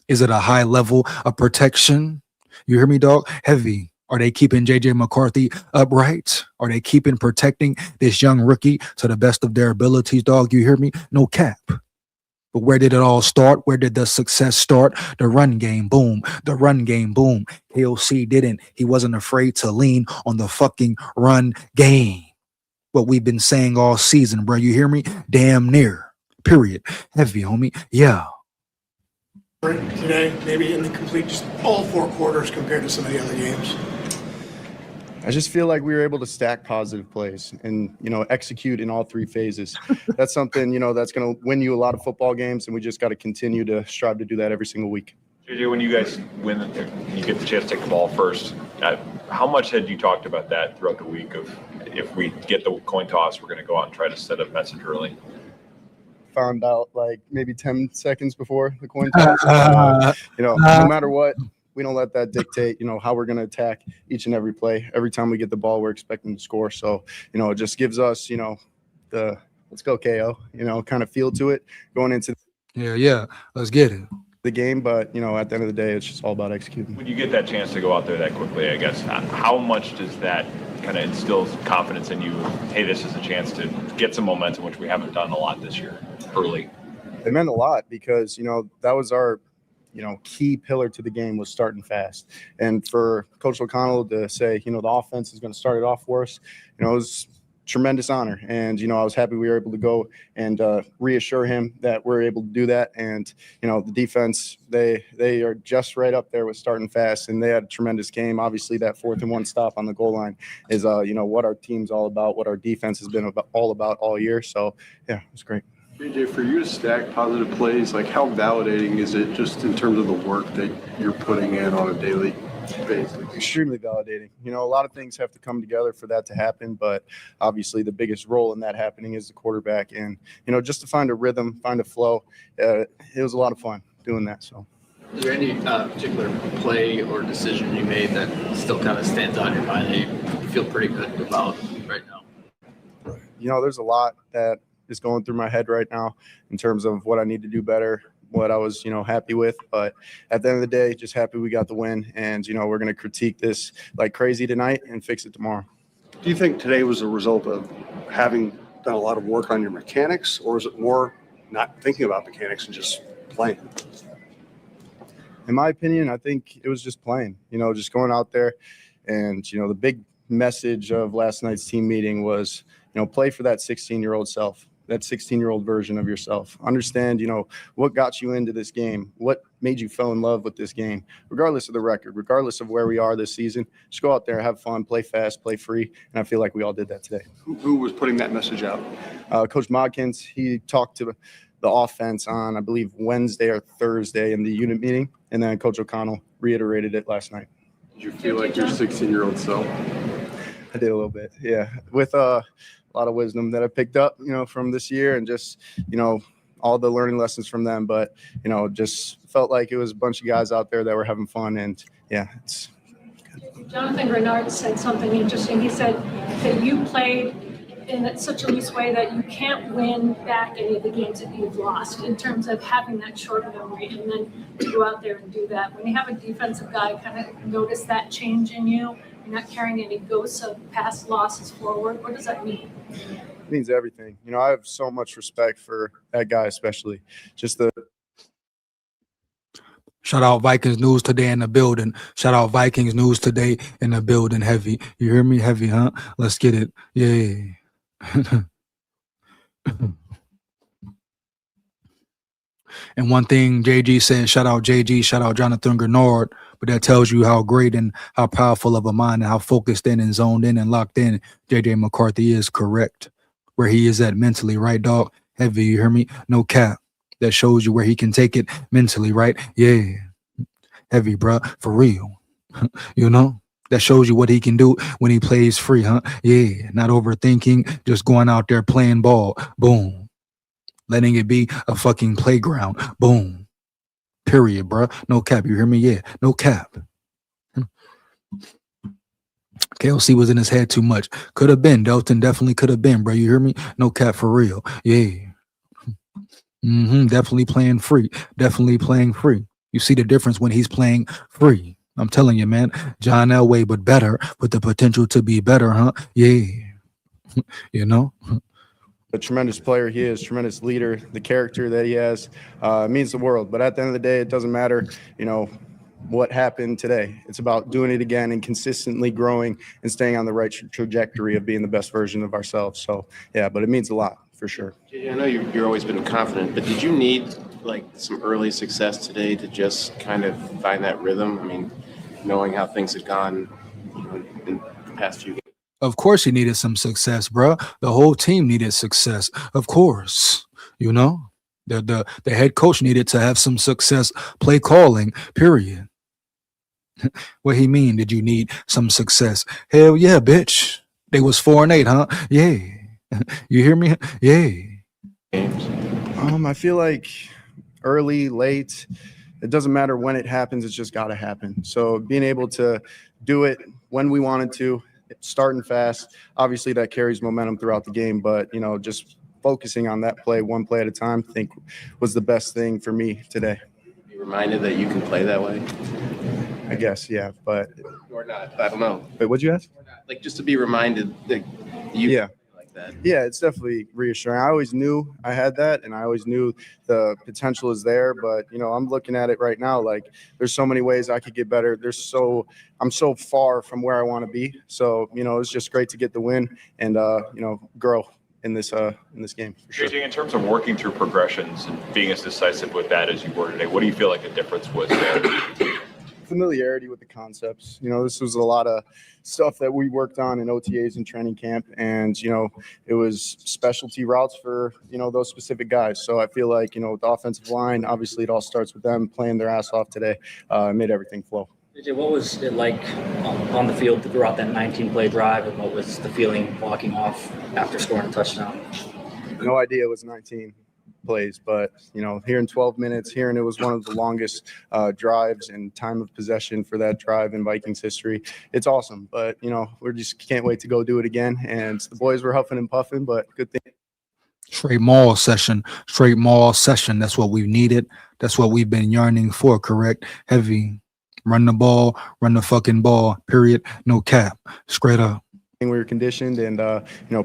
Is it a high level of protection? You hear me, dog? Heavy. Are they keeping JJ McCarthy upright? Are they protecting this young rookie to the best of their abilities, dog? You hear me? No cap. But where did it all start? Where did the success start? The run game, boom. The run game, boom. KOC didn't. He wasn't afraid to lean on the fucking run game. What we've been saying all season, bro. You hear me? Damn near. Period. Heavy, homie. Yeah. Today, maybe in the complete, just all 4 quarters compared to some of the other games. I just feel like we were able to stack positive plays and, execute in all 3 phases. That's something, that's going to win you a lot of football games, and we just got to continue to strive to do that every single week. JJ, when you guys win, you get the chance to take the ball first. How much had you talked about that throughout the week of if we get the coin toss, we're going to go out and try to set up message early? Found out like maybe 10 seconds before the coin toss. No matter what, we don't let that dictate, how we're going to attack each and every play. Every time we get the ball, we're expecting to score. So, it just gives us, the let's go KO, kind of feel to it going into Yeah. Let's get it. the game. But, at the end of the day, it's just all about executing. When you get that chance to go out there that quickly, I guess, how much does that kind of instill confidence in you? Hey, this is a chance to get some momentum, which we haven't done a lot this year early. It meant a lot because, that was our key pillar to the game was starting fast. And for Coach O'Connell to say, the offense is going to start it off for us, it was tremendous honor. And, I was happy we were able to go and reassure him that we're able to do that. And, the defense, they are just right up there with starting fast, and they had a tremendous game. Obviously, that 4th and 1 stop on the goal line is, what our team's all about, what our defense has been all about all year. So, yeah, it was great. JJ, for you to stack positive plays, like how validating is it just in terms of the work that you're putting in on a daily basis? Extremely validating. A lot of things have to come together for that to happen, but obviously the biggest role in that happening is the quarterback. And, just to find a rhythm, find a flow, it was a lot of fun doing that. So. Is there any particular play or decision you made that still kind of stands out in your mind that you feel pretty good about right now? There's a lot that is going through my head right now in terms of what I need to do better, what I was, happy with. But at the end of the day, just happy we got the win. And, we're going to critique this like crazy tonight and fix it tomorrow. Do you think today was a result of having done a lot of work on your mechanics, or is it more not thinking about mechanics and just playing? In my opinion, I think it was just playing, just going out there. And, the big message of last night's team meeting was, play for that 16-year-old self. That 16-year-old version of yourself. Understand, what got you into this game, what made you fall in love with this game, regardless of the record, regardless of where we are this season. Just go out there, have fun, play fast, play free, and I feel like we all did that today. Who was putting that message out? Coach Modkins, he talked to the offense on, I believe, Wednesday or Thursday in the unit meeting, and then Coach O'Connell reiterated it last night. Did you feel like your 16-year-old self? I did a little bit, yeah, with a lot of wisdom that I picked up, from this year and just, all the learning lessons from them. But, just felt like it was a bunch of guys out there that were having fun. And, yeah, it's good. Jonathan Renard said something interesting. He said that you played in such a loose way that you can't win back any of the games that you've lost in terms of having that short memory and then to go out there and do that. When you have a defensive guy kind of notice that change in you, you're not carrying any ghosts of past losses forward. What does that mean? It means everything. I have so much respect for that guy, especially just Shout out Vikings news today in the building. Shout out Vikings news today in the building. Heavy. You hear me? Heavy, huh? Let's get it. Yeah. And one thing JG said, shout out JG, shout out Jonathan Grenard, but that tells you how great and how powerful of a mind and how focused in and zoned in and locked in JJ McCarthy is. Correct. Where he is at mentally, right, dog? Heavy, you hear me? No cap. That shows you where he can take it mentally, right? Yeah. Heavy, bruh, for real. You know? That shows you what he can do when he plays free, huh? Yeah. Not overthinking, just going out there playing ball. Boom. Letting it be a fucking playground. Boom. Period, bro. No cap. You hear me? Yeah. No cap. KLC was in his head too much. Could have been. Delton definitely could have been, bro. You hear me? No cap for real. Yeah. Definitely playing free. Definitely playing free. You see the difference when he's playing free. I'm telling you, man. John Elway, but better, with the potential to be better, huh? Yeah. You know? A tremendous player he is, tremendous leader. The character that he has means the world. But at the end of the day, it doesn't matter, what happened today. It's about doing it again and consistently growing and staying on the right trajectory of being the best version of ourselves. So, yeah, but it means a lot for sure. I know you've always been confident, but did you need some early success today to just kind of find that rhythm? I mean, knowing how things had gone in the past few games. Of course he needed some success, bro. The whole team needed success. Of course. The head coach needed to have some success play calling, period. What he mean? Did you need some success? Hell yeah, bitch. They was 4-8, huh? Yeah. You hear me? Yeah. I feel like early, late, it doesn't matter when it happens, it's just gotta happen. So being able to do it when we wanted to, starting fast, obviously that carries momentum throughout the game, but just focusing on that play, one play at a time, I think was the best thing for me today. Be reminded that you can play that way? I guess, yeah, but or not. I don't know. Wait, what'd you ask? Just to be reminded that you yeah. like that. Yeah, it's definitely reassuring. I always knew I had that, and I always knew the potential is there. But I'm looking at it right now. Like, there's so many ways I could get better. I'm so far from where I want to be. So it's just great to get the win and grow in this game. For sure. JJ, in terms of working through progressions and being as decisive with that as you were today, what do you feel like the difference was there? Familiarity with the concepts. This was a lot of stuff that we worked on in OTAs and training camp, and it was specialty routes for those specific guys. So I feel like with the offensive line, obviously it all starts with them playing their ass off today. Made everything flow. JJ, what was it like on the field throughout that 19-play drive, and what was the feeling walking off after scoring a touchdown? No idea it was 19 plays, but here in 12 minutes, hearing it was one of the longest drives and time of possession for that drive in Vikings history. It's awesome, but we just can't wait to go do it again. And the boys were huffing and puffing, but good thing. Straight mall session. That's what we've needed. That's what we've been yearning for. Correct. Heavy. Run the ball. Run the fucking ball. Period. No cap. Straight up. We were conditioned and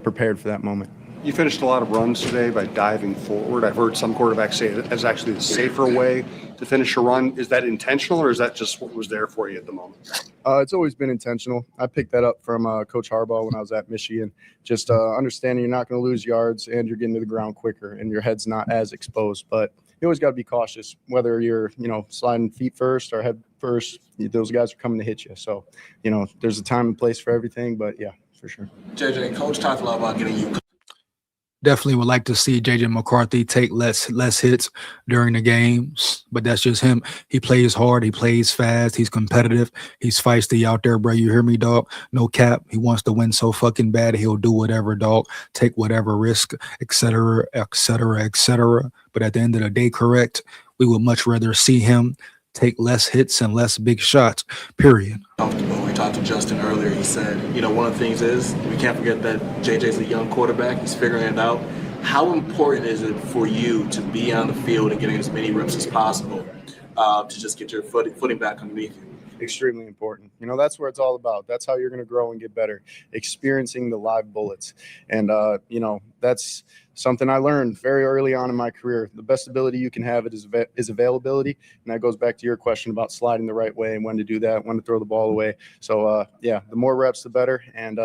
prepared for that moment. You finished a lot of runs today by diving forward. I've heard some quarterbacks say that's actually the safer way to finish a run. Is that intentional, or is that just what was there for you at the moment? It's always been intentional. I picked that up from Coach Harbaugh when I was at Michigan. Just understanding you're not going to lose yards and you're getting to the ground quicker and your head's not as exposed. But you always got to be cautious, whether you're sliding feet first or head first. Those guys are coming to hit you. So there's a time and place for everything. But yeah, for sure. JJ, Coach talked a lot about getting you. Definitely would like to see JJ McCarthy take less hits during the games, but that's just him. He plays hard. He plays fast. He's competitive. He's feisty out there, bro. You hear me, dog? No cap. He wants to win so fucking bad. He'll do whatever, dog. Take whatever risk, etc., etc., etc. But at the end of the day, correct, we would much rather see him take less hits and less big shots, period. Comfortable. We talked to Justin earlier. He said, one of the things is we can't forget that JJ's a young quarterback. He's figuring it out. How important is it for you to be on the field and getting as many reps as possible to just get your footing back underneath you? extremely important. That's where it's all about. That's how you're going to grow and get better, experiencing the live bullets. And, that's something I learned very early on in my career. The best ability you can have is availability. And that goes back to your question about sliding the right way and when to do that, when to throw the ball away. So, the more reps, the better. And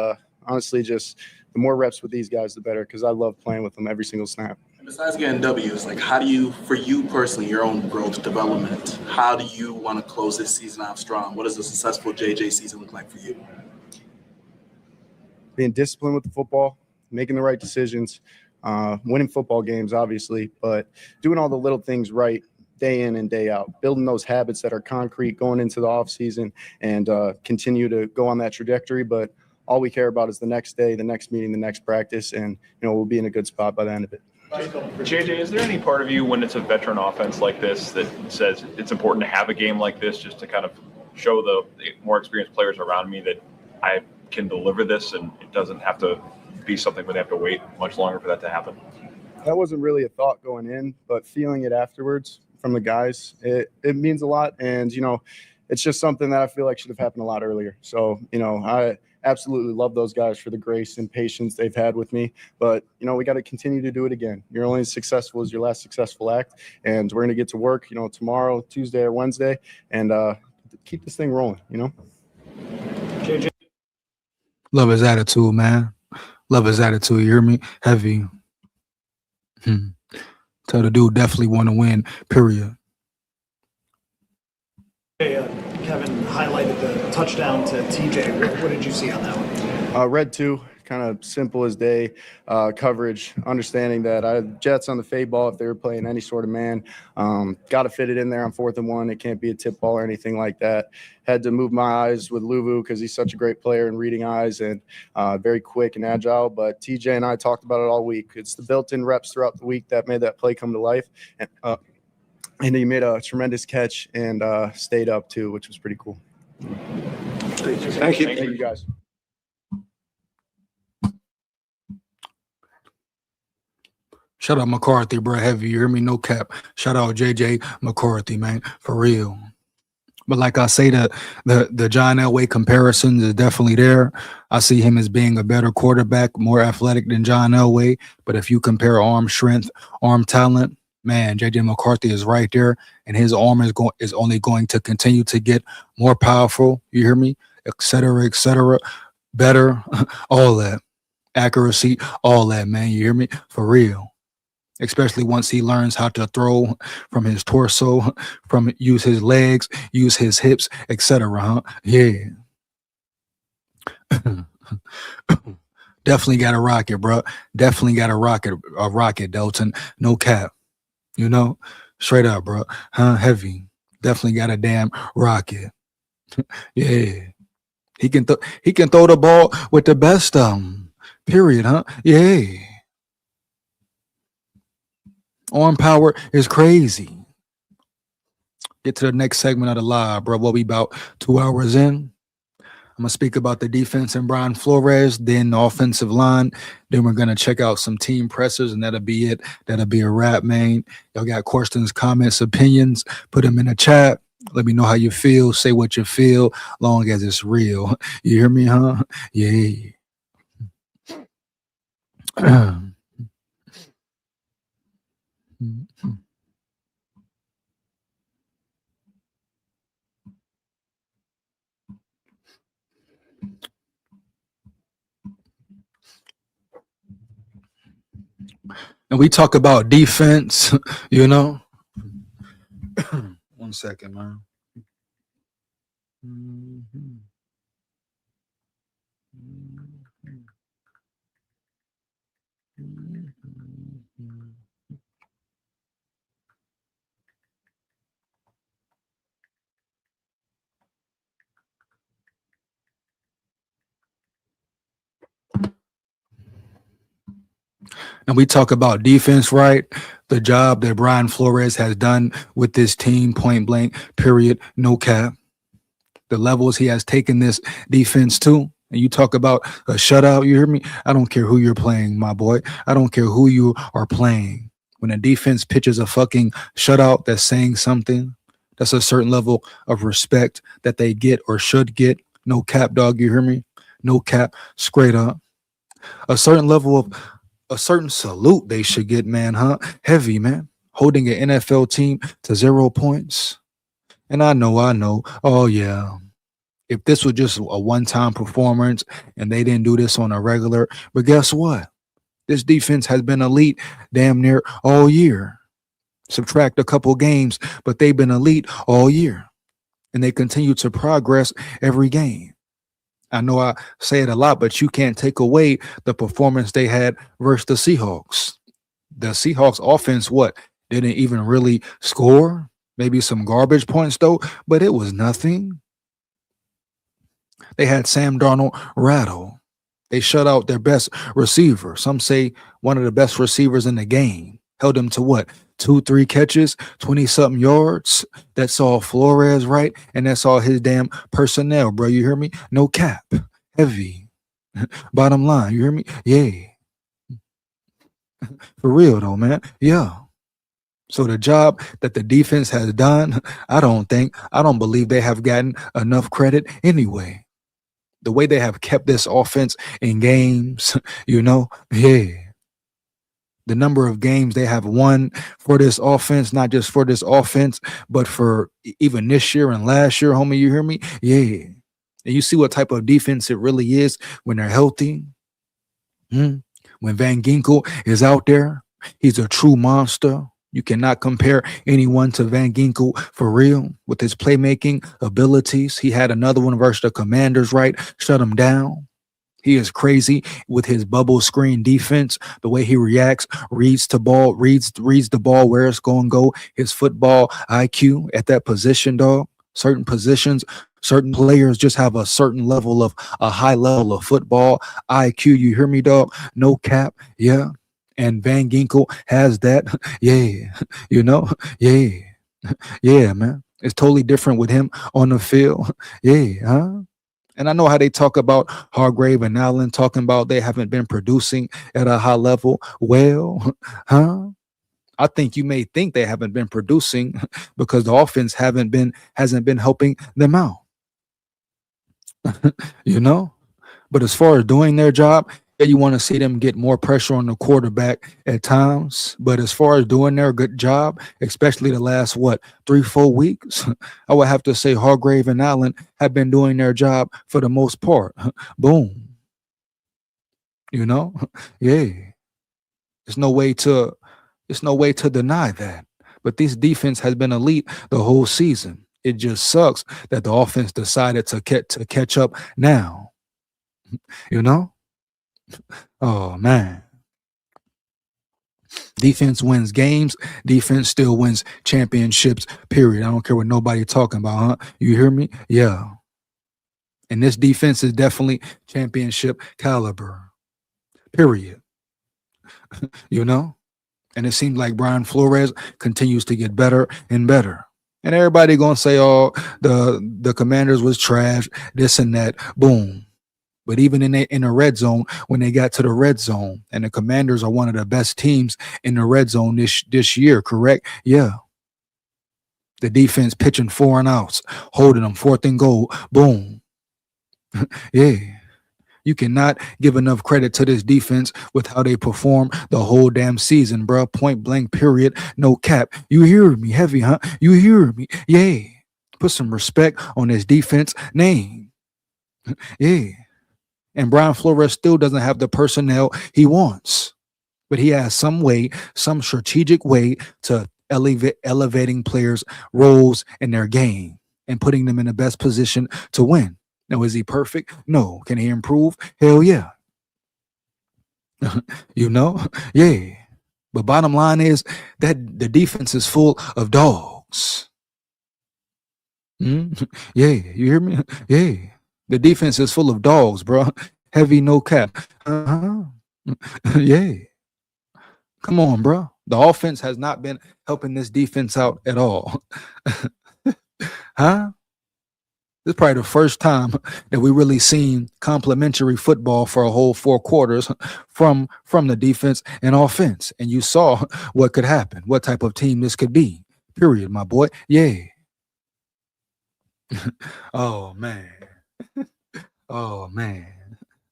honestly, just the more reps with these guys, the better, because I love playing with them every single snap. Besides getting W's, like how do you, for you personally, your own growth development, how do you want to close this season out strong? What does a successful JJ season look like for you? Being disciplined with the football, making the right decisions, winning football games, obviously, but doing all the little things right day in and day out, building those habits that are concrete going into the off season, and continue to go on that trajectory. But all we care about is the next day, the next meeting, the next practice, and we'll be in a good spot by the end of it. JJ, is there any part of you when it's a veteran offense like this that says it's important to have a game like this just to kind of show the more experienced players around me that I can deliver this and it doesn't have to be something where they have to wait much longer for that to happen? That wasn't really a thought going in, but feeling it afterwards from the guys, it means a lot. And, it's just something that I feel like should have happened a lot earlier. So, I absolutely love those guys for the grace and patience they've had with me. But, we got to continue to do it again. You're only as successful as your last successful act. And we're going to get to work, tomorrow, Tuesday or Wednesday, and keep this thing rolling, JJ. Love his attitude, man. Love his attitude. You hear me? Heavy. Tell the dude definitely want to win, period. Hey, Kevin highlighted the touchdown to TJ. What did you see on that one? Read 2, kind of simple as day coverage, understanding that I had Jets on the fade ball if they were playing any sort of man. Got to fit it in there on 4th and 1. It can't be a tip ball or anything like that. Had to move my eyes with Luvu because he's such a great player in reading eyes and very quick and agile. But TJ and I talked about it all week. It's the built-in reps throughout the week that made that play come to life. And he made a tremendous catch and stayed up too, which was pretty cool. Thank you. Thank you, guys. Shout out McCarthy, bro. Heavy. You hear me? No cap. Shout out JJ McCarthy, man. For real. But like I say, the John Elway comparisons is definitely there. I see him as being a better quarterback, more athletic than John Elway. But if you compare arm strength, arm talent, man, JJ McCarthy is right there, and his arm is only going to continue to get more powerful. You hear me? Et cetera, better, all that. Accuracy, all that, man. You hear me? For real. Especially once he learns how to throw from his torso, use his legs, use his hips, etc. Yeah. Definitely got a rocket, bro. Definitely got a rocket, Delton. No cap. Straight up, bro. Heavy. Definitely got a damn rocket. Yeah. He can throw the ball with the best of them. Period, Yeah. Arm power is crazy. Get to the next segment of the live, bro. We'll be about 2 hours in. I'm going to speak about the defense and Brian Flores, then the offensive line. Then we're going to check out some team pressers, and that'll be it. That'll be a wrap, man. Y'all got questions, comments, opinions, put them in the chat. Let me know how you feel. Say what you feel, long as it's real. You hear me, huh? Yeah. And we talk about defense, One second, man. And we talk about defense, right? The job that Brian Flores has done with this team, point blank, period, no cap. The levels he has taken this defense to. And you talk about a shutout, you hear me? I don't care who you're playing, my boy. I don't care who you are playing. When a defense pitches a fucking shutout, that's saying something. That's a certain level of respect that they get or should get. No cap, dog. You hear me? No cap. Straight up. A certain level of a certain salute they should get, man, huh? Heavy, man. Holding an NFL team to 0 points. And I know. Oh, yeah. If this was just a one-time performance and they didn't do this on a regular, but guess what? This defense has been elite damn near all year. Subtract a couple games, but they've been elite all year. And they continue to progress every game. I know I say it a lot, but you can't take away the performance they had versus the Seahawks. The Seahawks offense, what? Didn't even really score. Maybe some garbage points, though, but it was nothing. They had Sam Darnold rattle. They shut out their best receiver. Some say one of the best receivers in the game. Held him to what? 2-3 catches, 20-something yards. That's all Flores, right? And that's all his damn personnel, bro. You hear me? No cap. Heavy. Bottom line, you hear me? Yeah. For real, though, man. Yeah. So the job that the defense has done, I don't believe they have gotten enough credit anyway. The way they have kept this offense in games, yeah. The number of games they have won for this offense, not just for this offense, but for even this year and last year, homie, you hear me? Yeah. And you see what type of defense it really is when they're healthy. When Van Ginkel is out there, he's a true monster. You cannot compare anyone to Van Ginkel for real with his playmaking abilities. He had another one versus the Commanders, right? Shut him down. He is crazy with his bubble screen defense, the way he reacts, reads the ball where it's going to go, his football IQ at that position, dog. Certain positions, certain players just have a certain level of a high level of football IQ. You hear me, dog? No cap. Yeah. And Van Ginkel has that. Yeah. Yeah. Yeah, man. It's totally different with him on the field. Yeah. Huh? And I know how they talk about Hargrave and Allen talking about they haven't been producing at a high level. Well, huh? I think you may think they haven't been producing because the offense hasn't been helping them out. But as far as doing their job, yeah, you want to see them get more pressure on the quarterback at times. But as far as doing their good job, especially the last 3-4 weeks, I would have to say Hargrave and Allen have been doing their job for the most part. Boom. Yeah. There's no way to deny that. But this defense has been elite the whole season. It just sucks that the offense decided to catch up now. Oh, man. Defense wins games. Defense still wins championships, period. I don't care what nobody talking about, huh? You hear me? Yeah. And this defense is definitely championship caliber, period. And it seems like Brian Flores continues to get better and better. And everybody going to say, oh, the Commanders was trash, this and that. Boom. But even in the red zone, when they got to the red zone, and the Commanders are one of the best teams in the red zone this year, correct? Yeah. The defense pitching 4 and outs, holding them 4th and goal. Boom. Yeah. You cannot give enough credit to this defense with how they perform the whole damn season, bro. Point blank, period. No cap. You hear me? Heavy, huh? You hear me? Yeah. Put some respect on this defense name. Yeah. And Brian Flores still doesn't have the personnel he wants. But he has some strategic way to elevating players' roles in their game and putting them in the best position to win. Now, is he perfect? No. Can he improve? Hell yeah. Yeah. But bottom line is that the defense is full of dogs. Yeah. You hear me? Yeah. The defense is full of dogs, bro. Heavy, no cap. Yeah. Come on, bro. The offense has not been helping this defense out at all. Huh? This is probably the first time that we really seen complimentary football for a whole 4 quarters from the defense and offense. And you saw what could happen, what type of team this could be. Period, my boy. Yeah. Oh man. Oh man.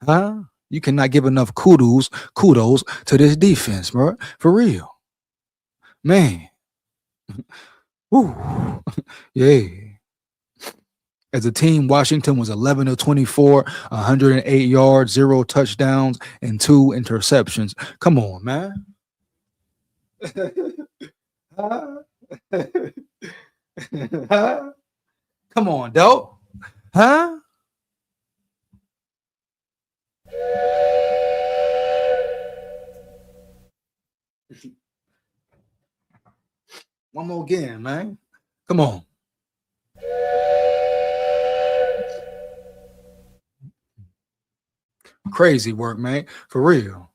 Huh? You cannot give enough kudos to this defense, bro. For real. Man. Woo. Yeah. As a team, Washington was 11 of 24, 108 yards, 0 touchdowns, and 2 interceptions. Come on, man. Huh? Huh? Come on, dope. Huh? One more game, man. Come on. Crazy work, man. For real.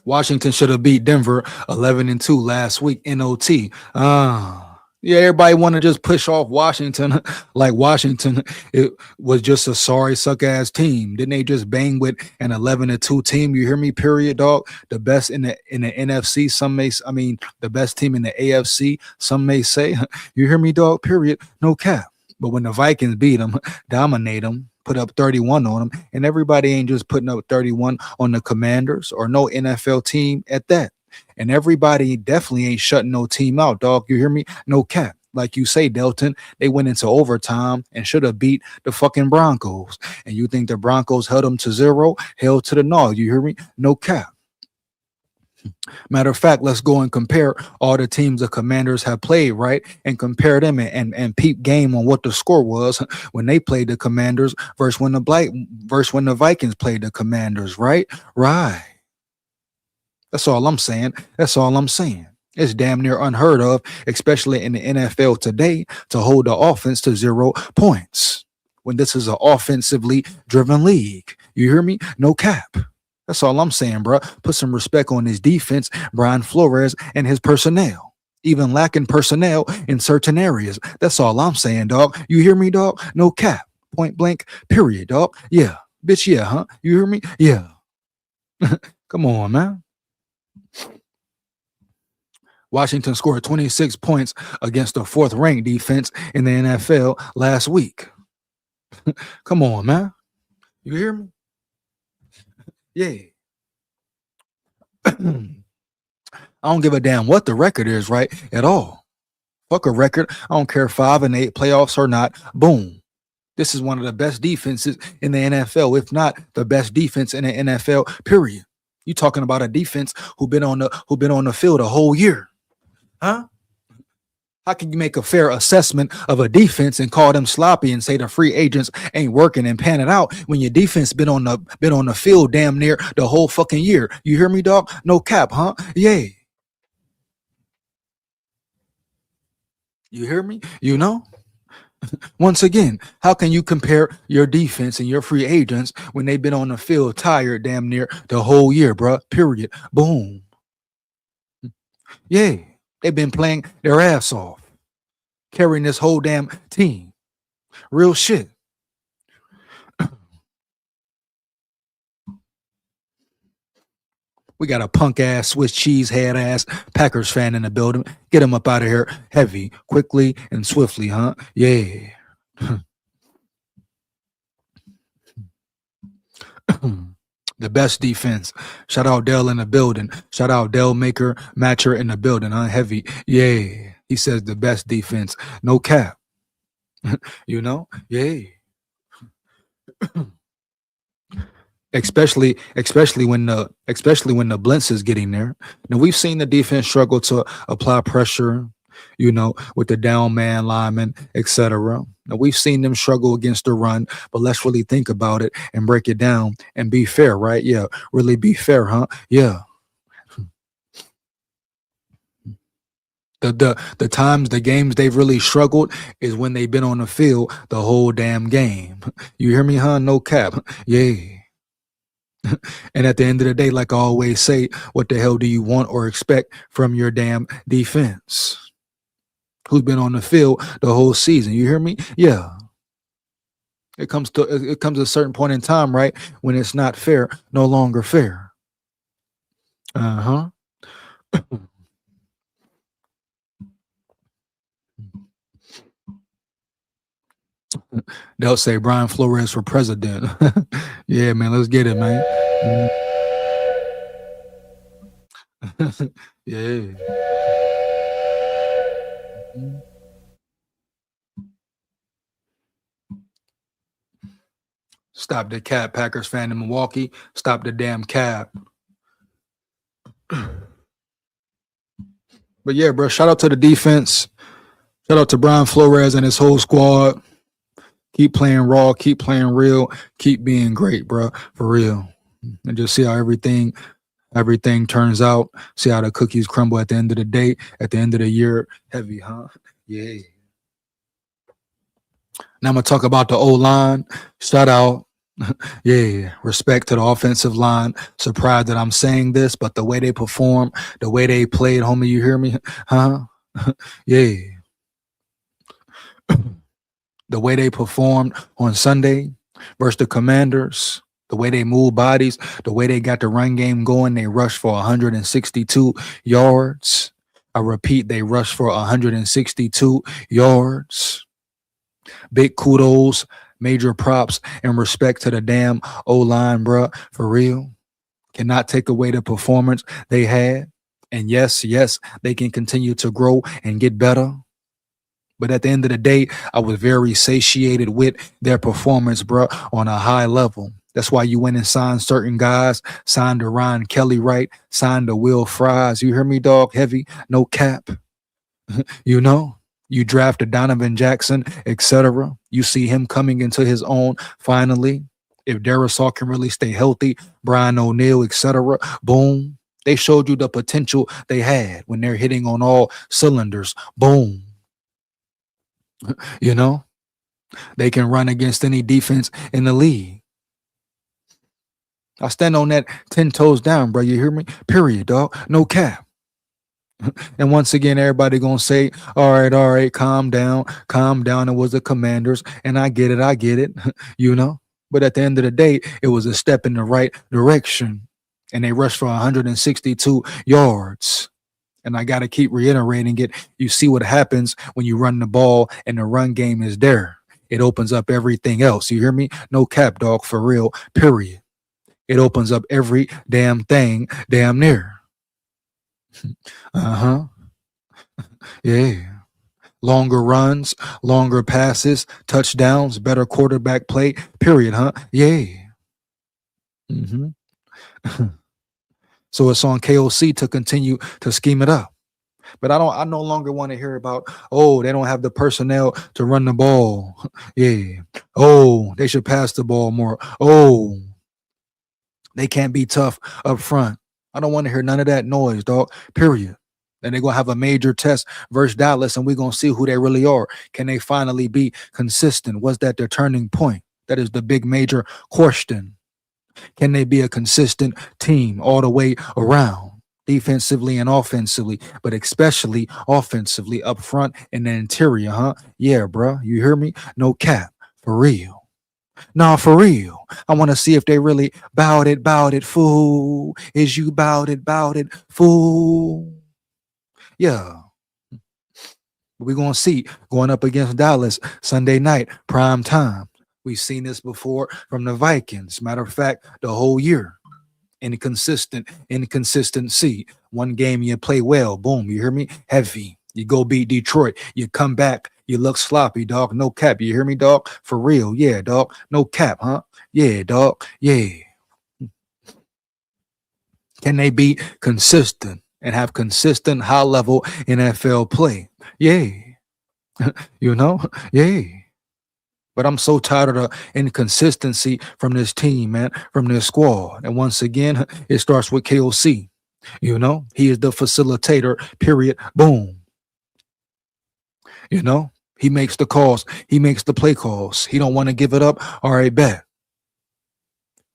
Washington should have beat Denver 11-2 last week in OT. Yeah, everybody want to just push off Washington like Washington it was just a sorry suck ass team. Didn't they just bang with an 11-2 team? You hear me? Period, dog. The best in the NFC. Some may, I mean, the best team in the AFC. Some may say. You hear me, dog? Period. No cap. But when the Vikings beat them, dominate them, put up 31 on them, and everybody ain't just putting up 31 on the Commanders or no NFL team at that. And everybody definitely ain't shutting no team out, dog. You hear me? No cap. Like you say, Delton, they went into overtime and should have beat the fucking Broncos. And you think the Broncos held them to 0? Hell to the no. You hear me? No cap. Matter of fact, let's go and compare all the teams the Commanders have played, right? And compare them and peep game on what the score was when they played the Commanders versus when the Vikings played the Commanders, right? Right. That's all I'm saying. That's all I'm saying. It's damn near unheard of, especially in the NFL today, to hold the offense to 0 points when this is an offensively driven league. You hear me? No cap. That's all I'm saying, bro. Put some respect on his defense, Brian Flores, and his personnel. Even lacking personnel in certain areas. That's all I'm saying, dog. You hear me, dog? No cap. Point blank, period, dog. Yeah. Bitch, yeah, huh? You hear me? Yeah. Come on, man. Washington scored 26 points against the 4th-ranked defense in the NFL last week. Come on, man. You hear me? Yeah. I don't give a damn what the record is, right? At all. Fuck a record. I don't care 5-8 playoffs or not. Boom. This is one of the best defenses in the NFL, if not the best defense in the NFL. Period. You talking about a defense who been on the field a whole year, huh? How can you make a fair assessment of a defense and call them sloppy and say the free agents ain't working and pan it out when your defense been on the field damn near the whole fucking year? You hear me, dog? No cap, huh? Yeah. You hear me? You know? Once again, how can you compare your defense and your free agents when they've been on the field tired damn near the whole year, bruh? Period. Boom. Yeah. They've been playing their ass off, carrying this whole damn team. Real shit. We got a punk ass, Swiss cheese head ass Packers fan in the building. Get him up out of here heavy, quickly, and swiftly, huh? Yeah. The best defense. Shout out Dell in the building. Shout out Dell Maker Matcher in the building, huh? Heavy. Yeah. He says the best defense. No cap. You know? Yeah. Especially when the blitz is getting there. Now we've seen the defense struggle to apply pressure, with the down man lineman, etc. Now we've seen them struggle against the run, but let's really think about it and break it down and be fair, right? Yeah, really be fair, huh? Yeah. The times, the games they've really struggled is when they've been on the field the whole damn game. You hear me, huh? No cap. Yeah. And at the end of the day, like I always say, what the hell do you want or expect from your damn defense? Who's been on the field the whole season? You hear me? Yeah. It comes to a certain point in time, right? When it's not fair, no longer fair. Uh-huh. They'll say Brian Flores for president. Yeah, man, let's get it, man. Yeah. Mhm. Stop the cap, Packers fan in Milwaukee. Stop the damn cap. But yeah, bro, shout out to the defense. Shout out to Brian Flores and his whole squad. Keep playing raw, keep playing real, keep being great, bro, for real. And just see how everything turns out. See how the cookies crumble at the end of the day, at the end of the year. Heavy, huh? Yeah. Now I'm gonna talk about the O-line. Shout out. Yeah, respect to the offensive line. Surprised that I'm saying this, but the way they perform, the way they played, homie, you hear me? Huh? Yeah. The way they performed on Sunday versus the Commanders, the way they move bodies, the way they got the run game going, they rushed for 162 yards. I repeat, they rushed for 162 yards. Big kudos, major props, and respect to the damn O-line, bruh, for real. Cannot take away the performance they had. And yes, they can continue to grow and get better. But at the end of the day, I was very satiated with their performance, bro, on a high level. That's why you went and signed certain guys, signed to Ryan Kelly, right? Signed to Will Fries. You hear me, dog? Heavy, no cap. You know, you drafted Donovan Jackson, etc. You see him coming into his own finally. If Darisaw can really stay healthy, Brian O'Neill, etc. Boom. They showed you the potential they had when they're hitting on all cylinders. Boom. You know, they can run against any defense in the league. I stand on that 10 toes down, bro. You hear me? Period, dog. No cap. And once again, everybody gonna say, all right, calm down. It was the Commanders. And I get it, you know. But at the end of the day, it was a step in the right direction. And they rushed for 162 yards. And I got to keep reiterating it. You see what happens when you run the ball and the run game is there. It opens up everything else. You hear me? No cap, dog, for real, period. It opens up every damn thing, damn near. Uh-huh. Yeah. Longer runs, longer passes, touchdowns, better quarterback play, period, huh? Yeah. Mm-hmm. So it's on KOC to continue to scheme it up. But I no longer want to hear about, oh, they don't have the personnel to run the ball. Yeah. Oh, they should pass the ball more. Oh, they can't be tough up front. I don't want to hear none of that noise, dog. Period. Then they're going to have a major test versus Dallas, and we're going to see who they really are. Can they finally be consistent? Was that their turning point? That is the big major question. Can they be a consistent team all the way around? Defensively and offensively, but especially offensively up front in the interior, huh? Yeah, bro. You hear me? No cap. For real. Nah, for real. I want to see if they really bowed it, fool. Is you bowed it, fool? Yeah. We're going to see going up against Dallas Sunday night, prime time. We've seen this before from the Vikings. Matter of fact, the whole year. Inconsistency. One game you play well, boom, you hear me? Heavy. You go beat Detroit. You come back, you look sloppy, dog. No cap. You hear me, dog? For real. Yeah, dog. No cap, huh? Yeah, dog. Yeah. Can they be consistent and have consistent high level NFL play? Yeah. You know? Yeah. But I'm so tired of the inconsistency from this team, man, from this squad. And once again, it starts with KOC. You know, he is the facilitator, period. Boom. You know, he makes the calls. He makes the play calls. He don't want to give it up. All right, bet.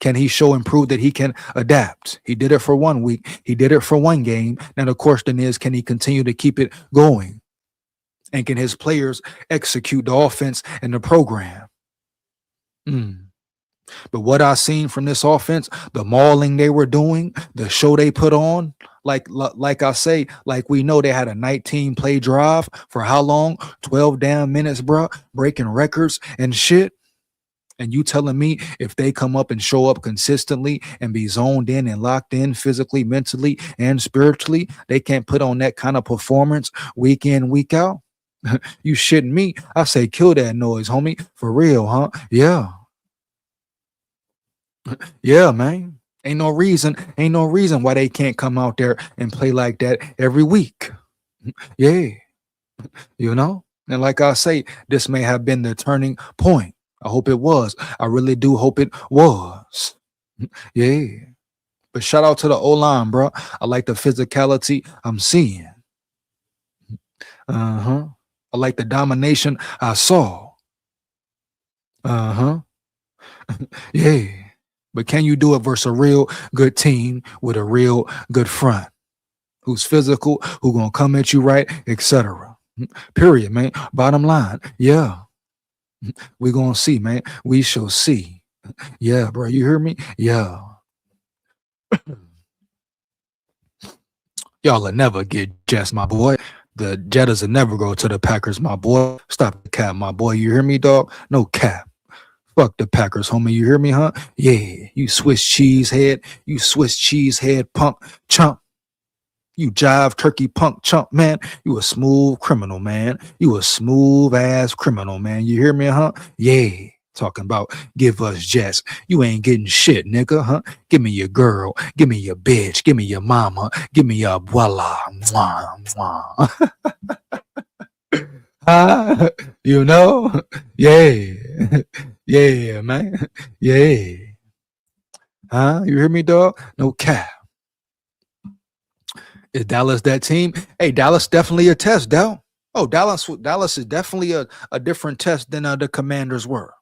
Can he show and prove that he can adapt? He did it for 1 week. He did it for one game. Now, the question is, can he continue to keep it going? And can his players execute the offense and the program? But what I seen from this offense, the mauling they were doing, the show they put on, Like I say, like we know they had a 19 play drive for how long? 12 damn minutes, bro, breaking records and shit. And you telling me if they come up and show up consistently and be zoned in and locked in physically, mentally, and spiritually, they can't put on that kind of performance week in, week out? You shitting me? I say kill that noise, homie. For real, huh? Yeah. Yeah, man. Ain't no reason why they can't come out there and play like that every week. Yeah, you know? And like I say, this may have been the turning point. I hope it was. I really do hope it was. Yeah. But shout out to the O-line, bro. I like the physicality I'm seeing. Uh-huh. I like the domination I saw. Uh-huh. Yeah. But can you do it versus a real good team with a real good front? Who's physical, who gonna come at you right, etc. Period, man. Bottom line, yeah. We gonna see, man. We shall see. Yeah, bro. You hear me? Yeah. Y'all will never get Jets, my boy. The Jettas will never go to the Packers, my boy. Stop the cap, my boy. You hear me, dog? No cap. Fuck the Packers, homie. You hear me, huh? Yeah. You Swiss cheese head. You Swiss cheese head punk chump. You jive turkey punk chump, man. You a smooth criminal, man. You a smooth ass criminal, man. You hear me, huh? Yeah. Talking about give us Jets. You ain't getting shit, nigga, huh? Give me your girl. Give me your bitch. Give me your mama. Give me your voila. Mwah, mwah. Huh? You know? Yeah. Yeah, man. Yeah. Huh? You hear me, dog? No cap. Is Dallas that team? Hey, Dallas definitely a test, Dal. Oh, Dallas is definitely a different test than the Commanders were.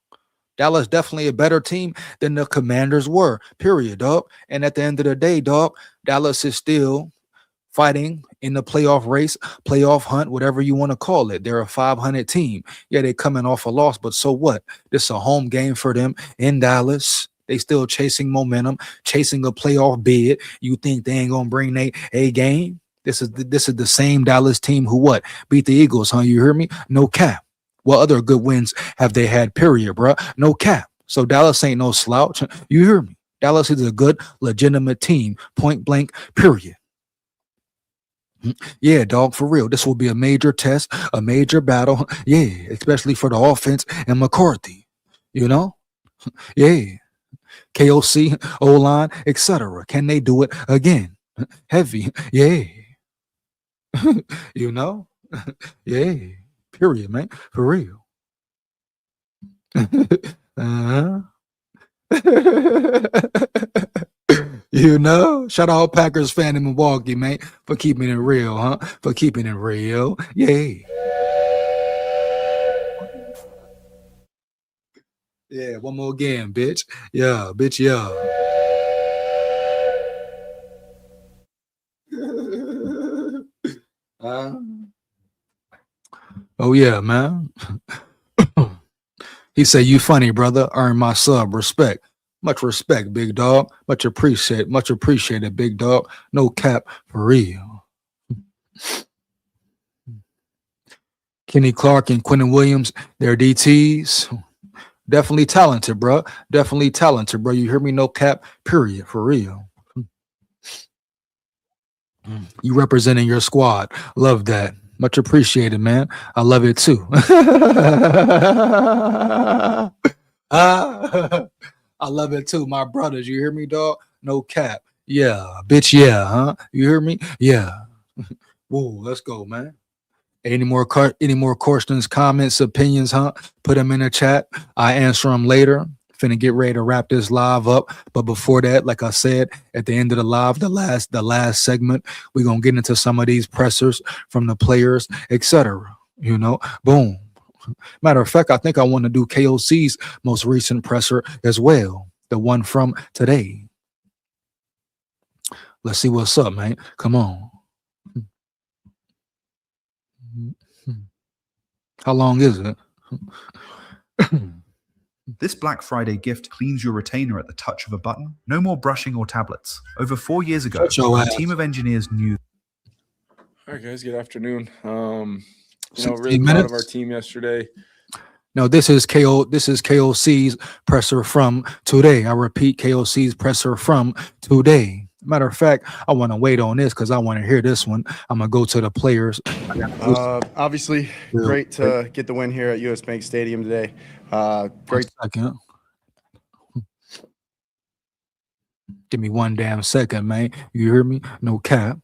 Dallas definitely a better team than the Commanders were, period, dog. And at the end of the day, dog, Dallas is still fighting in the playoff race, playoff hunt, whatever you want to call it. They're a 500 team. Yeah, they coming off a loss, but so what? This is a home game for them in Dallas. They still chasing momentum, chasing a playoff bid. You think they ain't gonna bring a game? This is the same Dallas team who what? Beat the Eagles, huh? You hear me? No cap. What other good wins have they had? Period, bro. No cap. So Dallas ain't no slouch. You hear me? Dallas is a good, legitimate team. Point blank. Period. Yeah, dog, for real. This will be a major test, a major battle. Yeah, especially for the offense and McCarthy. You know? Yeah. KOC, O-line, etc. Can they do it again? Heavy. Yeah. You know? Yeah. Period, man. For real. Uh-huh. You know? Shout out Packers fan in Milwaukee, man, for keeping it real, huh? For keeping it real. Yeah. Yeah, one more again, bitch. Yeah, bitch, yeah. Oh yeah, man. He said, "You funny, brother. Earn my sub. Respect. Much respect, big dog. Much appreciated, big dog. No cap, for real." Kenny Clark and Quentin Williams, they're DTs. Definitely talented, bro. Definitely talented, bro. You hear me? No cap, period, for real. You representing your squad. Love that. Much appreciated, man. I love it too. I love it too. My brothers, you hear me, dog? No cap. Yeah, bitch, yeah, huh? You hear me? Yeah. Whoa, let's go, man. Any more questions, comments, opinions, huh? Put them in the chat. I answer them later. Finna get ready to wrap this live up. But before that, like I said, at the end of the live, the last segment, we're gonna get into some of these pressers from the players, etc. You know, boom. Matter of fact, I think I want to do KOC's most recent presser as well. The one from today. Let's see what's up, man. Come on. How long is it? This Black Friday gift cleans your retainer at the touch of a button. No more brushing or tablets. Over 4 years ago, Shut your a ass. team of engineers knew. All right, guys. Good afternoon. Really 16 proud of our minutes. team yesterday. No, this is KOC's presser from today. I repeat, KOC's presser from today. Matter of fact, I want to wait on this because I want to hear this one. I'm gonna go to the players. Obviously, great to get the win here at US Bank Stadium today. Great. 1 second. Give me 1 damn second, man. You hear me? No cap.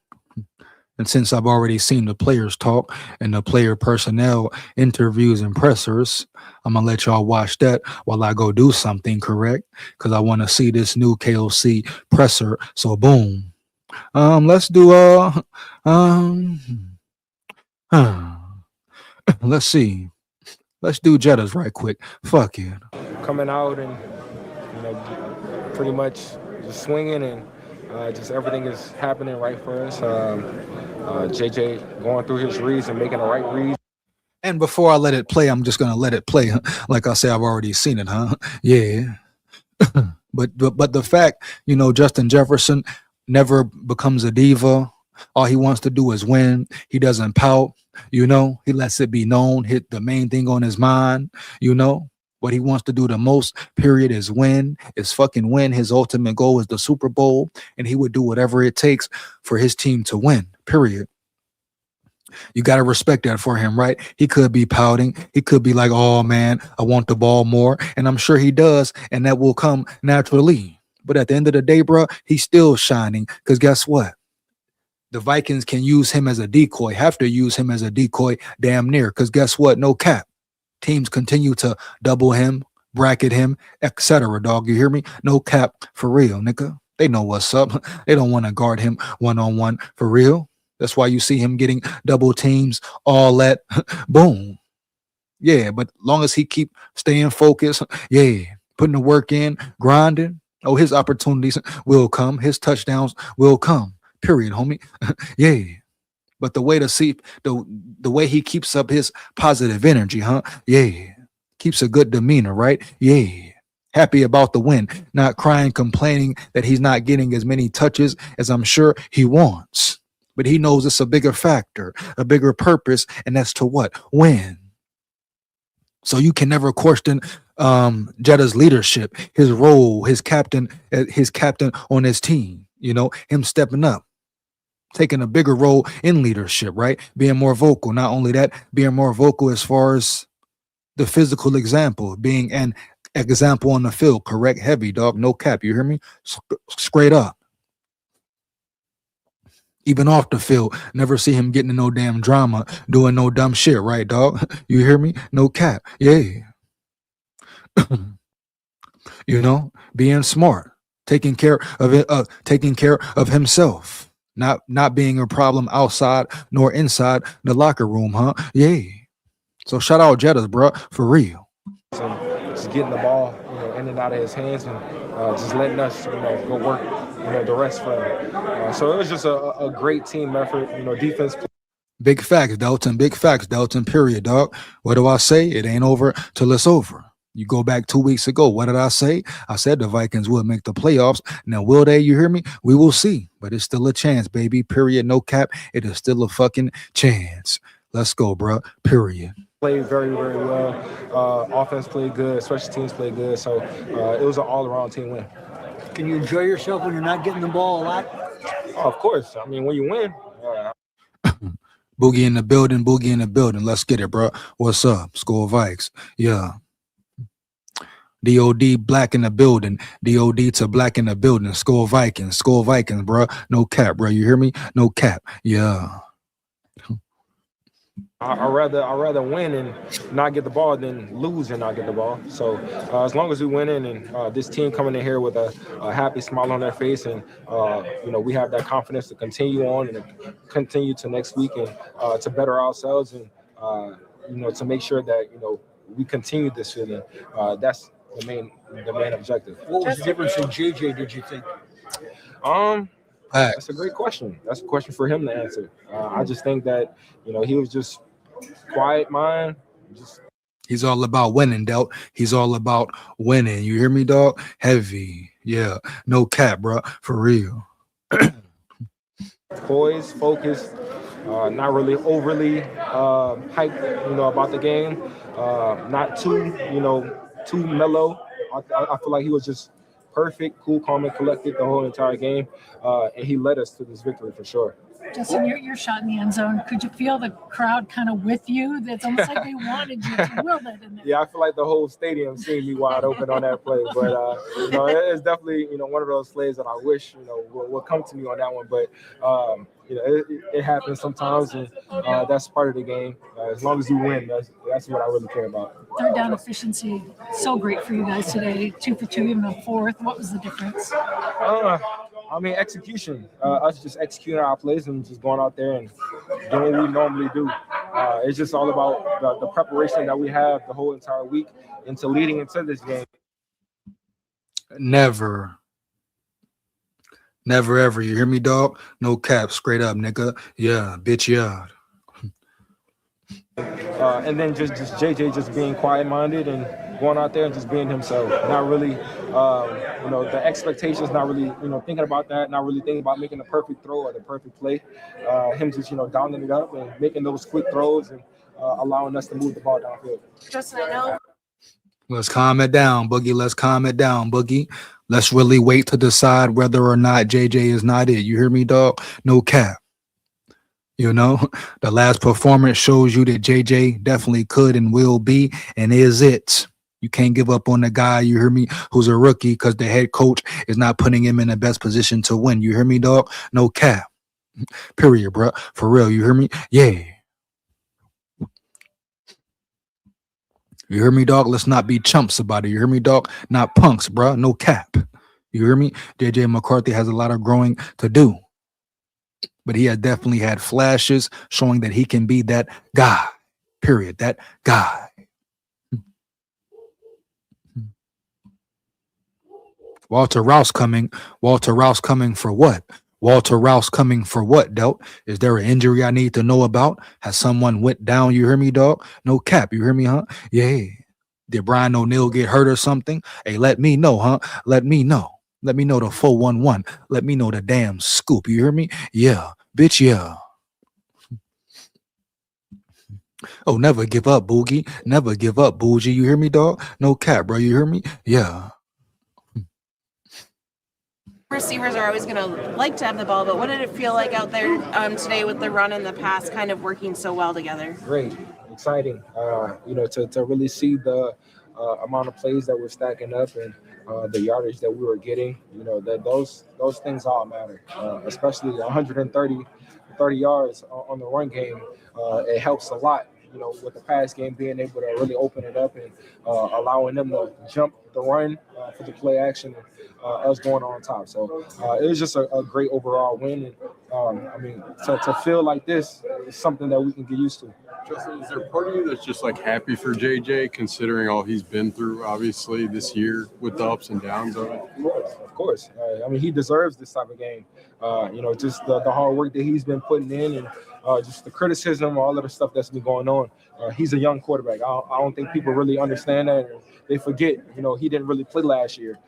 And since I've already seen the players talk and the player personnel interviews and pressers, I'm gonna let y'all watch that while I go do something, correct? Because I want to see this new KOC presser. So boom. Let's do let's see. Let's do Jettas right quick. Fuck it. Coming out and pretty much just swinging and just everything is happening right for us. JJ going through his reads and making the right reads. And before I let it play, I'm just gonna let it play. Like I say, I've already seen it, huh? Yeah. but the fact, Justin Jefferson never becomes a diva. All he wants to do is win. He doesn't pout. He lets it be known. Hit the main thing on his mind. What he wants to do the most, period, is win. Is fucking win. His ultimate goal is the Super Bowl, and he would do whatever it takes for his team to win, period. You got to respect that for him, right? He could be pouting. He could be like, oh, man, I want the ball more. And I'm sure he does, and that will come naturally. But at the end of the day, bro, he's still shining because guess what? The Vikings can use him as a decoy, have to use him as a decoy damn near because guess what? No cap. Teams continue to double him, bracket him, etc. Dog, you hear me? No cap for real, nigga. They know what's up. They don't want to guard him one-on-one for real. That's why you see him getting double teams, all that. Boom. Yeah, but long as he keep staying focused, yeah, putting the work in, grinding, his opportunities will come. His touchdowns will come. Period, homie. Yeah. But the way to see the way he keeps up his positive energy, huh? Yeah. Keeps a good demeanor, right? Yeah. Happy about the win, not crying, complaining that he's not getting as many touches as I'm sure he wants. But he knows it's a bigger factor, a bigger purpose, and that's to what? Win. So you can never question Jetta's leadership, his role, his captain on his team, him stepping up. Taking a bigger role in leadership, right? Being more vocal. Not only that, being more vocal as far as the physical example, being an example on the field, correct? Heavy, dog, no cap. You hear me? Straight up. Even off the field, never see him getting in no damn drama, doing no dumb shit, right, dog? You hear me? No cap. Yeah. Being smart, taking care of it, taking care of himself. Not being a problem outside nor inside the locker room, huh? Yeah. So shout out Jettas, bro, for real. Just getting the ball, in and out of his hands and just letting us, go work, the rest for him. So it was just a great team effort, defense. Big facts, Dalton. Big facts, Dalton. Period, dog. What do I say? It ain't over till it's over. You go back 2 weeks ago. What did I say? I said the Vikings will make the playoffs. Now, will they? You hear me? We will see. But it's still a chance, baby. Period. No cap. It is still a fucking chance. Let's go, bro. Period. Played very, very well. Offense played good. Special teams played good. So it was an all-around team win. Can you enjoy yourself when you're not getting the ball a lot? Of course. I mean, when you win. Boogie in the building. Boogie in the building. Let's get it, bro. What's up? SKOL VIKES. Yeah. DOD black in the building. DOD to black in the building. SKOL Vikings. SKOL Vikings, bro. No cap, bro. You hear me? No cap. Yeah. I'd rather win and not get the ball than lose and not get the ball. So as long as we win in and this team coming in here with a happy smile on their face and we have that confidence to continue on and continue to next week and to better ourselves and to make sure that we continue this feeling. That's the main objective. What was the difference in JJ, did you think? That's a great question. That's a question for him to answer. I just think that he was just quiet mind. He's all about winning, Delt. He's all about winning. You hear me, dog? Heavy. Yeah. No cap, bro. For real. Poised, focused, not really overly hyped, about the game. Not too, too mellow. I feel like he was just perfect, cool, calm, and collected the whole entire game, and he led us to this victory for sure. Justin, your shot in the end zone, could you feel the crowd kind of with you? It's almost like they wanted you to will that in there. Yeah, I feel like the whole stadium seen me wide open on that play. But, it's definitely, one of those plays that I wish, will come to me on that one. But, it happens sometimes, and that's part of the game. As long as you win, that's what I really care about. Third down efficiency, so great for you guys today. 2 for 2, even a fourth. What was the difference? Execution. Us just executing our plays and just going out there and doing what we normally do. It's just all about the preparation that we have the whole entire week into leading into this game. Never ever. You hear me, dog? No cap. Straight up, nigga. Yeah, bitch, yeah. And then just JJ just being quiet-minded and going out there and just being himself. Not really, the expectations, not really, thinking about that, not really thinking about making the perfect throw or the perfect play. Him just, dialing it up and making those quick throws and allowing us to move the ball downfield. Justin, I know. Let's calm it down, Boogie. Let's calm it down, Boogie. Let's really wait to decide whether or not JJ is not it. You hear me, dog? No cap. The last performance shows you that JJ definitely could and will be and is it. You can't give up on the guy, you hear me, who's a rookie because the head coach is not putting him in the best position to win. You hear me, dog? No cap. Period, bro. For real, you hear me? Yeah. You hear me, dog? Let's not be chumps about it. You hear me, dog? Not punks, bro. No cap. You hear me? JJ McCarthy has a lot of growing to do. But he has definitely had flashes showing that he can be that guy. Period. That guy. Walter Rouse coming for what? Walter Rouse coming for what, Delt? Is there an injury I need to know about? Has someone went down? You hear me, dog? No cap. You hear me, huh? Yeah. Did Brian O'Neill get hurt or something? Hey, let me know, huh? Let me know. Let me know the 411. Let me know the damn scoop. You hear me? Yeah. Bitch, yeah. Oh, never give up, Boogie. Never give up, Bougie. You hear me, dog? No cap, bro. You hear me? Yeah. Receivers are always going to like to have the ball, but what did it feel like out there today with the run and the pass kind of working so well together? Great, exciting. To really see the amount of plays that we're stacking up and the yardage that we were getting. That those things all matter, especially 130 yards on the run game. It helps a lot. With the pass game, being able to really open it up and allowing them to jump the run for the play action, and us going on top. So it was just a great overall win. And to feel like this is something that we can get used to. Justin, is there part of you that's just like happy for JJ, considering all he's been through, obviously, this year with the ups and downs of it? Of course. He deserves this type of game. Just the hard work that he's been putting in and just the criticism, all of the stuff that's been going on. He's a young quarterback. I don't think people really understand that. They forget, he didn't really play last year.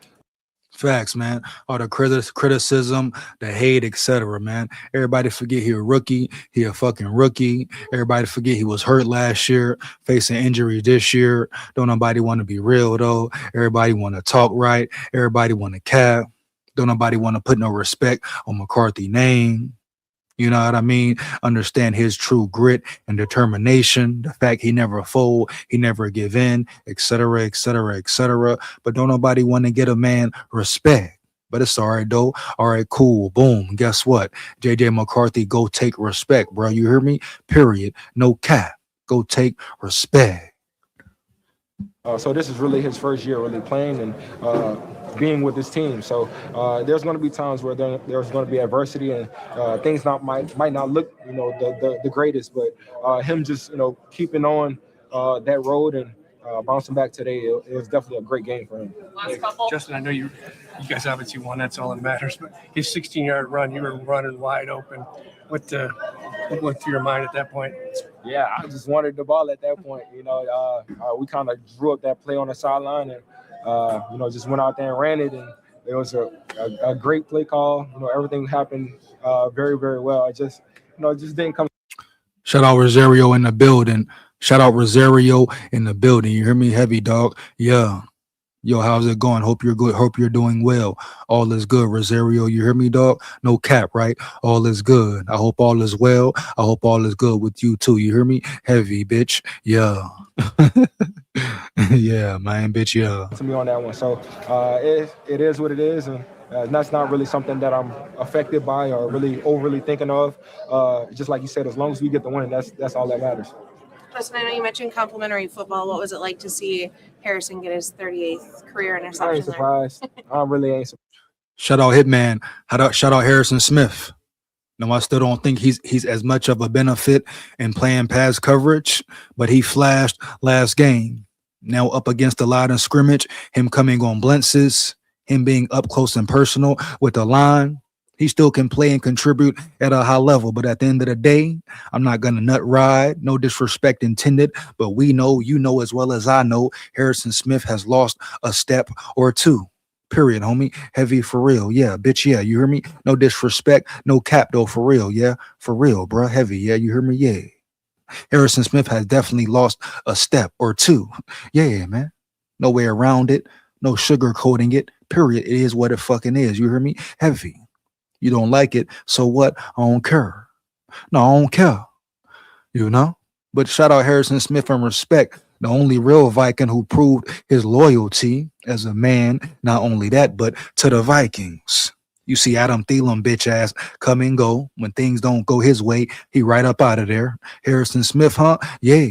Facts, man. All the criticism, the hate, etc., man. Everybody forget he a rookie. He a fucking rookie. Everybody forget he was hurt last year, facing injury this year. Don't nobody want to be real, though. Everybody want to talk right. Everybody want to cap. Don't nobody want to put no respect on McCarthy's name. You know what I mean? Understand his true grit and determination. The fact he never fold, he never give in, etc., etc., etc. But don't nobody want to get a man respect. But it's all right, though. All right, cool. Boom. Guess what? JJ McCarthy, go take respect, bro. You hear me? Period. No cap. Go take respect. So this is really his first year really playing and being with this team. So there's going to be times where there's going to be adversity and things might not look, the greatest. But him just, keeping on that road and bouncing back today, it was definitely a great game for him. Justin, I know you guys obviously won. That's all that matters. But his 16-yard run, you were running wide open. What went through your mind at that point? Yeah, I just wanted the ball at that point. We kind of drew up that play on the sideline and, just went out there and ran it. And it was a great play call. Everything happened very, very well. It just didn't come. Shout out Rosario in the building. Shout out Rosario in the building. You hear me? Heavy, dog. Yeah. Yo, how's it going? Hope you're good. Hope you're doing well. All is good, Rosario. You hear me, dog? No cap, right? All is good. I hope all is well. I hope all is good with you too. You hear me? Heavy, bitch. Yeah. Yeah, man, bitch. Yeah. To me on that one. So it is what it is. And that's not really something that I'm affected by or really overly thinking of. Just like you said, as long as we get the win, that's all that matters. Justin, I know you mentioned complimentary football. What was it like to see Harrison get his 38th career interception? I ain't surprised. I really ain't surprised. Shout out Hitman. Shout out Harrison Smith. No, I still don't think he's as much of a benefit in playing pass coverage, but he flashed last game. Now up against the line of scrimmage, him coming on blitzes, him being up close and personal with the line. He still can play and contribute at a high level, but at the end of the day, I'm not going to nut ride. No disrespect intended, but we know, you know as well as I know, Harrison Smith has lost a step or two. Period, homie. Heavy for real. Yeah, bitch. Yeah, you hear me? No disrespect, no cap though. For real. Yeah, for real, bro. Heavy. Yeah, you hear me? Yeah. Harrison Smith has definitely lost a step or two. Yeah, man. No way around it. No sugarcoating it. Period. It is what it fucking is. You hear me? Heavy. You don't like it, so what? I don't care. No, I don't care. You know? But shout out Harrison Smith and respect. The only real Viking who proved his loyalty as a man, not only that, but to the Vikings. You see Adam Thielen, bitch ass, come and go. When things don't go his way, he right up out of there. Harrison Smith, huh? Yeah.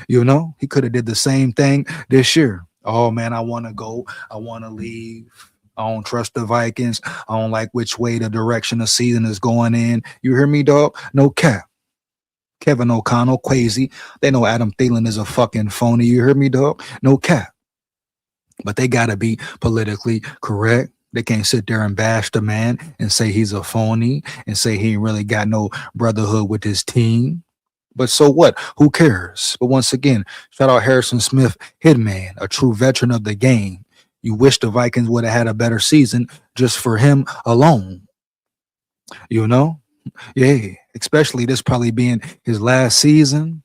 You know, he could have did the same thing this year. Oh, man, I want to go. I want to leave. I don't trust the Vikings. I don't like which way the direction the season is going in. You hear me, dog? No cap. Kevin O'Connell, crazy. They know Adam Thielen is a fucking phony. You hear me, dog? No cap. But they got to be politically correct. They can't sit there and bash the man and say he's a phony and say he ain't really got no brotherhood with his team. But so what? Who cares? But once again, shout out Harrison Smith, Hitman, a true veteran of the game. You wish the Vikings would have had a better season just for him alone. You know? Yeah, especially this probably being his last season.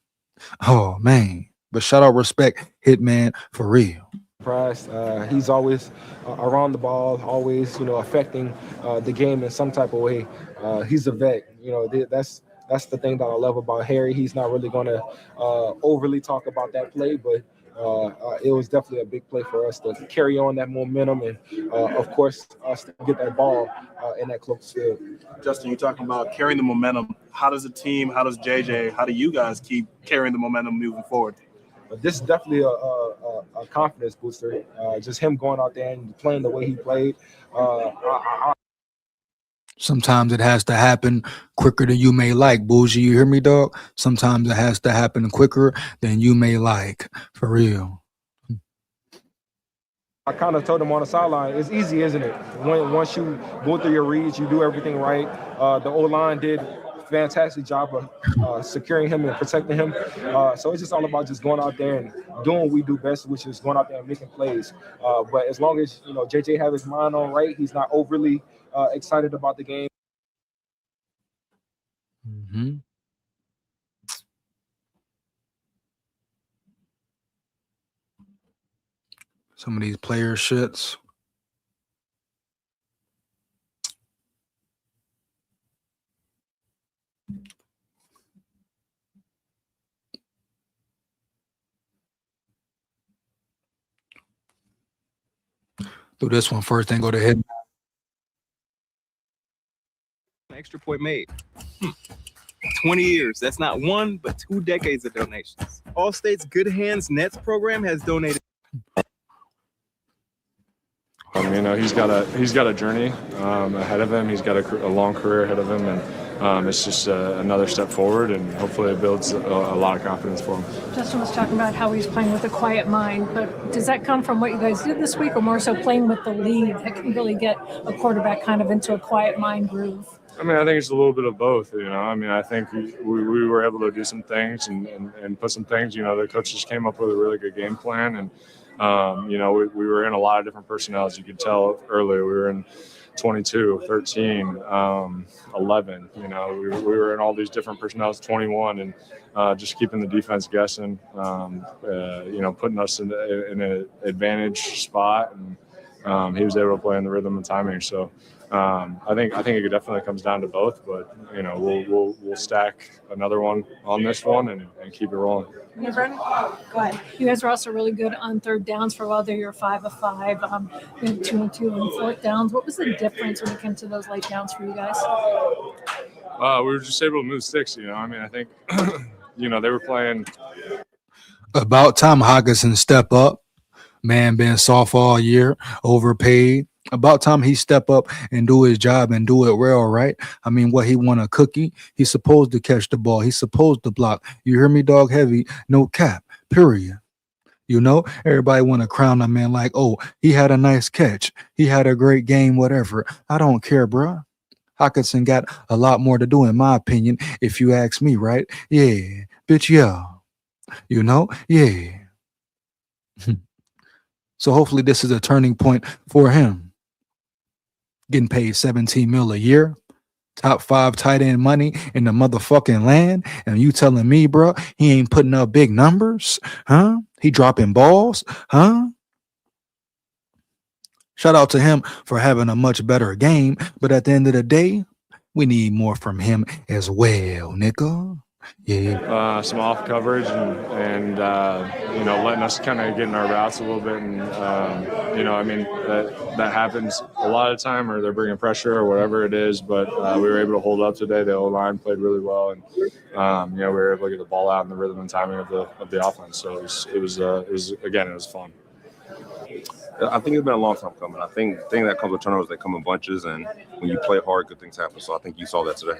Oh, man. But shout out respect, Hitman, for real. He's always around the ball, always, affecting the game in some type of way. He's a vet. That's the thing that I love about Harry. He's not really going to overly talk about that play, but it was definitely a big play for us to carry on that momentum and, of course, us to get that ball in that close field. Justin, you're talking about carrying the momentum. How does the team, how does JJ, how do you guys keep carrying the momentum moving forward? But this is definitely a confidence booster. Just him going out there and playing the way he played. Sometimes it has to happen quicker than you may like, Bougie. You hear me, dog? Sometimes it has to happen quicker than you may like. For real. I kind of told him on the sideline, it's easy, isn't it? Once you go through your reads, you do everything right. The O-line did a fantastic job of securing him and protecting him. So it's just all about just going out there and doing what we do best, which is going out there and making plays. But as long as, JJ have his mind on right, he's not overly excited about the game. Mm-hmm. Some of these player shits. Do this one first, then go to hit. Extra point made. 20 years. That's not one, but 2 decades of donations. Allstate's Good Hands Nets program has donated. He's got a journey ahead of him. He's got a long career ahead of him, and it's just another step forward, and hopefully it builds a lot of confidence for him. Justin was talking about how he's playing with a quiet mind, but does that come from what you guys did this week, or more so playing with the lead that can really get a quarterback kind of into a quiet mind groove? I mean, I think it's a little bit of both, you know. I mean, I think we were able to do some things and put some things, you know, the coaches came up with a really good game plan. And, you know, we were in a lot of different personnel, as you could tell earlier. We were in 22, 13, 11, you know, we were in all these different personnel, 21, and just keeping the defense guessing, you know, putting us in an advantage spot. And he was able to play in the rhythm and timing. So, I think it definitely comes down to both, but you know we'll stack another one on this one and keep it rolling. Yeah, Brennan, go ahead. You guys are also really good on third downs for a while there. You're 5 of 5. You had 2 and 2 on fourth downs. What was the difference when it came to those late downs for you guys? We were just able to move sticks. You know, I mean, I think you know they were playing. About time Hockenson step up. Man been soft all year, overpaid. About time he step up and do his job and do it well, right? I mean, what, he want a cookie? He's supposed to catch the ball. He's supposed to block. You hear me, dog? Heavy, no cap, period. You know, everybody want to crown a man like, oh, he had a nice catch. He had a great game, whatever. I don't care, bruh. Hockenson got a lot more to do, in my opinion, if you ask me, right? Yeah, bitch, yeah. You know? Yeah. So hopefully this is a turning point for him. Getting paid $17 million a year, top 5 tight end money in the motherfucking land, and you telling me, bro, he ain't putting up big numbers, huh? He dropping balls, huh? Shout out to him for having a much better game, but at the end of the day, we need more from him as well, nigga. Yeah. Some off coverage and you know, letting us kind of get in our routes a little bit, and you know, I mean that happens a lot of the time, or they're bringing pressure or whatever it is. But we were able to hold up today. The O-line played really well, and you know, we were able to get the ball out in the rhythm and timing of the offense. So it was fun. I think it's been a long time coming. I think the thing that comes with turnovers, they come in bunches, and when you play hard, good things happen. So I think you saw that today.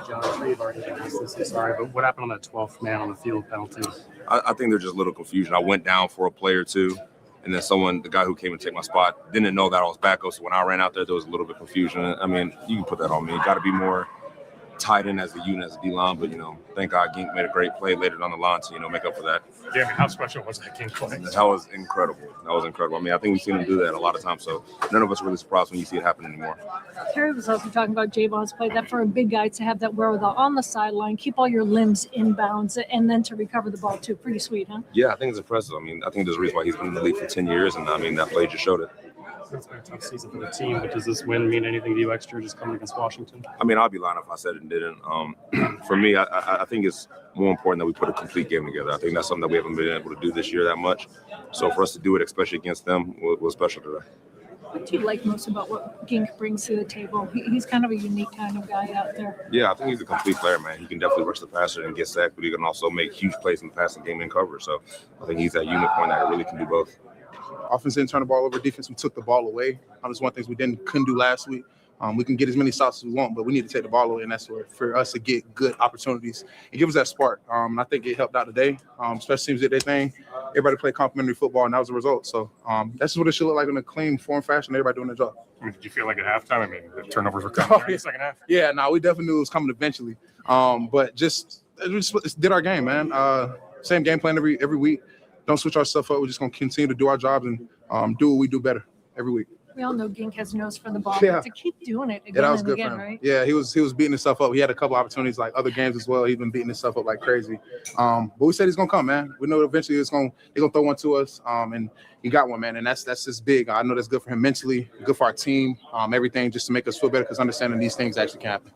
John, I'm sure you've already been asked this. I'm sorry, but what happened on that 12th man on the field penalty? I think there's just a little confusion. I went down for a play or two, and then the guy who came and take my spot, didn't know that I was back up. So when I ran out there was a little bit of confusion. I mean, you can put that on me. You got to be more tied in as a unit, as a D-line, but, you know, thank God Gink made a great play later down the line to, you know, make up for that. Yeah, I mean, how special was that Gink play? That was incredible. I mean, I think we've seen him do that a lot of times, so none of us are really surprised when you see it happen anymore. Terry was also talking about Javon's play, that for a big guy to have that wherewithal on the sideline, keep all your limbs inbounds, and then to recover the ball, too. Pretty sweet, huh? Yeah, I think it's impressive. I mean, I think there's a reason why he's been in the league for 10 years, and, I mean, that play just showed it. It's been a tough season for the team, but does this win mean anything to you extra just coming against Washington? I mean, I'll be lying if I said it and didn't. For me, I think it's more important that we put a complete game together. I think that's something that we haven't been able to do this year that much. So for us to do it, especially against them, was special today. What do you like most about what Gink brings to the table? He's kind of a unique kind of guy out there. Yeah, I think he's a complete player, man. He can definitely rush the passer and get sacked, but he can also make huge plays in the passing game and cover. So I think he's that unicorn that really can do both. Offense didn't turn the ball over. Defense, we took the ball away. That's one thing we couldn't do last week. We can get as many stops as we want, but we need to take the ball away, and that's where for us to get good opportunities and give us that spark. I think it helped out today. Special teams did their thing. Everybody played complimentary football, and that was the result. So that's what it should look like in a clean form fashion. Everybody doing their job. I mean, did you feel like at halftime? I mean, the turnovers were coming in the second half. Yeah, no, we definitely knew it was coming eventually. But we just did our game, man. Same game plan every week. Don't switch our stuff up. We're just going to continue to do our jobs and do what we do better every week. We all know Gink has nose for the ball, Yeah. but to keep doing it again That was and good again, for him. right? Yeah, he was beating himself up. He had a couple opportunities like other games as well. He's been beating himself up like crazy. But we said he's gonna come, man. We know eventually they're gonna throw one to us. And he got one, man. And that's just big. I know that's good for him mentally, good for our team, everything just to make us feel better because understanding these things actually can happen.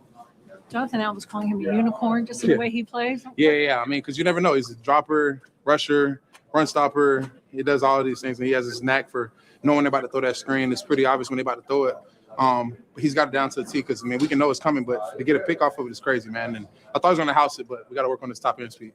Jonathan Allen was calling him a unicorn just in the way he plays. Yeah. I mean, because you never know. He's a dropper, rusher, run stopper. He does all of these things, and he has this knack for knowing they're about to throw that screen. It's pretty obvious when they're about to throw it. But he's got it down to the T because, I mean, we can know it's coming, but to get a pick off of it is crazy, man. And I thought he was going to house it, but we got to work on his top end speed.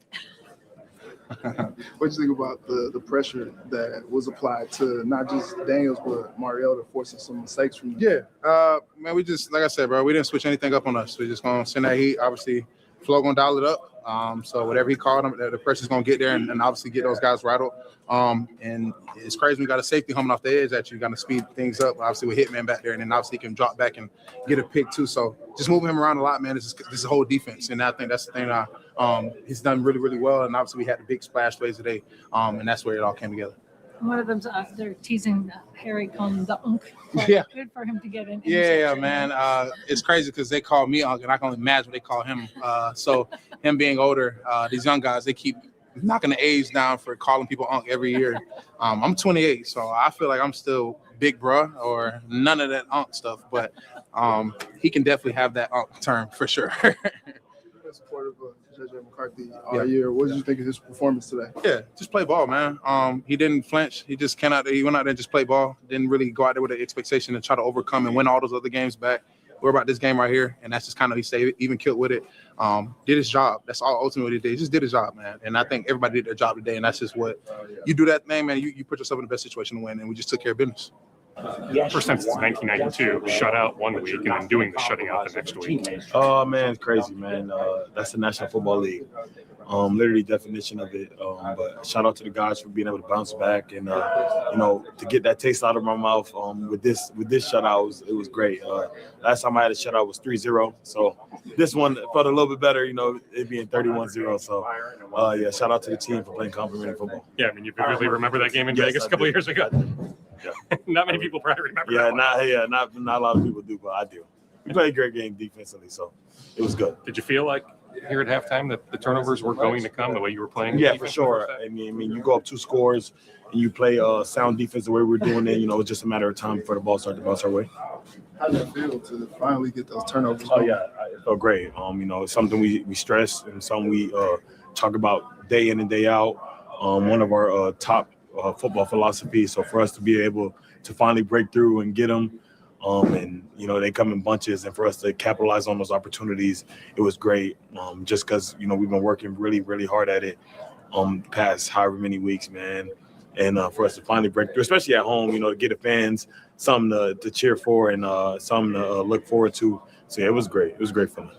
What do you think about the pressure that was applied to not just Daniels, but Mariota forcing some mistakes from you? Yeah, man, we just, like I said, bro, we didn't switch anything up on us. We're just going to send that heat, obviously Flo gonna dial it up. So whatever he called them, the pressure's gonna get there and obviously get those guys rattled. And it's crazy. We got a safety coming off the edge that you're gonna speed things up. Obviously with Hitman back there, and then obviously he can drop back and get a pick too. So just moving him around a lot, man. This is a whole defense, and I think that's the thing. He's done really, really well. And obviously we had the big splash plays today, and that's where it all came together. One of them's they're teasing Harry calling him the Unk. Yeah. Good for him to get in. Yeah, man. It's crazy because they call me Unk, and I can only imagine what they call him. So him being older, these young guys, they keep knocking the age down for calling people Unk every year. I'm 28, so I feel like I'm still big bruh or none of that Unk stuff. But he can definitely have that Unk term for sure. Supportive of JJ McCarthy all year. What did you think of his performance today? Yeah, just play ball, man. He didn't flinch. He went out there and just played ball. Didn't really go out there with an expectation to try to overcome and win all those other games back. We're about this game right here, and that's just kind of, he stayed even killed with it. Did his job. That's all ultimately he did. He just did his job, man. And I think everybody did their job today, and that's just what you do that thing, man. You put yourself in the best situation to win, and we just took care of business. First time since 1992, shut out one week and then doing the shutting out the next week. Oh man, it's crazy, man. That's the National Football League. Literally definition of it. But shout out to the guys for being able to bounce back and to get that taste out of my mouth. With this shutout, it was great. Last time I had a shutout was 3-0. So this one felt a little bit better, it being 31-0. So yeah, shout out to the team for playing complimentary football. Yeah, I mean, you vividly remember that game in Vegas a couple of years ago. Yeah. Not many people probably remember that one. Not a lot of people do, but I do. We played a great game defensively, so it was good. Did you feel like here at halftime that the turnovers were going to come the way you were playing? Yeah, for sure. I mean, you go up 2 scores and you play sound defense the way we're doing it. It's just a matter of time before the ball starts to bounce our way. How did it feel to finally get those turnovers? Oh yeah, it felt great. It's something we stress and something we talk about day in and day out. One of our top football philosophy. So for us to be able to finally break through and get them, and they come in bunches, and for us to capitalize on those opportunities, it was great. Just because we've been working really, really hard at it past however many weeks, man. And for us to finally break through, especially at home, to get the fans something to cheer for and something to look forward to. So yeah, it was great. It was great fun.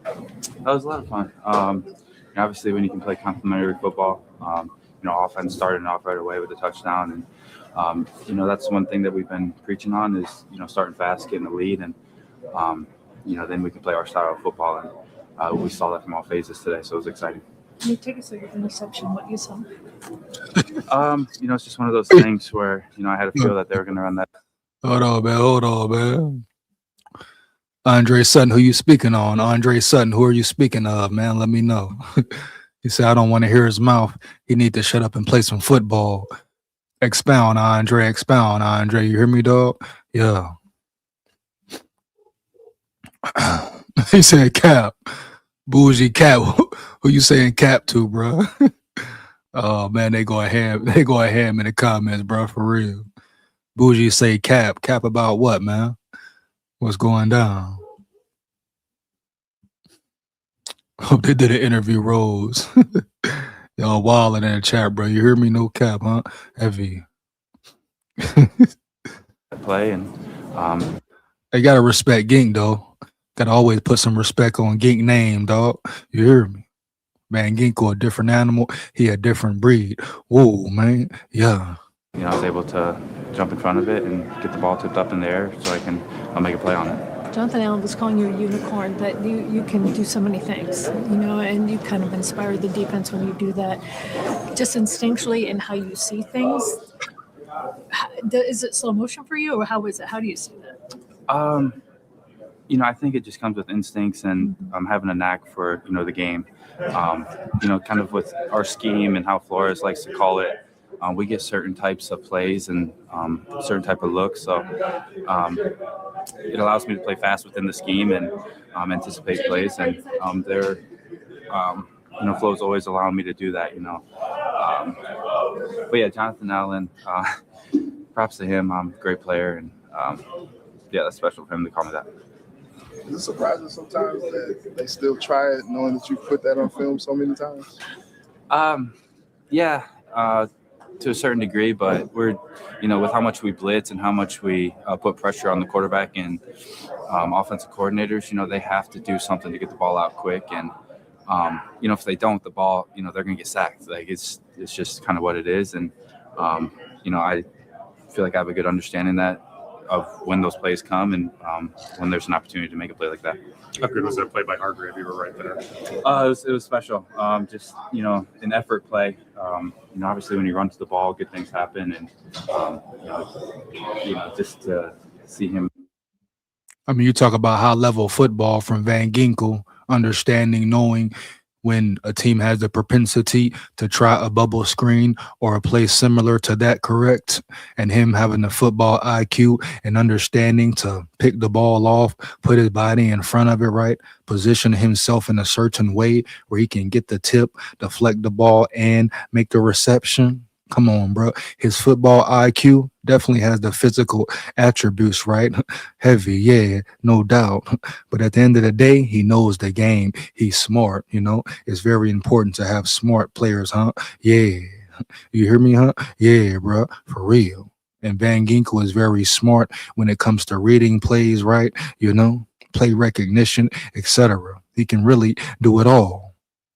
That was a lot of fun. Obviously, when you can play complimentary football, offense starting off right away with a touchdown. And, that's one thing that we've been preaching on is, starting fast, getting the lead. And, then we can play our style of football. And we saw that from all phases today. So it was exciting. Can you take us through your interception, what you saw? It's just one of those things where, I had a feel that they were going to run that. Hold on, man. Andre Sutton, who you speaking on? Andre Sutton, who are you speaking of, man? Let me know. He said, I don't want to hear his mouth. He need to shut up and play some football. Expound, Andre. Expound, Andre. You hear me, dog? Yeah. He said cap. Bougie cap. Who you saying cap to, bro? Oh, man, they go ahead in the comments, bro, for real. Bougie say cap. Cap about what, man? What's going down? Hope they did an interview, Rose. Y'all wilding in the chat, bro. You hear me? No cap, huh? Heavy. Play and they gotta respect Gink, though. Gotta always put some respect on Gink name, dog. You hear me? Man, Gink a different animal. He a different breed. Whoa, man. Yeah. I was able to jump in front of it and get the ball tipped up in the air so I'll make a play on it. Jonathan Allen was calling you a unicorn, that you can do so many things, and you kind of inspire the defense when you do that. Just instinctually in how you see things. Is it slow motion for you, or how is it? How do you see that? I think it just comes with instincts and having a knack for, the game. Kind of with our scheme and how Flores likes to call it. We get certain types of plays and certain type of looks. So it allows me to play fast within the scheme and anticipate plays. And Flo's always allowing me to do that, But yeah, Jonathan Allen, props to him. Great player. And that's special for him to call me that. Is it surprising sometimes that they still try it, knowing that you put that on film so many times? To a certain degree, but we're, with how much we blitz and how much we put pressure on the quarterback and offensive coordinators, they have to do something to get the ball out quick. And, If they don't, the ball, they're gonna get sacked. Like it's just kind of what it is, and I feel like I have a good understanding of when those plays come and when there's an opportunity to make a play like that. How good was that play by Hargrave? You were right there. It was special. Just an effort play. Obviously when you run to the ball, good things happen, and just to see him. I mean, you talk about high level football from Van Ginkel, understanding, knowing when a team has the propensity to try a bubble screen or a play similar to that, correct? And him having the football IQ and understanding to pick the ball off, put his body in front of it, right? Position himself in a certain way where he can get the tip, deflect the ball, and make the reception. Come on, bro. His football IQ definitely has the physical attributes, right? Heavy, yeah, no doubt. But at the end of the day, he knows the game. He's smart, It's very important to have smart players, huh? Yeah. You hear me, huh? Yeah, bro, for real. And Van Ginkel is very smart when it comes to reading plays, right? Play recognition, etc. He can really do it all.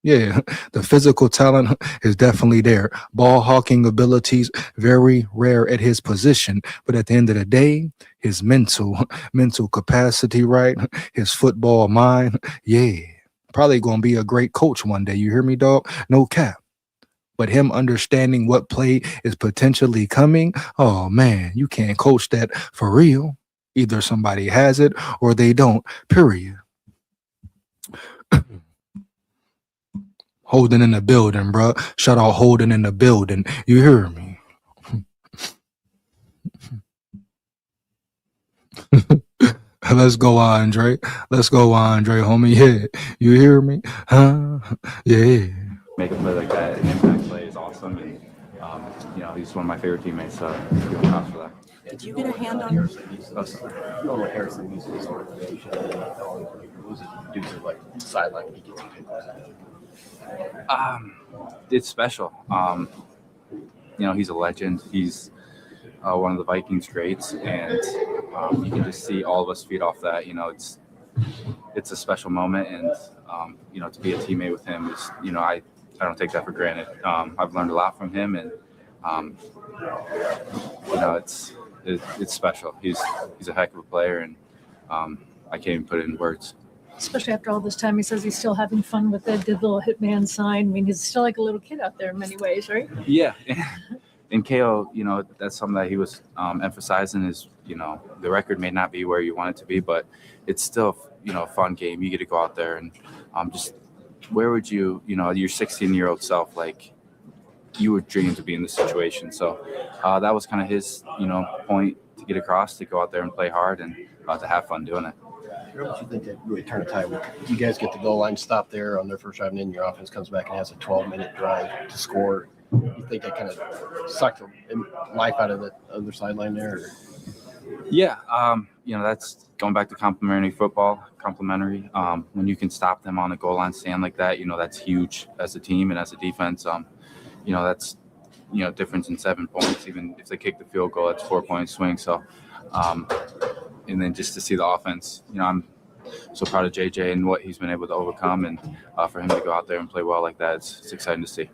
Yeah, the physical talent is definitely there. Ball hawking abilities, very rare at his position. But at the end of the day, his mental capacity, right? His football mind, yeah. Probably going to be a great coach one day. You hear me, dog? No cap. But him understanding what play is potentially coming, oh, man, you can't coach that for real. Either somebody has it or they don't, period. Holden in the building, bro. Shout out Holden in the building. You hear me? Let's go, Andre. Let's go, Andre, homie. Yeah. You hear me? Huh? Yeah. Make a play like that, an impact play is awesome. And, he's one of my favorite teammates, so give him props for that. Did you get a hand on? Harrison uses his organization. Was it due to like sideline when he gets hit? It's special. He's a legend. He's one of the Vikings greats, and you can just see all of us feed off that. It's a special moment, and to be a teammate with him is, I don't take that for granted. I've learned a lot from him, and it's special. He's a heck of a player, and I can't even put it in words. Especially after all this time, he says he's still having fun with it. Did the little hitman sign. I mean, he's still like a little kid out there in many ways, right? Yeah. And KO, that's something that he was emphasizing is, the record may not be where you want it to be, but it's still, a fun game. You get to go out there and just where would you, your 16-year-old self, like you would dream to be in this situation. So that was kind of his, point to get across, to go out there and play hard and to have fun doing it. What do you think that really turned the tide? You guys get the goal line stop there on their first drive, and then your offense comes back and has a 12-minute drive to score. You think that kind of sucked the life out of the other sideline there? Or? Yeah, that's going back to complementary football. When you can stop them on a goal line stand like that, that's huge as a team and as a defense. That's difference in 7 points. Even if they kick the field goal, that's 4-point swing. So. And then just to see the offense, I'm so proud of JJ and what he's been able to overcome, and for him to go out there and play well like that, it's exciting to see.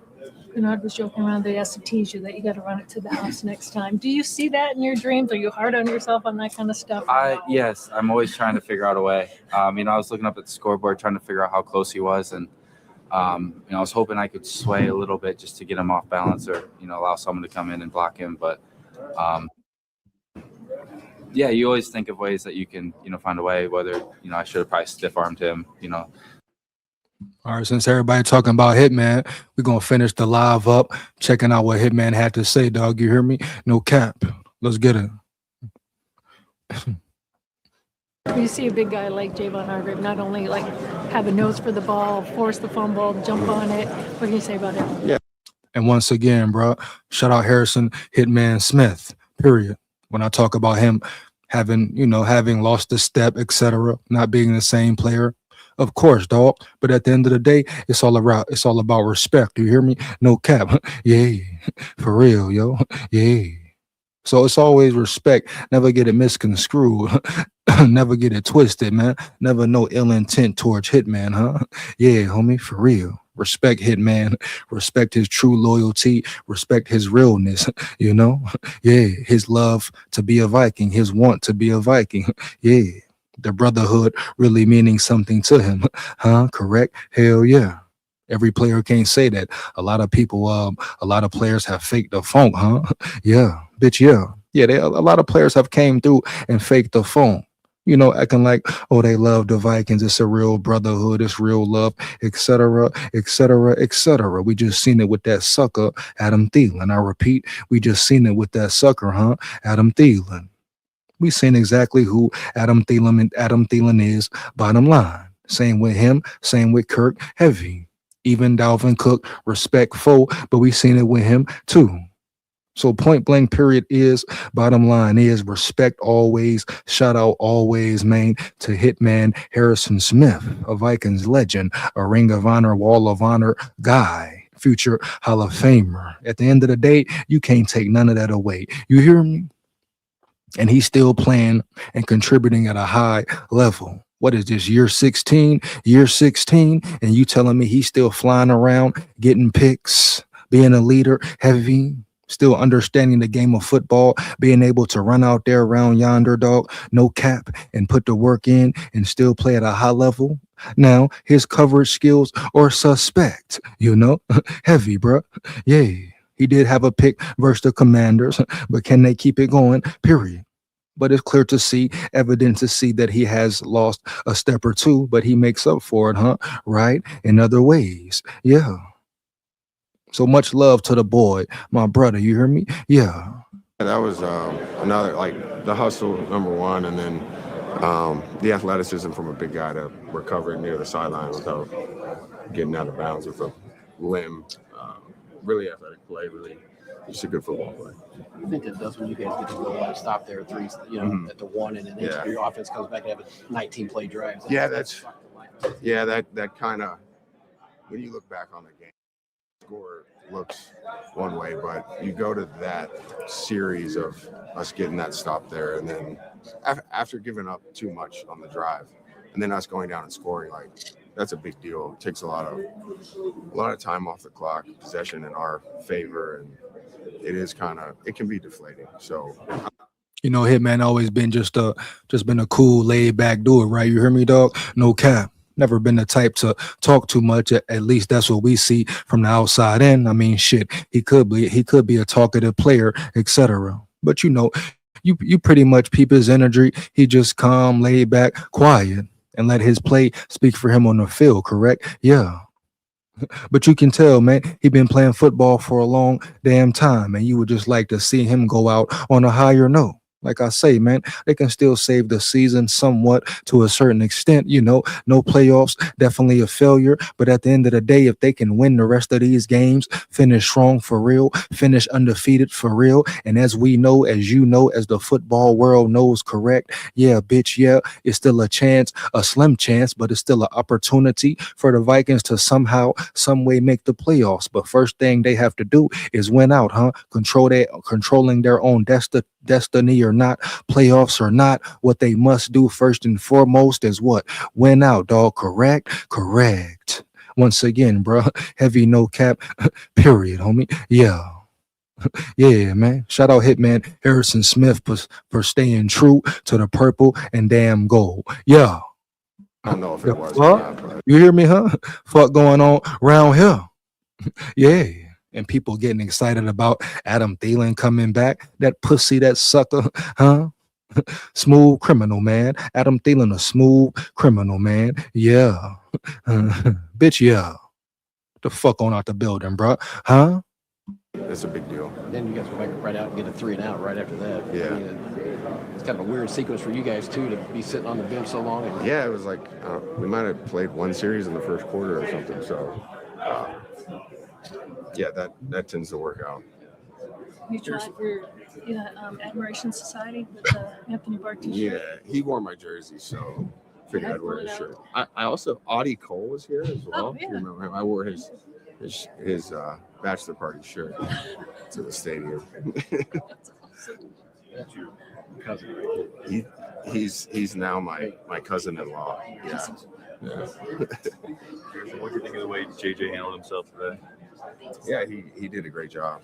Bernard was joking around that he has to tease you that you got to run it to the house next time. Do you see that in your dreams? Are you hard on yourself on that kind of stuff? Yes, I'm always trying to figure out a way. I was looking up at the scoreboard trying to figure out how close he was, and I was hoping I could sway a little bit just to get him off balance, or allow someone to come in and block him, but. Yeah, you always think of ways that you can, find a way, whether, I should have probably stiff-armed him, All right, since everybody talking about Hitman, we're going to finish the live up, checking out what Hitman had to say, dog. You hear me? No cap. Let's get it. You see a big guy like Javon Hargrave not only like have a nose for the ball, force the fumble, jump on it. What can you say about it? Yeah. And once again, bro, shout out Harrison Hitman Smith, period. When I talk about him having lost a step, etc., not being the same player, of course, dog. But at the end of the day, it's all about respect. You hear me? No cap. Yeah, for real, yo. Yeah. So it's always respect. Never get it misconstrued. Never get it twisted, man. Never no ill intent towards Hitman, huh? Yeah, homie, for real. Respect Hitman. Respect his true loyalty. Respect his realness. You know? Yeah, his love to be a Viking, his want to be a Viking. Yeah. The brotherhood really meaning something to him. Huh? Correct? Hell yeah. Every player can't say that. A lot of people, a lot of players have faked the funk, huh? Yeah, bitch, yeah. Yeah, a lot of players have came through and faked the funk. You know, acting like, oh, they love the Vikings. It's a real brotherhood. It's real love, etc., etc., etc. We just seen it with that sucker, Adam Thielen. I repeat, we just seen it with that sucker, huh? Adam Thielen. We seen exactly who Adam Thielen is, bottom line. Same with him, same with Kirk, heavy. Even Dalvin Cook, respectful, but we seen it with him too. So point blank period is, bottom line is, respect always, shout out always, man, to Hitman Harrison Smith, a Vikings legend, a Ring of Honor, Wall of Honor guy, future Hall of Famer. At the end of the day, you can't take none of that away. You hear me? And he's still playing and contributing at a high level. What is this, year 16? Year 16? And you telling me he's still flying around, getting picks, being a leader, heavy, still understanding the game of football, being able to run out there around yonder, dog, no cap, and put the work in and still play at a high level? Now, his coverage skills are suspect, you know? Heavy, bruh. Yeah. He did have a pick versus the Commanders, but can they keep it going? Period. But it's clear to see, evident to see that he has lost a step or two, but he makes up for it, huh? Right? In other ways. Yeah. So much love to the boy, my brother. You hear me? Yeah. That was another, like, the hustle, number one, and then the athleticism from a big guy to recover near the sideline without getting out of bounds with a limb. Really athletic play, really just a good football play. I think that does when you guys get to go and stop there at 3, at the 1, and then your offense comes back and have a 19-play drive. That kind of, when you look back on the game, score looks one way, but you go to that series of us getting that stop there, and then after giving up too much on the drive, and then us going down and scoring, like, that's a big deal. It takes a lot of time off the clock, possession in our favor, and it can be deflating. So, you know, Hitman always been just been a cool, laid back dude, right? You hear me, dog? No cap. Never been the type to talk too much. At least that's what we see from the outside in. I mean, shit, he could be a talkative player, etc. But you know, you pretty much peep his energy. He just calm, laid back, quiet, and let his play speak for him on the field, correct? Yeah. But you can tell, man, he been playing football for a long damn time, and you would just like to see him go out on a higher note. Like I say, man, they can still save the season somewhat to a certain extent. You know, no playoffs, definitely a failure. But at the end of the day, if they can win the rest of these games, finish strong for real, finish undefeated for real. And as we know, as you know, as the football world knows, correct? Yeah, bitch, yeah, it's still a chance, a slim chance, but it's still an opportunity for the Vikings to somehow, some way make the playoffs. But first thing they have to do is win out, huh? Controlling their own destiny or not, playoffs or not, what they must do first and foremost is what? Win out, dog. Correct. Once again, bro, heavy no cap, period, homie. Yeah. Yeah, man. Shout out Hitman Harrison Smith for staying true to the purple and damn gold. Yeah. I don't know if it was. You hear me, huh? Fuck going on around here. Yeah. And people getting excited about Adam Thielen coming back. That pussy, that sucker, huh? Smooth criminal, man. Adam Thielen, a smooth criminal, man. Yeah. Bitch, yeah. The fuck on out the building, bro. Huh? It's a big deal. Then you guys go back right out and get a 3 and out right after that. Yeah. I mean, it's kind of a weird sequence for you guys, too, to be sitting on the bench so long. Yeah, it was like we might have played one series in the first quarter or something. So, yeah, that tends to work out. You tried for Admiration Society with Anthony Barr t-shirt? Yeah, he wore my jersey, so figured I'd wear his shirt. I also, Audie Cole was here as well. Oh, yeah. You remember him? I wore his bachelor party shirt to the stadium. That's your cousin, right? He's now my cousin-in-law. Yeah. What do you think of the way JJ handled himself today? Yeah, he did a great job.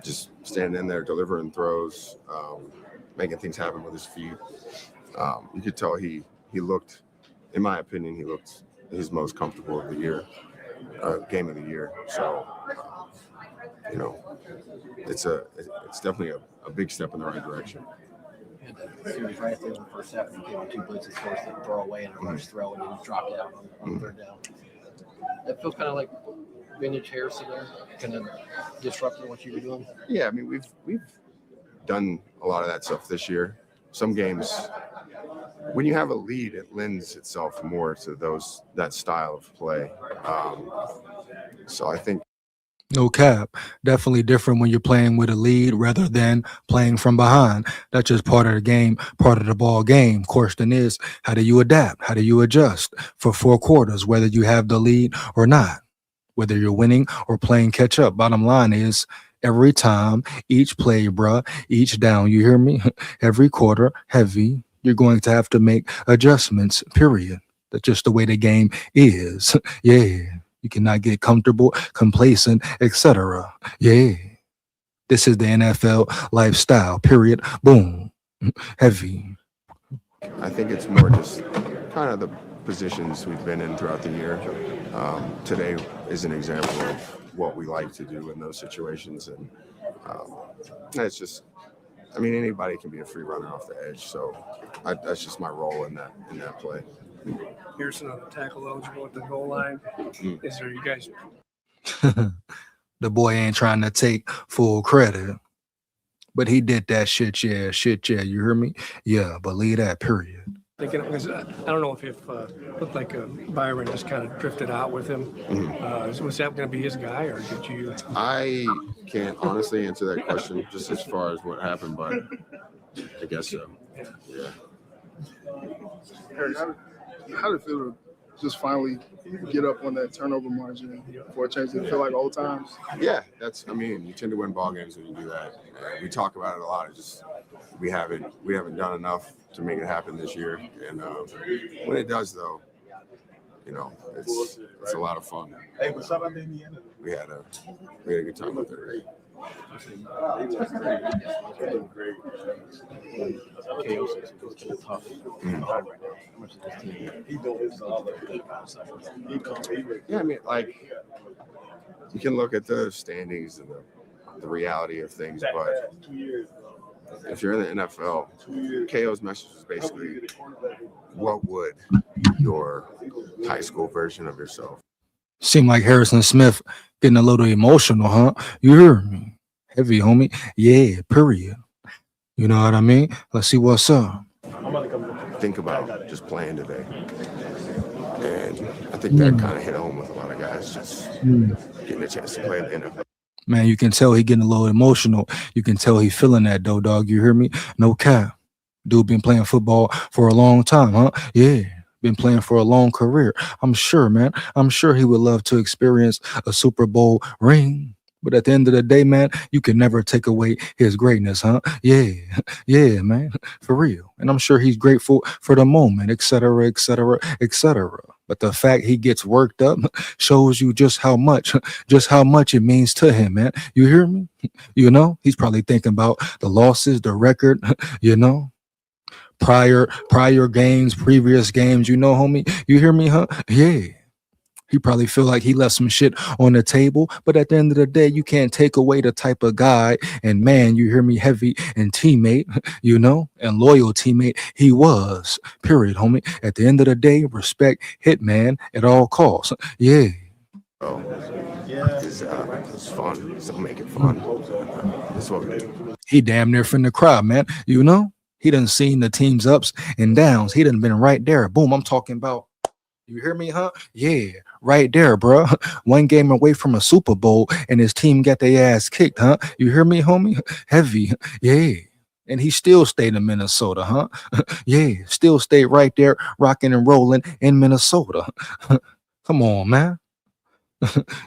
Just standing in there, delivering throws, making things happen with his feet. You could tell he looked, in my opinion, he looked his most comfortable of the year, game of the year. So, it's definitely a big step in the right direction. Series right there in the first half, you gave him 2 blitzes, forced him to throw away and a rush throw, and then he dropped out on third down. That feels kind of like vintage Harrison there, kind of disrupting what you were doing. Yeah, I mean we've done a lot of that stuff this year. Some games, when you have a lead, it lends itself more to that style of play. So I think. No cap. Definitely different when you're playing with a lead rather than playing from behind. That's just part of the game, part of the ball game. Question is, how do you adapt? How do you adjust for 4 quarters, whether you have the lead or not? Whether you're winning or playing catch up. Bottom line is, every time, each play, bruh, each down, you hear me? Every quarter, heavy, you're going to have to make adjustments, period. That's just the way the game is. Yeah. You cannot get comfortable, complacent, etc. Yeah. This is the NFL lifestyle, period. Boom. Heavy. I think it's more just kind of the positions we've been in throughout the year. Today is an example of what we like to do in those situations. And it's just, I mean, anybody can be a free runner off the edge. So that's just my role in that play. Here's another tackle eligible at the goal line. Is there you guys? The boy ain't trying to take full credit, but he did that shit. Yeah. You hear me? Yeah, believe that, period. Thinking, because I don't know if looked like Byron just kind of drifted out with him. Was that going to be his guy, or did you? I can't honestly answer that question just as far as what happened, but I guess so. Yeah. Eric, how did it feel to just finally get up on that turnover margin for a change? Did it feel like old times? Yeah, you tend to win ball games when you do that. We talk about it a lot. It's just we haven't done enough to make it happen this year. And when it does, though, it's a lot of fun. Hey, what's up, Indiana? We had a good time up there. Yeah, I mean, like, you can look at the standings and the reality of things, but if you're in the NFL, KO's message is basically, what would your high school version of yourself? Seem like Harrison Smith getting a little emotional, huh? You hear me? Heavy, homie. Yeah, period. You know what I mean? Let's see what's up. Think about just playing today. And I think that kind of hit home with a lot of guys, just getting a chance to play in the NFL. Man, you can tell he getting a little emotional. You can tell he feeling that, though, dog. You hear me? No cap. Dude been playing football for a long time, huh? Yeah. Been playing for a long career. I'm sure, man. I'm sure he would love to experience a Super Bowl ring. But at the end of the day, man, you can never take away his greatness, huh? Yeah, man, for real. And I'm sure he's grateful for the moment, etc., etc., etc. But the fact he gets worked up shows you just how much it means to him, man. You hear me? He's probably thinking about the losses, the record, prior games, previous games, homie. You hear me, huh? Yeah. He probably feel like he left some shit on the table, but at the end of the day, you can't take away the type of guy and man, you hear me, heavy and teammate, and loyal teammate he was, period, homie. At the end of the day, respect Hitman at all costs. Yeah. Oh, it's fun. So make it fun. That's what we do. He damn near from the crowd, man. He done seen the team's ups and downs. He done been right there. Boom, I'm talking about. You hear me, huh? Yeah, right there, bro. One game away from a Super Bowl, and his team got their ass kicked, huh? You hear me, homie? Heavy, yeah. And he still stayed in Minnesota, huh? Yeah, still stayed right there, rocking and rolling in Minnesota. Come on, man.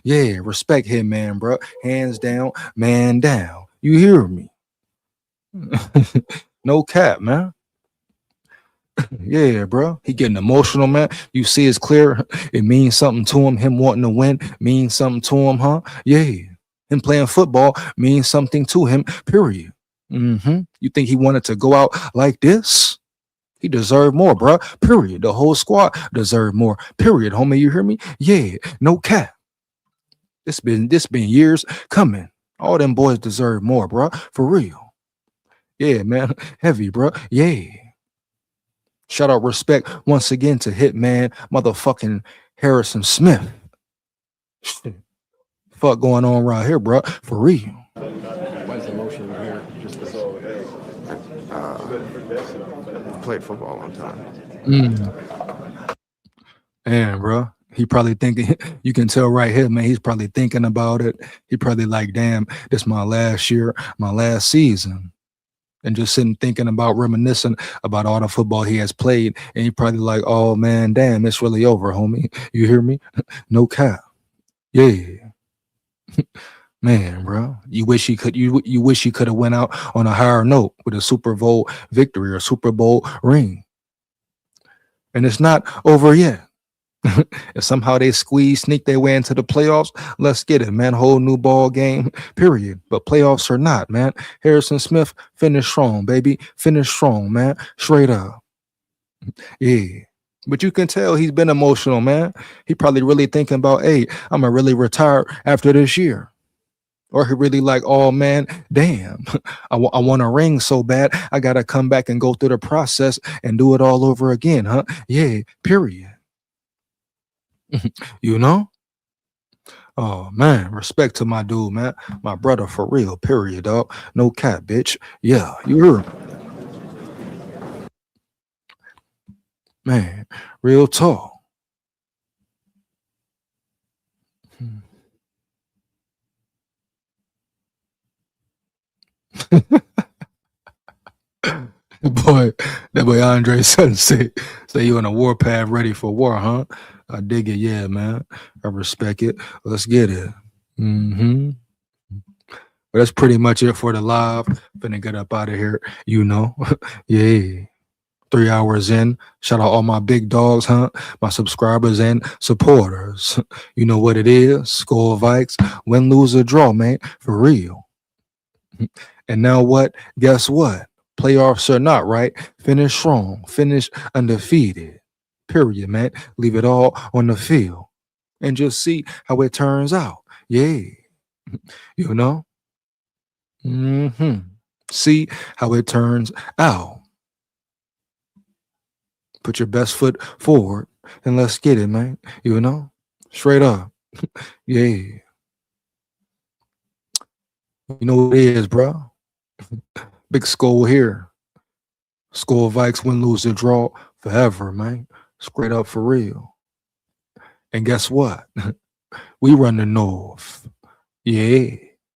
Yeah, respect him, man, bro. Hands down, man down. You hear me? No cap, man. Yeah, bro. He getting emotional, man. You see it's clear. It means something to him. Him wanting to win means something to him, huh? Yeah. Him playing football means something to him, period. You think he wanted to go out like this? He deserved more, bro. Period. The whole squad deserved more. Period. Homie, you hear me? Yeah, no cap. This been years coming. All them boys deserve more, bro. For real. Yeah, man. Heavy, bro. Yeah. Shout out respect once again to Hitman motherfucking Harrison Smith. Shit. Fuck going on right here, bro. For real. Why's the emotion here? Just Played football a long time. Man, bro. He probably thinking, you can tell right here, man, he's probably thinking about it. He probably like, damn, this my last year, my last season. And just sitting thinking about reminiscing about all the football he has played. And he probably like, oh man, damn, it's really over, homie. You hear me? No cap. Yeah. Man, bro. You wish he could you wish he could have went out on a higher note with a Super Bowl victory or Super Bowl ring. And it's not over yet. If somehow they sneak their way into the playoffs, let's get it, man. Whole new ball game, period. But playoffs or not, man. Harrison Smith, finish strong, baby. Finish strong, man. Straight up. Yeah. But you can tell he's been emotional, man. He probably really thinking about, hey, I'm going to really retire after this year. Or he really like, oh, man, damn, I want a ring so bad. I got to come back and go through the process and do it all over again, huh? Yeah, period. You know? Oh man, respect to my dude, man. My brother for real, period, dog. No cap, bitch. Yeah, you heard me. Man, real talk. That boy Andre Sutton say you on a warpath ready for war, huh? I dig it, yeah, man. I respect it. Let's get it. But that's pretty much it for the live. Finna get up out of here, you know. Yeah. 3 hours in. Shout out all my big dogs, huh? My subscribers and supporters. You know what it is. SKOL Vikes. Win, lose, or draw, man. For real. And now what? Guess what? Playoffs or not, right? Finish strong. Finish undefeated. Period, man. Leave it all on the field. And just see how it turns out. Yeah. You know? See how it turns out. Put your best foot forward and let's get it, man. You know? Straight up. Yeah. You know what it is, bro? Big SKOL here. SKOL Vikes win, lose, or draw forever, man. Straight up for real. And guess what? We run the North. Yeah.